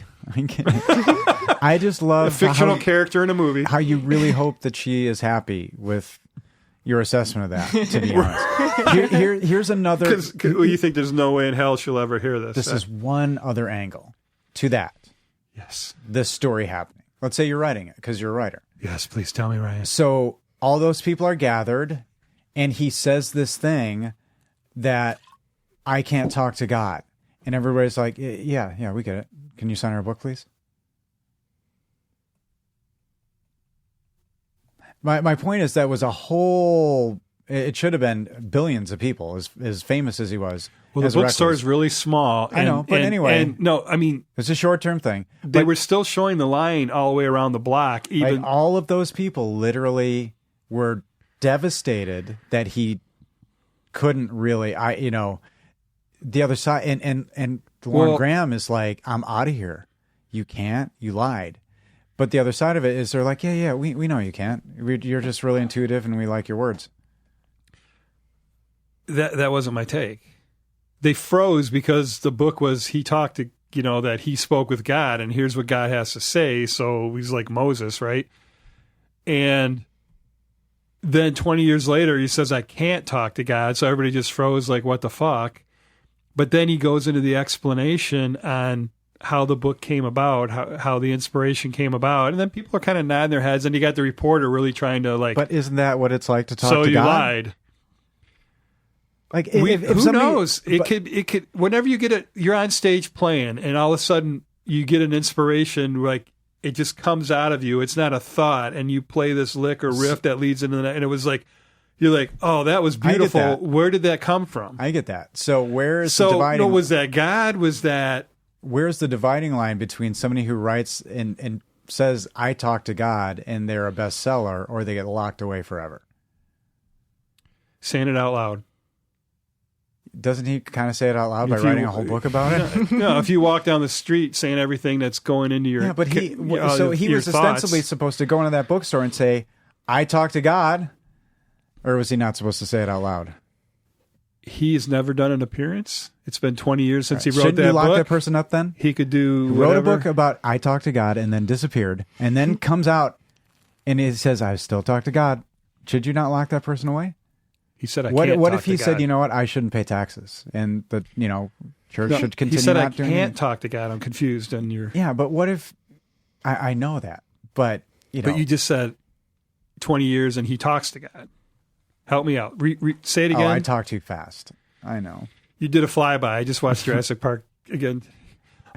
I just love... A fictional character in a movie. How you really hope that she is happy with your assessment of that, to be honest. Here's another... Because you think there's no way in hell she'll ever hear this. This is one other angle to that. Yes. This story happening. Let's say you're writing it, because you're a writer. Yes, please tell me, Ryan. So all those people are gathered, and he says this thing that I can't talk to God. And everybody's like, yeah, we get it. Can you sign our book, please? My point is that was a whole... It should have been billions of people, as famous as he was. Well, the bookstore is really small. I know, but anyway. No, I mean... It's a short-term thing. They were still showing the line all the way around the block. Even all of those people literally were devastated that he couldn't really... the other side... And Lauren Graham is like, I'm out of here. You can't. You lied. But the other side of it is they're like, yeah, we know you can't. You're just really intuitive and we like your words. That wasn't my take. They froze because the book was, he talked to, that he spoke with God and here's what God has to say. So he's like Moses, right? And then 20 years later, he says, I can't talk to God. So everybody just froze like, what the fuck? But then he goes into the explanation on how the book came about, how the inspiration came about. And then people are kind of nodding their heads and you got the reporter really trying to like... But isn't that what it's like to talk to God? So you God? lied. Like, who knows? It could. Whenever you get you're on stage playing, and all of a sudden you get an inspiration, like it just comes out of you. It's not a thought, and you play this lick or riff that leads into that, and it was like, you're like, oh, that was beautiful. That. Where did that come from? I get that. So where's the dividing? No, was that God? Was that? Where's the dividing line between somebody who writes and says, "I talk to God," and they're a bestseller, or they get locked away forever? Saying it out loud. Doesn't he kind of say it out loud by writing a whole book about it? No, if you walk down the street saying everything that's going into your... Yeah, but he was ostensibly supposed to go into that bookstore and say, I talk to God. Or was he not supposed to say it out loud? He's never done an appearance. It's been 20 years since he wrote Shouldn't that book. you lock that person up then? He could do He wrote a book about I talk to God and then disappeared. And then comes out and he says, I still talk to God. Should you not lock that person away? He said, I can't What talk if he to said, God. you know what, I shouldn't pay taxes, and the church should continue He said, not I doing can't talk to God. I'm confused. And you're... Yeah, but what if I know that, but But you just said 20 years and he talks to God. Help me out. Say it again. Oh, I talk too fast. I know. You did a flyby. I just watched Jurassic Park again.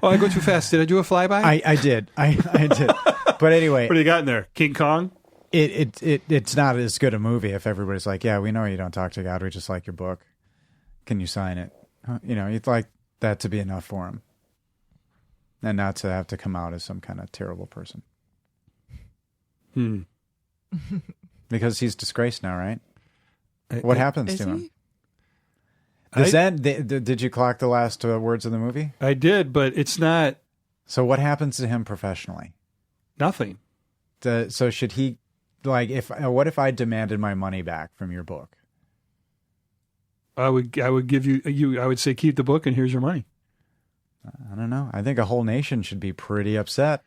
Oh, I go too fast. Did I do a flyby? I did. I did. But anyway, what do you got in there? King Kong? It's not as good a movie if everybody's like, yeah, we know you don't talk to God. We just like your book. Can you sign it? You'd like that to be enough for him. And not to have to come out as some kind of terrible person. Because he's disgraced now, right? What happens to him? Did you clock the last words of the movie? I did, but it's not... So what happens to him professionally? Nothing. So should he... what if I demanded my money back from your book? I would give you. I would say keep the book and here's your money. I don't know. I think a whole nation should be pretty upset.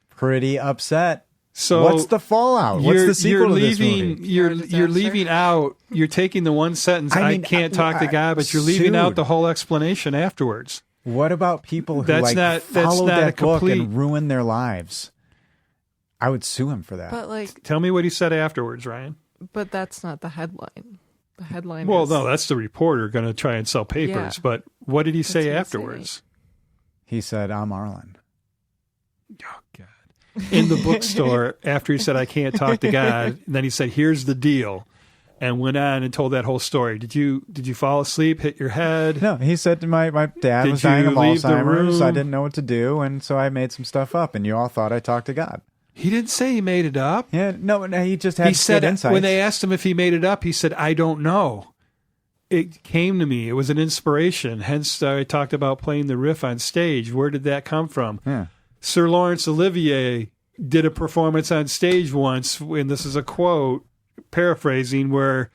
Pretty upset. So what's the fallout? What's the sequel to this movie? You're leaving out. You're taking the one sentence. I can't talk to God, but you're leaving out the whole explanation afterwards. What about people who followed that book complete... and ruin their lives? I would sue him for that. But like, Tell me what he said afterwards, Ryan. but that's not the headline. The headline. Well, is, no, that's the reporter going to try and sell papers. Yeah. But what did he That's say what he afterwards? He said, I'm Arlen. Oh, God. In the bookstore, after he said, I can't talk to God, and then he said, here's the deal, and went on and told that whole story. Did you fall asleep, hit your head? No, he said my dad Did was dying of you leave the Alzheimer's. I room? didn't know what to do, and so I made some stuff up, and you all thought I talked to God. He didn't say he made it up. Yeah, no, he just had He said, good insights. when they asked him if he made it up, he said, I don't know. It came to me. It was an inspiration. Hence, I talked about playing the riff on stage. Where did that come from? Yeah. Sir Laurence Olivier did a performance on stage once, and this is a quote, paraphrasing, where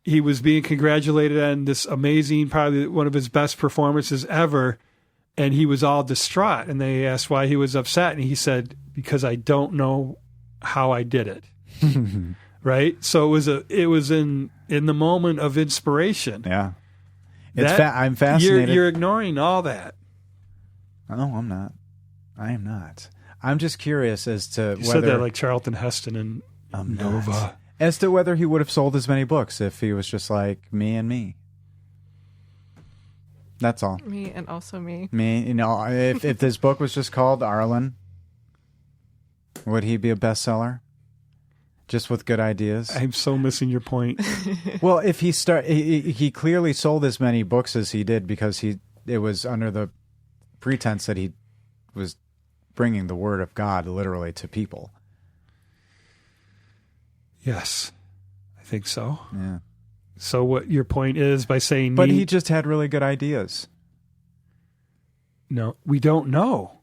he was being congratulated on this amazing, probably one of his best performances ever, and he was all distraught. And they asked why he was upset, and he said, because I don't know how I did it. Right? So it was in the moment of inspiration. Yeah. It's That- I'm fascinated. You're ignoring all that. No, I'm not. I am not. I'm just curious as to You whether said that like Charlton Heston and I'm Nova. not. As to whether he would have sold as many books if he was just like me and me. That's all. me and also me. Me, if this book was just called Arlen, would he be a bestseller? Just with good ideas? I'm so missing your point. Well, if he clearly sold as many books as he did because it was under the pretense that he was bringing the word of God literally to people. Yes, I think so. Yeah. So what your point is by saying But he just had really good ideas. no, we don't know.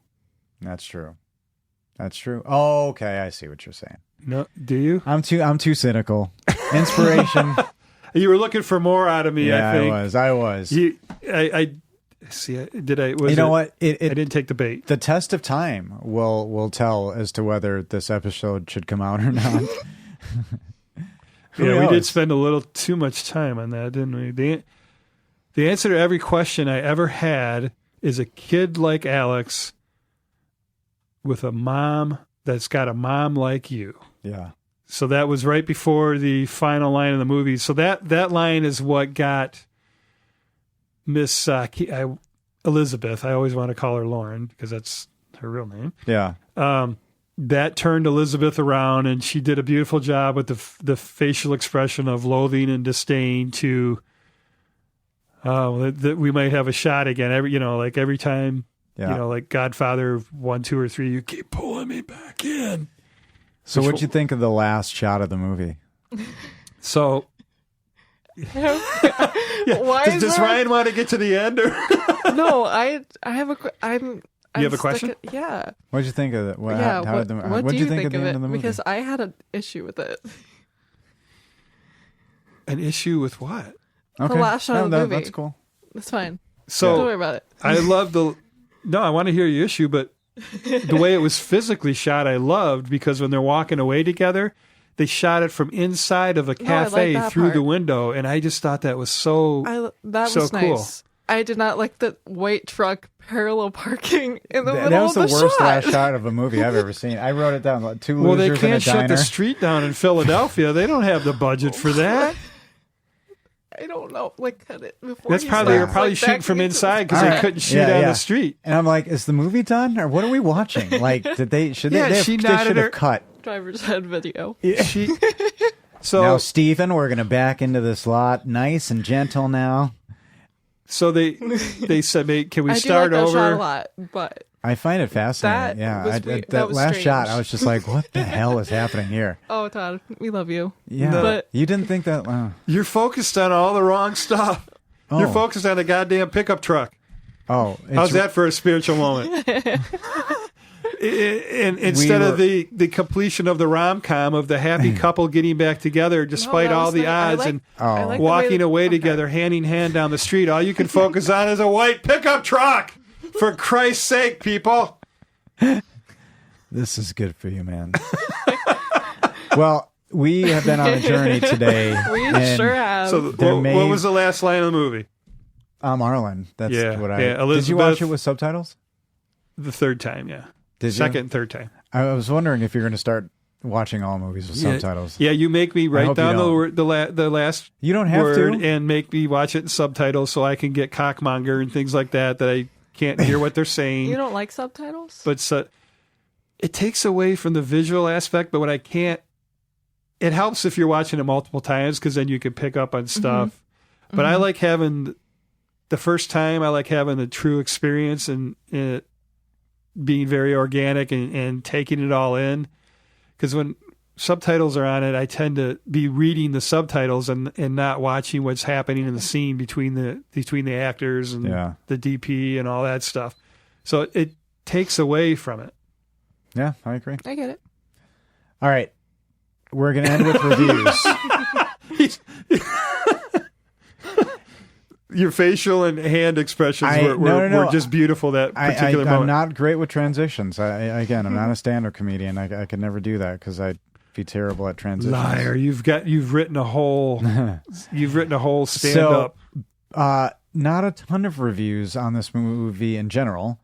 That's true. That's true. Oh, okay, I see what you're saying. No, do you? I'm too cynical. Inspiration. You were looking for more out of me. Yeah, I think I was. I see. Did I? Was You know it- what? I didn't take the bait. The test of time will tell as to whether this episode should come out or not. Who Yeah, we did knows? spend a little too much time on that, didn't we? The answer to every question I ever had is a kid like Alex with a mom that's got a mom like you. Yeah. So that was right before the final line of the movie. So that line is what got Miss Elizabeth. I always want to call her Lauren because that's her real name. Yeah. That turned Elizabeth around, and she did a beautiful job with the facial expression of loathing and disdain to, that we might have a shot again. Every time, Yeah. like Godfather 1, 2, or 3, you keep pulling me back in. So what'd you think of the last shot of the movie? So Why is does there- Ryan want to get to the end? Or? No, I have a. I'm. You have a question? Yeah. What'd you think of it? What, Yeah. how What, did the, what what'd do you think of the of end it? of the movie? Because I had an issue with it. An issue with what? okay. last shot of the movie. That's cool. It's fine. So Don't worry about it. I love I want to hear your issue, but the way it was physically shot, I loved, because when they're walking away together, they shot it from inside of a I like cafe that through part. the window, and I just thought that was so. That so was cool. nice. I did not like the white truck parallel parking in the middle That was of the the worst shot. last shot of a movie I've ever seen. I wrote it down. Like, two Well, they losers in a can't shut diner. the street down in Philadelphia. They don't have the budget for that. I don't know. Like, cut it before. That's he probably they're starts, probably like, shooting backing from into inside the because All they right. couldn't shoot Yeah, on yeah. the street. And I'm like, is the movie done, or what are we watching? Like, should they? Yeah, they she should nodded her- have cut. driver's head video. She, so Now, Stephen, we're gonna back into this lot, nice and gentle now. so they said, "Mate, can we I start do like that shot a over?" lot, but I find it fascinating. That yeah, was weird. that That was last strange. shot, I was just like, what the hell is happening here? oh, Todd, we love you. Yeah, But- you didn't think that? You're focused on all the wrong stuff. You're Oh. focused on a goddamn pickup truck. Oh, How's that for a spiritual moment? And instead of the completion of the rom-com of the happy couple getting back together despite that all was the nice. I odds like- and Oh. I like the way walking that- away okay. together hand in hand down the street, all you can focus on is a white pickup truck. For Christ's sake, people. This is good for you, man. Well, we have been on a journey today. We and sure have. So There what may- was the last line of the movie? I'm Arlen. That's Yeah, what yeah, Did you watch Elizabeth- it with subtitles? The third time, yeah. Did you? Second and third time. I was wondering if you're going to start watching all movies with subtitles. Yeah, you make me write hope you down don't. the last You don't have word to. and make me watch it in subtitles so I can get cockmonger and things like that I can't hear what they're saying. You don't like subtitles? But it takes away from the visual aspect. But when I can't, it helps if you're watching it multiple times because then you can pick up on stuff. But I like having the first time. I like having the true experience and it being very organic and taking it all in. Because when subtitles are on it, I tend to be reading the subtitles and not watching what's happening in the scene between the actors and the DP and all that stuff. So it takes away from it. Yeah, I agree. I get it. All right. We're going to end with reviews. Your facial and hand expressions were just beautiful that particular moment. I'm not great with transitions. Again, I'm not a stand-up comedian. I could never do that because I'd be terrible at transitions. Liar! You've written a whole stand-up. So, not a ton of reviews on this movie in general.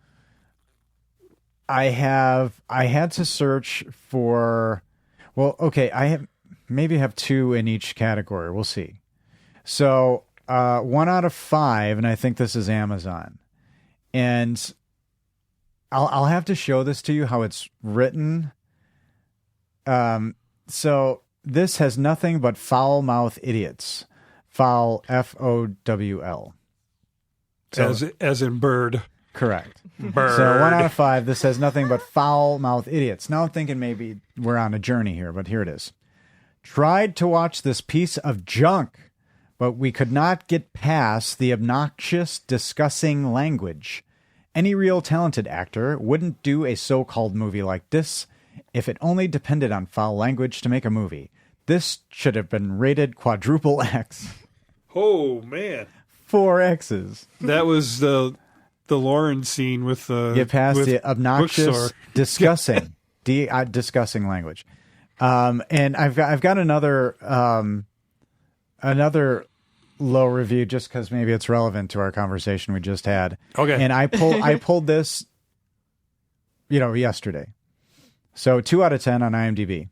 I had to search for. Well, okay, I maybe have 2 in each category. We'll see. So. 1 out of 5, and I think this is Amazon. And I'll have to show this to you how it's written. So this has nothing but foul mouth idiots. Foul, FOWL. So, as in bird. Correct. Bird. So 1 out of 5, this has nothing but foul mouth idiots. Now I'm thinking maybe we're on a journey here, but here it is. Tried to watch this piece of junk, but we could not get past the obnoxious, discussing language. Any real talented actor wouldn't do a so-called movie like this if it only depended on foul language to make a movie. This should have been rated quadruple X. Oh, man. 4 X's. That was the Lauren scene with the... Get past the obnoxious, bookstore. discussing, discussing language. And I've got another low review just because maybe it's relevant to our conversation we just had. Okay. And I pulled this, yesterday. So 2 out of 10 on IMDb.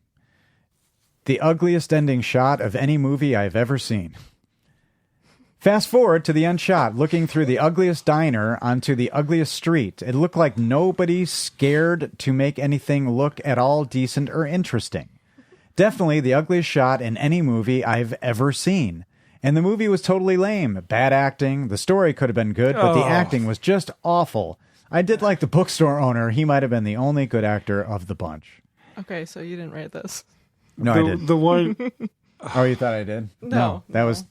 The ugliest ending shot of any movie I've ever seen. Fast forward to the end shot, looking through the ugliest diner onto the ugliest street. It looked like nobody scared to make anything look at all decent or interesting. Definitely the ugliest shot in any movie I've ever seen. And the movie was totally lame. Bad acting. The story could have been good, but the acting was just awful. I did like the bookstore owner. He might have been the only good actor of the bunch. Okay, so you didn't rate this. No, I didn't. The one... Oh, you thought I did? No. That was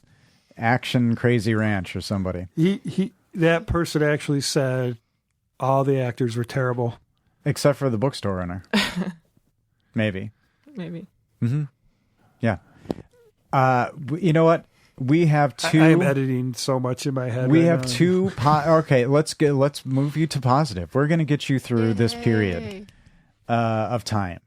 Action Crazy Ranch or somebody. That person actually said all the actors were terrible. Except for the bookstore owner. Maybe. Mm-hmm. Yeah. You know what? We have 2. I am editing so much in my head. We right have now. 2. Okay, let's move you to positive. We're going to get you through this period of time.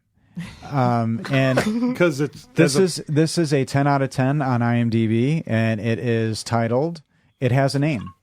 And because this is a 10 out of 10 on IMDb, and it is titled. It has a name.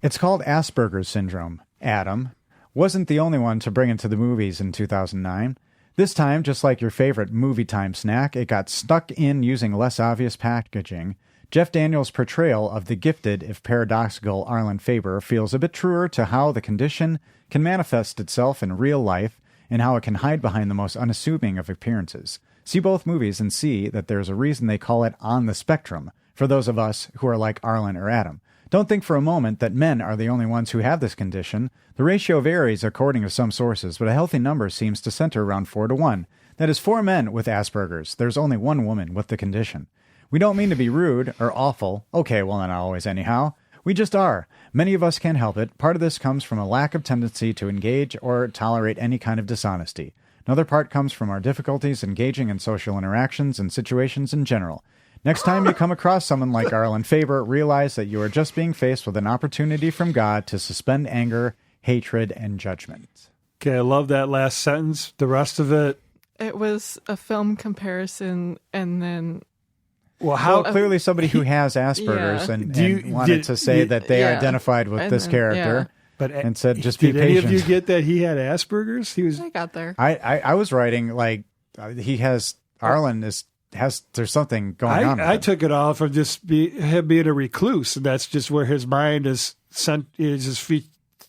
It's called Asperger's syndrome. Adam wasn't the only one to bring it to the movies in 2009. This time, just like your favorite movie time snack, it got stuck in using less obvious packaging. Jeff Daniels' portrayal of the gifted, if paradoxical, Arlen Faber feels a bit truer to how the condition can manifest itself in real life and how it can hide behind the most unassuming of appearances. See both movies and see that there's a reason they call it On the Spectrum, for those of us who are like Arlen or Adam. Don't think for a moment that men are the only ones who have this condition. The ratio varies according to some sources, but a healthy number seems to center around 4-to-1. That is 4 men with Asperger's. There's only 1 woman with the condition. We don't mean to be rude or awful. Okay, well, not always anyhow. We just are. Many of us can't help it. Part of this comes from a lack of tendency to engage or tolerate any kind of dishonesty. Another part comes from our difficulties engaging in social interactions and situations in general. Next time you come across someone like Arlen Faber, realize that you are just being faced with an opportunity from God to suspend anger, hatred, and judgment. Okay, I love that last sentence. The rest of it... It was a film comparison, and then... Well, how... clearly somebody who has Asperger's and wanted to say that they identified with this character. But and said, just be did any patient. of you get that he had Asperger's? He was. I got there. I was writing like he has Arlen has there's something going on. with I him. took it all from just him being a recluse, and that's just where his mind is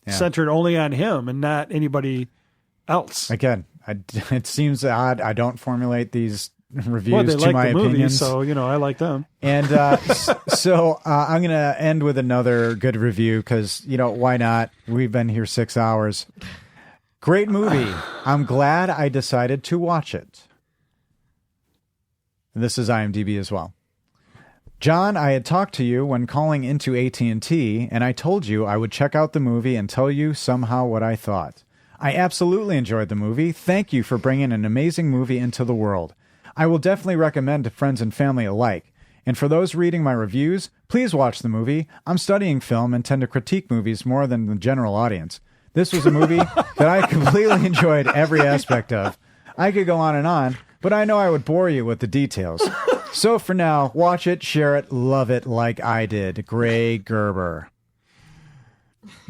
centered only on him and not anybody else. Again, it seems odd. I don't formulate these reviews Well, they to like my the movie, opinions. so I like them. And so I'm going to end with another good review because, why not? We've been here 6 hours. Great movie. I'm glad I decided to watch it. And this is IMDb as well. John, I had talked to you when calling into AT&T, and I told you I would check out the movie and tell you somehow what I thought. I absolutely enjoyed the movie. Thank you for bringing an amazing movie into the world. I will definitely recommend to friends and family alike. And for those reading my reviews, please watch the movie. I'm studying film and tend to critique movies more than the general audience. This was a movie that I completely enjoyed every aspect of. I could go on, but I know I would bore you with the details. So for now, watch it, share it, love it like I did. Gray Gerber.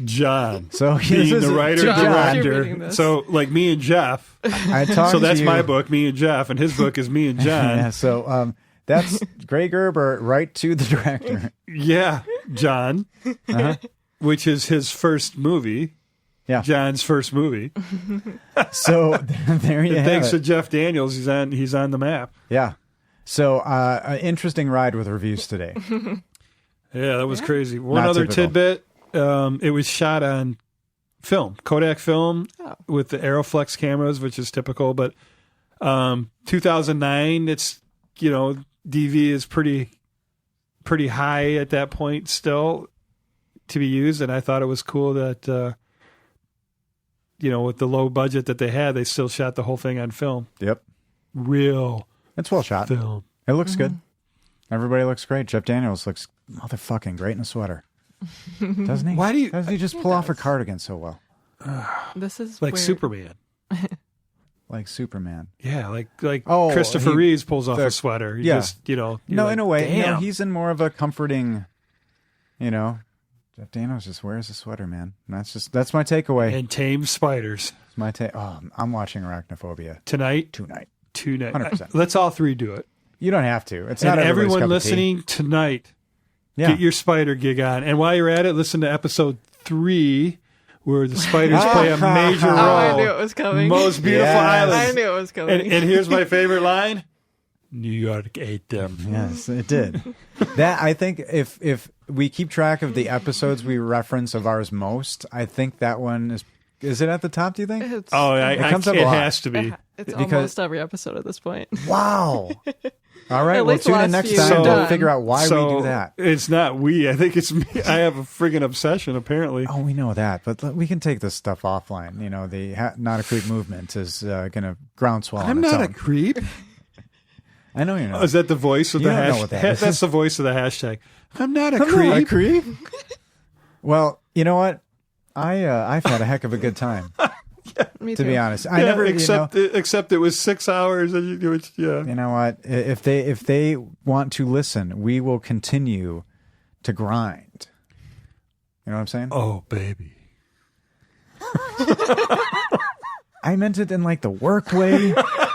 John. So being the writer John, you're reading director. this. So like me and Jeff. I talked So that's to you. my book, Me and Jeff, and his book is Me and John. Yeah, so that's Gray Gerber, right to the director. Yeah, John, which is his first movie. Yeah. John's first movie. So there you have Thanks to it. Jeff Daniels, he's on the map. Yeah. So an interesting ride with reviews today. Yeah, that was crazy. One Not other typical. tidbit: it was shot on film, Kodak film, with the Aeroflex cameras, which is typical. But 2009, it's DV is pretty high at that point still to be used, and I thought it was cool that with the low budget that they had, they still shot the whole thing on film. Yep. Real It's well shot. film. It looks good. Everybody looks great. Jeff Daniels looks motherfucking great in a sweater. Doesn't he? Why do you- Doesn't he just pull off a cardigan so well? This is Like where, Superman. Like Superman. Yeah, like Oh, Christopher he- Reeves pulls off the- a sweater. He yeah. just, you're No, like, in a way. damn. No, he's in more of a comforting, Jeff Daniels just wears a sweater, man. And that's my takeaway. And tame spiders. It's my I'm watching Arachnophobia Tonight, tonight. 2 nights. 100%. Let's all three do it. You don't have to. It's And not everybody's cup everyone of tea. listening tonight, Yeah. get your spider gig on. And while you're at it, listen to episode 3, where the spiders play a major role. Oh, I knew it was coming. Most beautiful Yes. islands. I knew it was coming. And here's my favorite line: New York ate them. Yes, it did. That I think if we keep track of the episodes we reference of ours most, I think that one is it at the top, do you think? it's, Oh, It comes up a it lot. has to be. it's because- almost every episode at this point. Wow. All right, At well least the tune in last next few time are to done. figure out why we So, do that. It's not we. I think it's me. I have a friggin' obsession, apparently. Oh, we know that, but we can take this stuff offline. The Not a Creep movement is going to groundswell on I'm its not a own. creep. I know you're not. Oh, is that the voice of You the don't know hashtag? what that is. That's the voice of the hashtag. I'm not a I'm creep. not a creep. Well, you know what? I've had a heck of a good time, Me to too. be honest. I Yeah, never, except it was 6 hours. And you do it. Yeah. you know what? If they want to listen, we will continue to grind. You know what I'm saying? Oh, baby. I meant it in like the work way,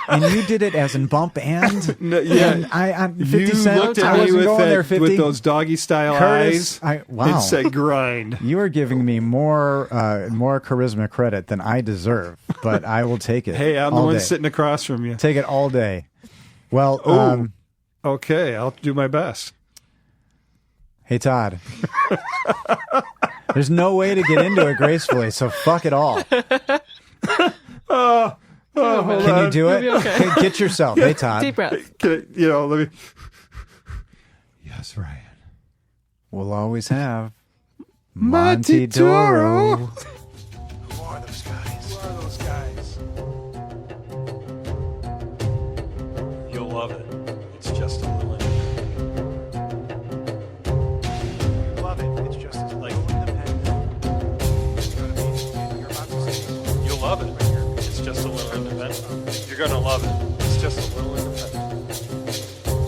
and you did it as in bump and. No, yeah. And I'm 50 You Cent. looked I at me wasn't with, going there 50. with those doggy style Curtis, eyes wow. and said grind. You are giving me more charisma credit than I deserve, but I will take it. Hey, I'm the all one day. sitting across from you. Take it all day. Well, Oh. Okay, I'll do my best. hey Todd. There's no way to get into it gracefully, so fuck it all. Oh, hold Can on. you do it? You'll be okay. Okay, get yourself. Hey Todd. Deep breath. Can I, let me. Yes, Ryan. We'll always have Monty Monty Doro. Who are those guys? Who are those guys? You'll love it. It's just a little Love it. It's just as Like- independent. You'll love it. It's just a little independent. You're gonna love it. It's just a little independent.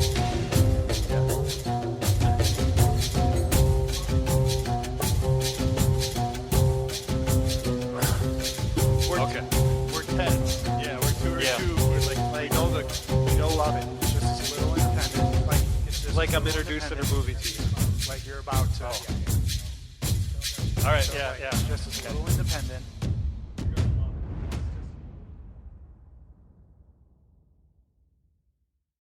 like I'm introducing a movie to you. Like you're about to. All right, yeah. Just as a little independent.